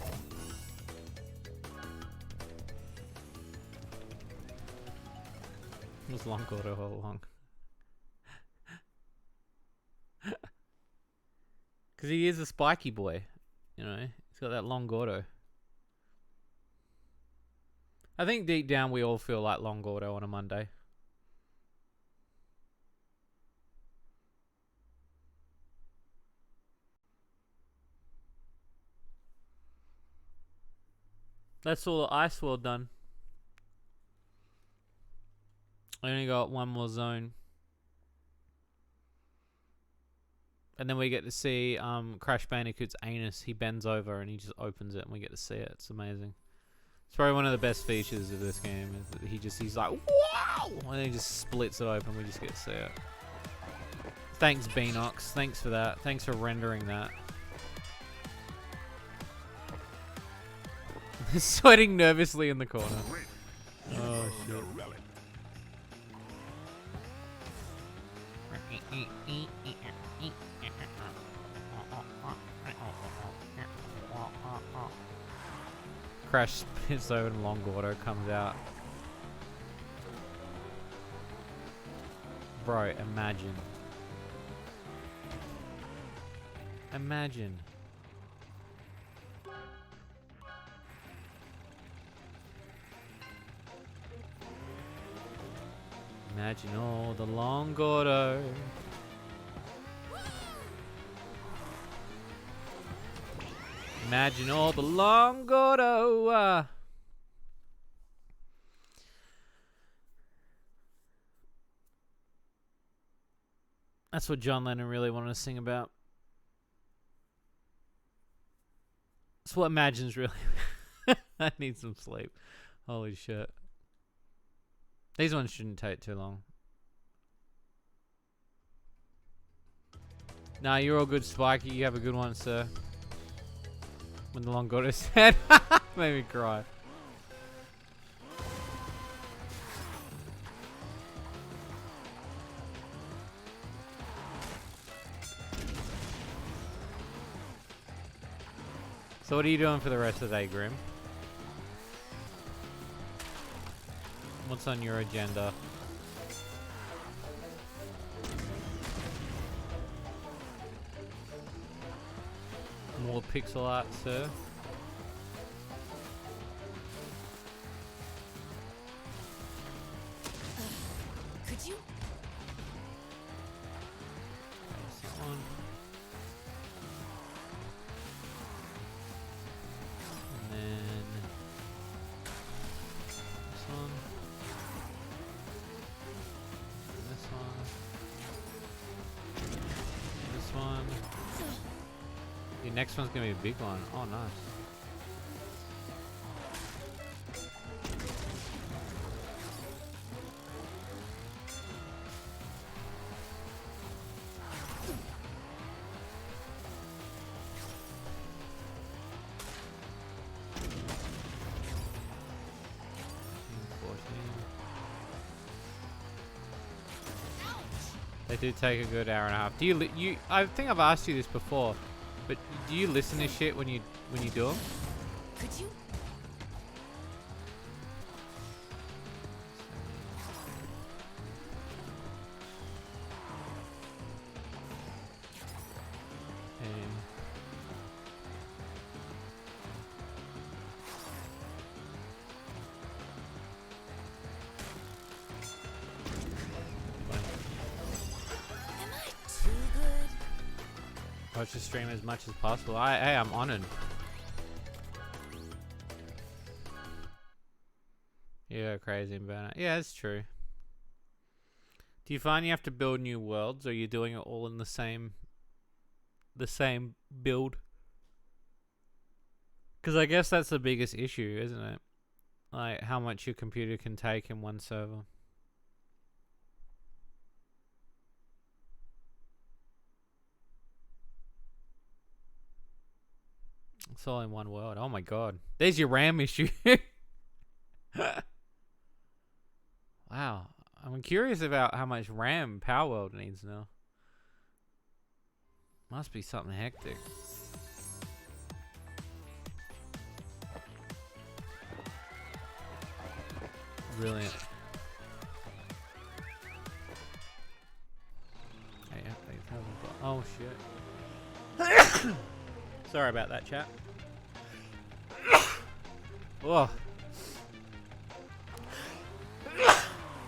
It was long Gordo all along. Because he is a spiky boy. You know, he's got that long Gordo. I think deep down we all feel like long Gordo on a Monday. That's all the ice world done. I only got one more zone. And then we get to see Crash Bandicoot's anus. He bends over and he just opens it and we get to see it. It's amazing. It's probably one of the best features of this game. Is that he's like, wow! And then he just splits it open. We just get to see it. Thanks, Beanox. Thanks for that. Thanks for rendering that. Sweating nervously in the corner. Oh, shit. Crash spins over and long Gordo comes out. Bro, imagine. Imagine. Imagine all the long Gordo. Imagine all the long Gordo. That's what John Lennon really wanted to sing about. That's what Imagine's really. I need some sleep. Holy shit. These ones shouldn't take too long. Nah, you're all good, Spiky. You have a good one, sir. When the long Gordo said, made me cry. So what are you doing for the rest of the day, Grim? What's on your agenda? More pixel art, sir. Could you? That's that one. And then this one. And this one. This one. The next one's gonna be a big one. Oh, nice. They do take a good hour and a half. Do you? I think I've asked you this before, but do you listen to shit when you do them? Could you? Am I too good? Watch the stream as much as possible. Hey, I'm honored. Yeah, crazy and burnout. Yeah, that's true. Do you find you have to build new worlds, or are you doing it all in the same build? Because I guess that's the biggest issue, isn't it? Like how much your computer can take in one server. It's all in one world. Oh my god. There's your RAM issue. Wow. I'm curious about how much RAM Power World needs now. Must be something hectic. Brilliant. Hey, oh shit. Sorry about that, chat. Oh.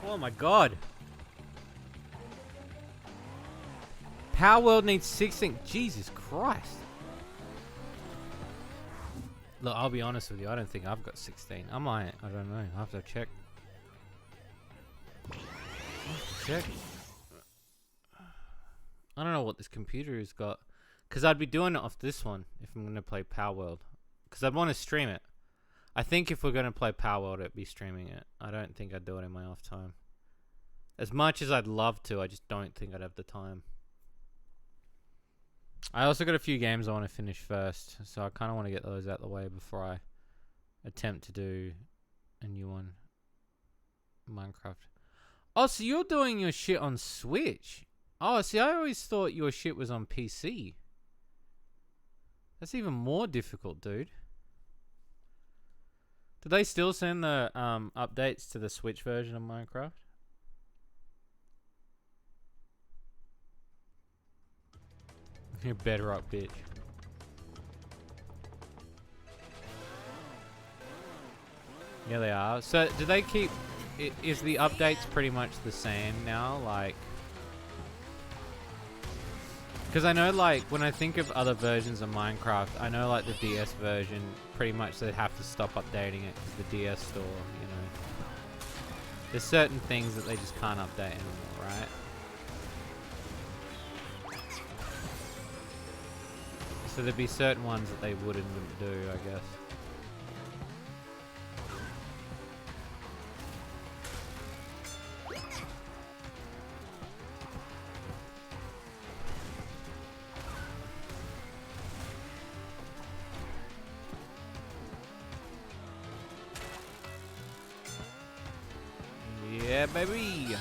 Oh my god. Power World needs 16. Jesus Christ. Look, I'll be honest with you. I don't think I've got 16. I might. I don't know. I'll have to check. Check. I don't know what this computer has got. Because I'd be doing it off this one if I'm going to play Power World. Because I'd want to stream it. I think if we're going to play Power World, I'd be streaming it. I don't think I'd do it in my off time. As much as I'd love to, I just don't think I'd have the time. I also got a few games I want to finish first. So I kind of want to get those out of the way before I attempt to do a new one. Minecraft. Oh, so you're doing your shit on Switch. Oh, see, I always thought your shit was on PC. That's even more difficult, dude. Do they still send the updates to the Switch version of Minecraft? You bedrock bitch. Yeah, they are. So, do they keep... Is the updates pretty much the same now? Like... Because I know, like, when I think of other versions of Minecraft, I know, like, the DS version, pretty much they have to stop updating it because the DS store, you know. There's certain things that they just can't update anymore, right? So there'd be certain ones that they wouldn't do, I guess. Yeah, baby.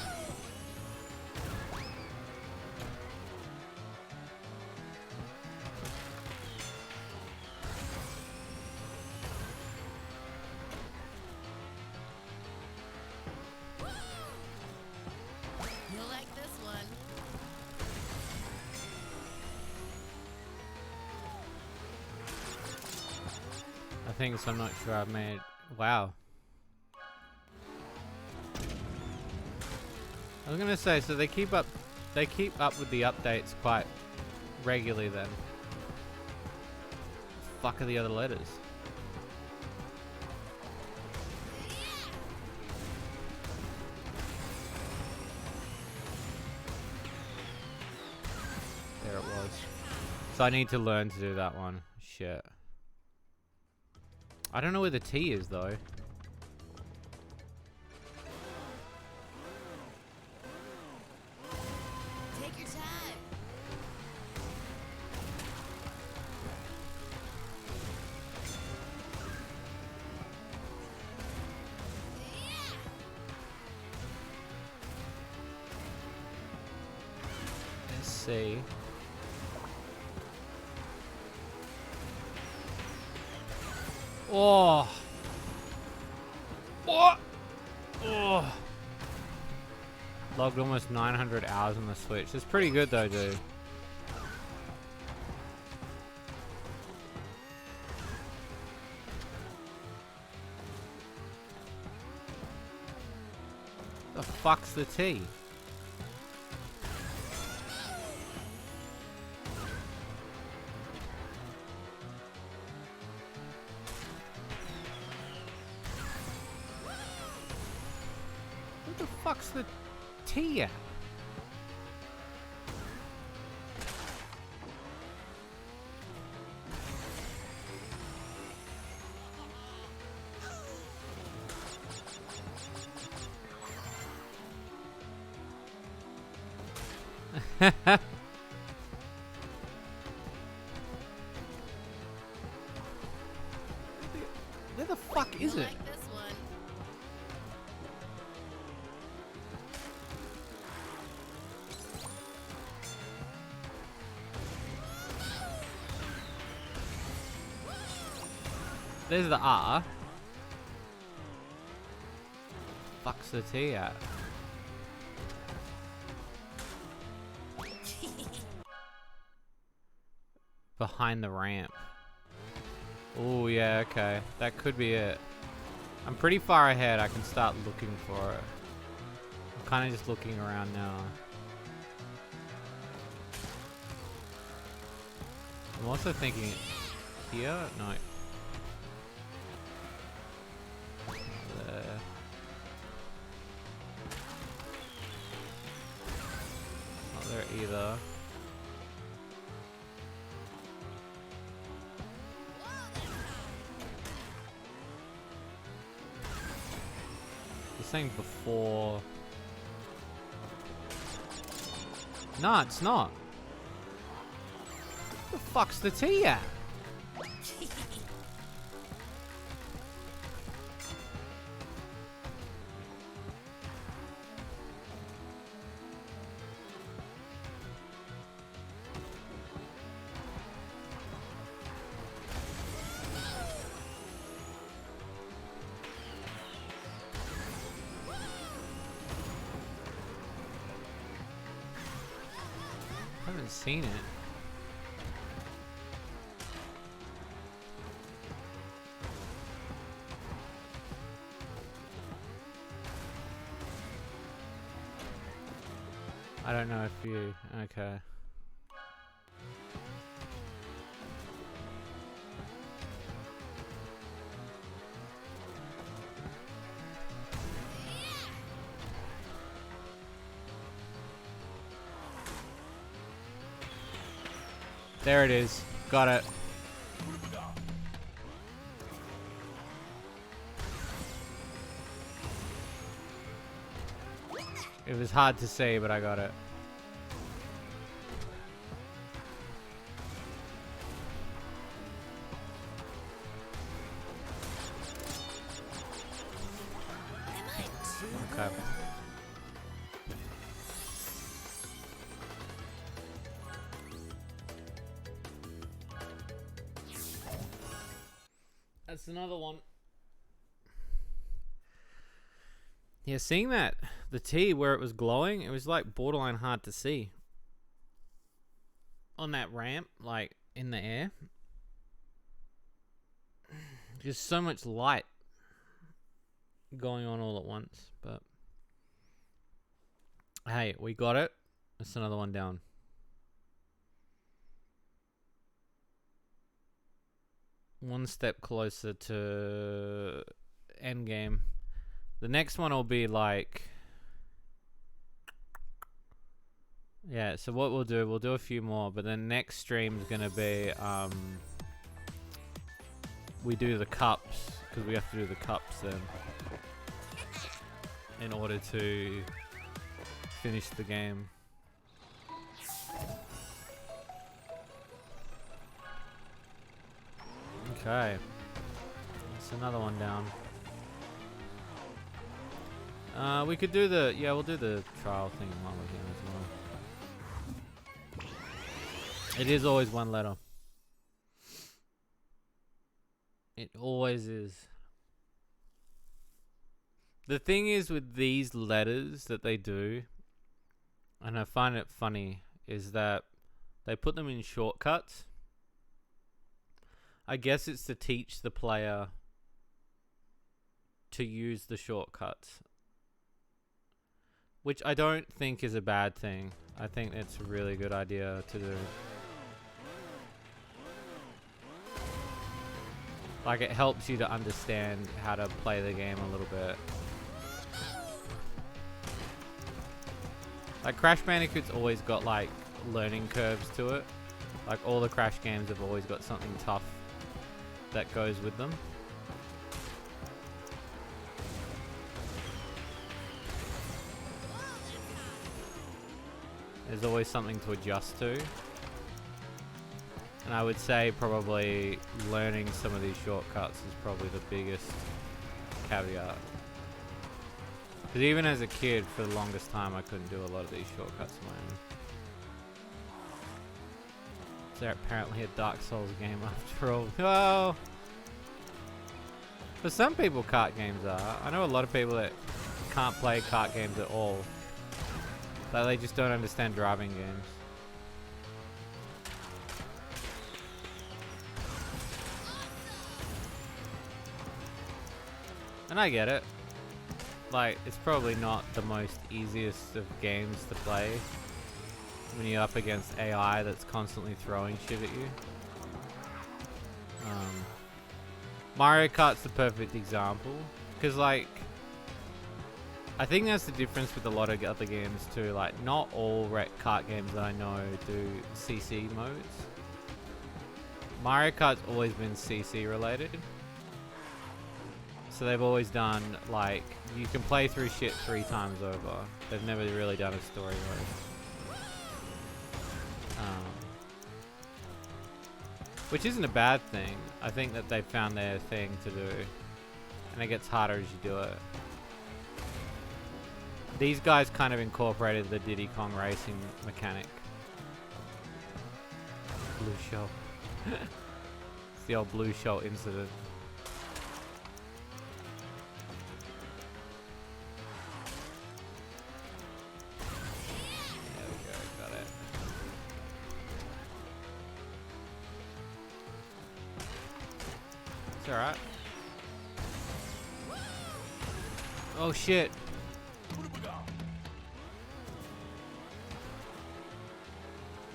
You'll like this one. I think so. I'm not sure I've made. Wow. I was gonna say, so they keep up with the updates quite regularly then. Fuck are the other letters? There it was. So I need to learn to do that one. Shit. I don't know where the T is though. Take your time. Let's see. Oh. What? Oh. Logged almost 900 hours on the Switch. It's pretty good though, dude. The fuck's the T? What the fuck's the T at? Where the fuck is You'll it? like this one. There's the R. Fuck's the T at? Behind the ramp. Oh yeah, okay. That could be it. I'm pretty far ahead. I can start looking for it. I'm kind of just looking around now. I'm also thinking here? No. There. Not there either. You're saying before. No, it's not. What the fuck's the T at? I haven't seen it. I don't know if you... Okay. There it is. Got it. It was hard to say, but I got it. Am I too Okay. good? That's another one. Yeah, seeing that, the T where it was glowing, it was like borderline hard to see. On that ramp, like in the air. Just so much light going on all at once, but Hey, we got it. That's another one down. One step closer to end game. The next one will be like... Yeah, so what we'll do a few more, but then next stream is going to be... we do the cups, because we have to do the cups then. In order to finish the game. Okay. That's another one down. We could do the... Yeah, we'll do the trial thing while we're here as well. It is always one letter. It always is. The thing is with these letters that they do, and I find it funny, is that they put them in shortcuts. I guess it's to teach the player to use the shortcuts, which I don't think is a bad thing. I think it's a really good idea to do. Like, it helps you to understand how to play the game a little bit. Like, Crash Bandicoot's always got, like, learning curves to it. Like, all the Crash games have always got something tough that goes with them. There's always something to adjust to. And I would say probably learning some of these shortcuts is probably the biggest caveat. Because even as a kid, for the longest time, I couldn't do a lot of these shortcuts on my own. Is there apparently a Dark Souls game after all? Oh! For some people, kart games are. I know a lot of people that can't play kart games at all. Like, they just don't understand driving games. And I get it. Like, it's probably not the most easiest of games to play when you're up against AI that's constantly throwing shit at you. Mario Kart's the perfect example. Because, like, I think that's the difference with a lot of other games too. Like, not all kart games that I know do CC modes. Mario Kart's always been CC related. So they've always done, like, you can play through shit 3 times over. They've never really done a story mode. Which isn't a bad thing. I think that they've found their thing to do. And it gets harder as you do it. These guys kind of incorporated the Diddy Kong racing mechanic. Blue shell. It's the old blue shell incident. It's alright. Oh shit.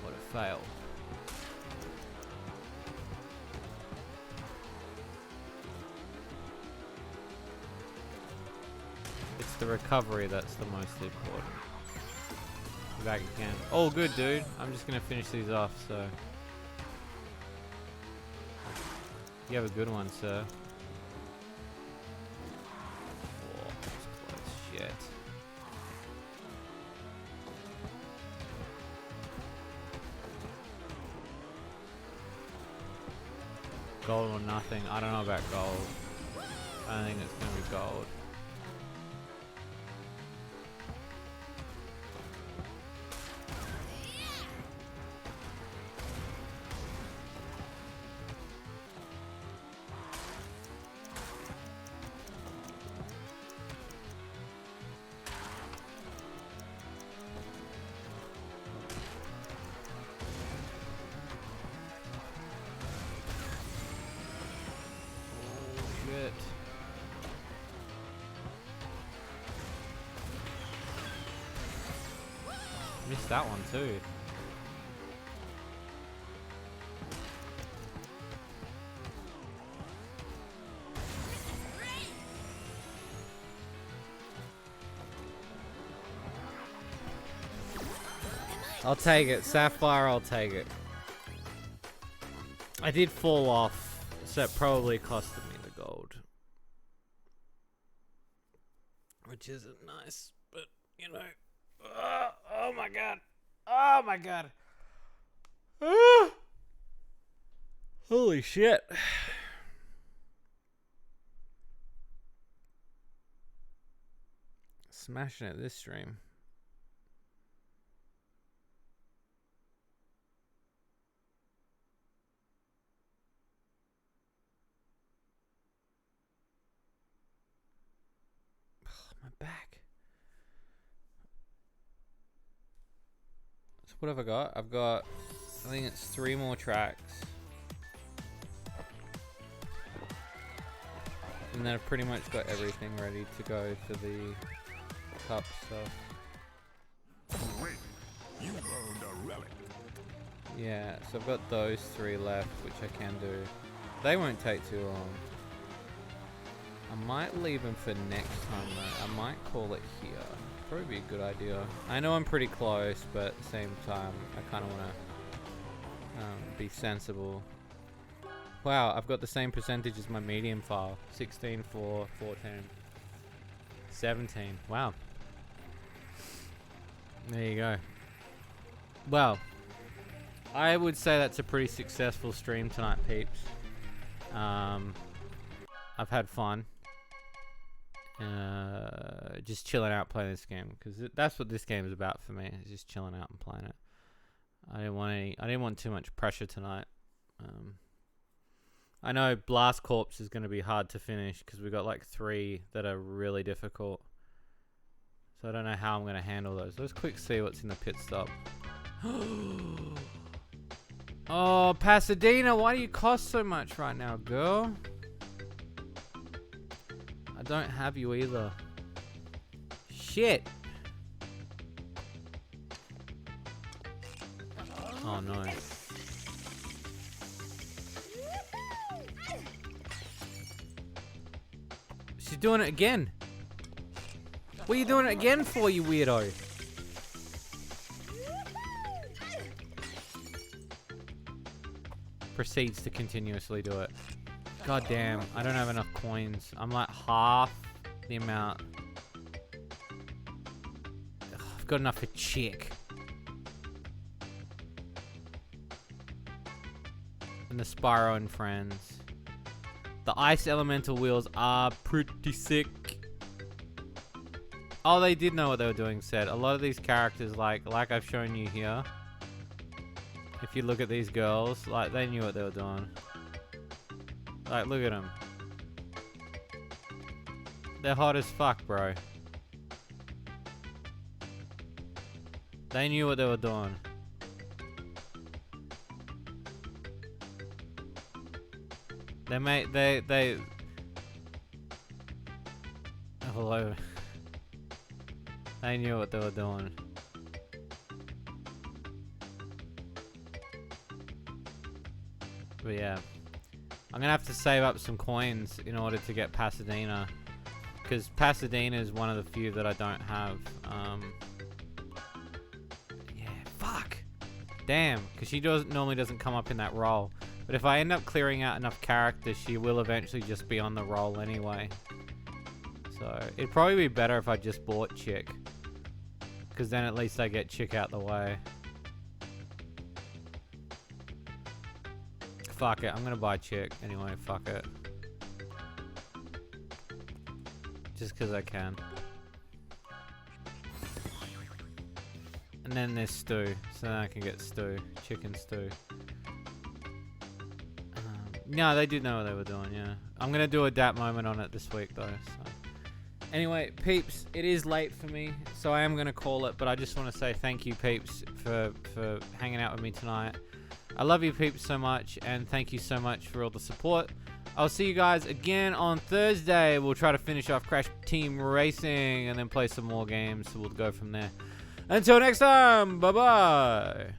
What a fail. It's the recovery that's the most important. Be back again. Oh good dude. I'm just gonna finish these off, so. You have a good one, sir. Oh, that's close. Shit. Gold or nothing. I don't know about gold. I don't think it's gonna be gold. Missed that one too. I'll take it. Sapphire, I'll take it. I did fall off, so it probably costed me the gold. Which isn't nice, but, you know. Oh my god. Oh my god. Holy shit. Smashing it this stream. My back. So what have I got? I've got, I think it's 3 more tracks. And then I've pretty much got everything ready to go for the cup stuff. Great. You earned a relic. Yeah, so I've got those 3 left, which I can do. They won't take too long. I might leave them for next time though. I might call it here. Probably be a good idea. I know I'm pretty close, but at the same time, I kind of want to be sensible. Wow, I've got the same percentage as my medium file. 16, 4, 14. 17. Wow. There you go. Well, I would say that's a pretty successful stream tonight, peeps. I've had fun. Just chilling out playing this game, because that's what this game is about for me. It's just chilling out and playing it. I didn't want too much pressure tonight. I know Blast Corps is going to be hard to finish because we got like 3 that are really difficult. So I don't know how I'm going to handle those. Let's quick see what's in the pit stop. Oh, Pasadena, why do you cost so much right now, girl? I don't have you either. Shit. Oh no. She's doing it again. What are you doing it again for, you weirdo? Proceeds to continuously do it. God damn, I don't have enough coins. I'm like half the amount. Ugh, I've got enough for Chick. And the Spyro and Friends. The Ice Elemental wheels are pretty sick. Oh, they did know what they were doing, said. A lot of these characters, like I've shown you here. If you look at these girls, like, they knew what they were doing. Like, look at them. They're hot as fuck, bro. They knew what they were doing. They hello. They knew what they were doing. But yeah, I'm gonna have to save up some coins in order to get Pasadena, because Pasadena is one of the few that I don't have. Yeah, fuck. Damn, because she normally doesn't come up in that role. But if I end up clearing out enough characters, she will eventually just be on the roll anyway. So it'd probably be better if I just bought Chick, because then at least I get Chick out the way. Fuck it, I'm gonna buy Chick anyway, fuck it. Just because I can. And then there's Stew, so then I can get Stew. Chicken Stew. No, they did know what they were doing, yeah. I'm gonna do a DAP moment on it this week though, so. Anyway, peeps, it is late for me, so I am gonna call it, but I just want to say thank you, peeps, for hanging out with me tonight. I love you, peeps, so much, and thank you so much for all the support. I'll see you guys again on Thursday. We'll try to finish off Crash Team Racing and then play some more games, so we'll go from there. Until next time, bye-bye.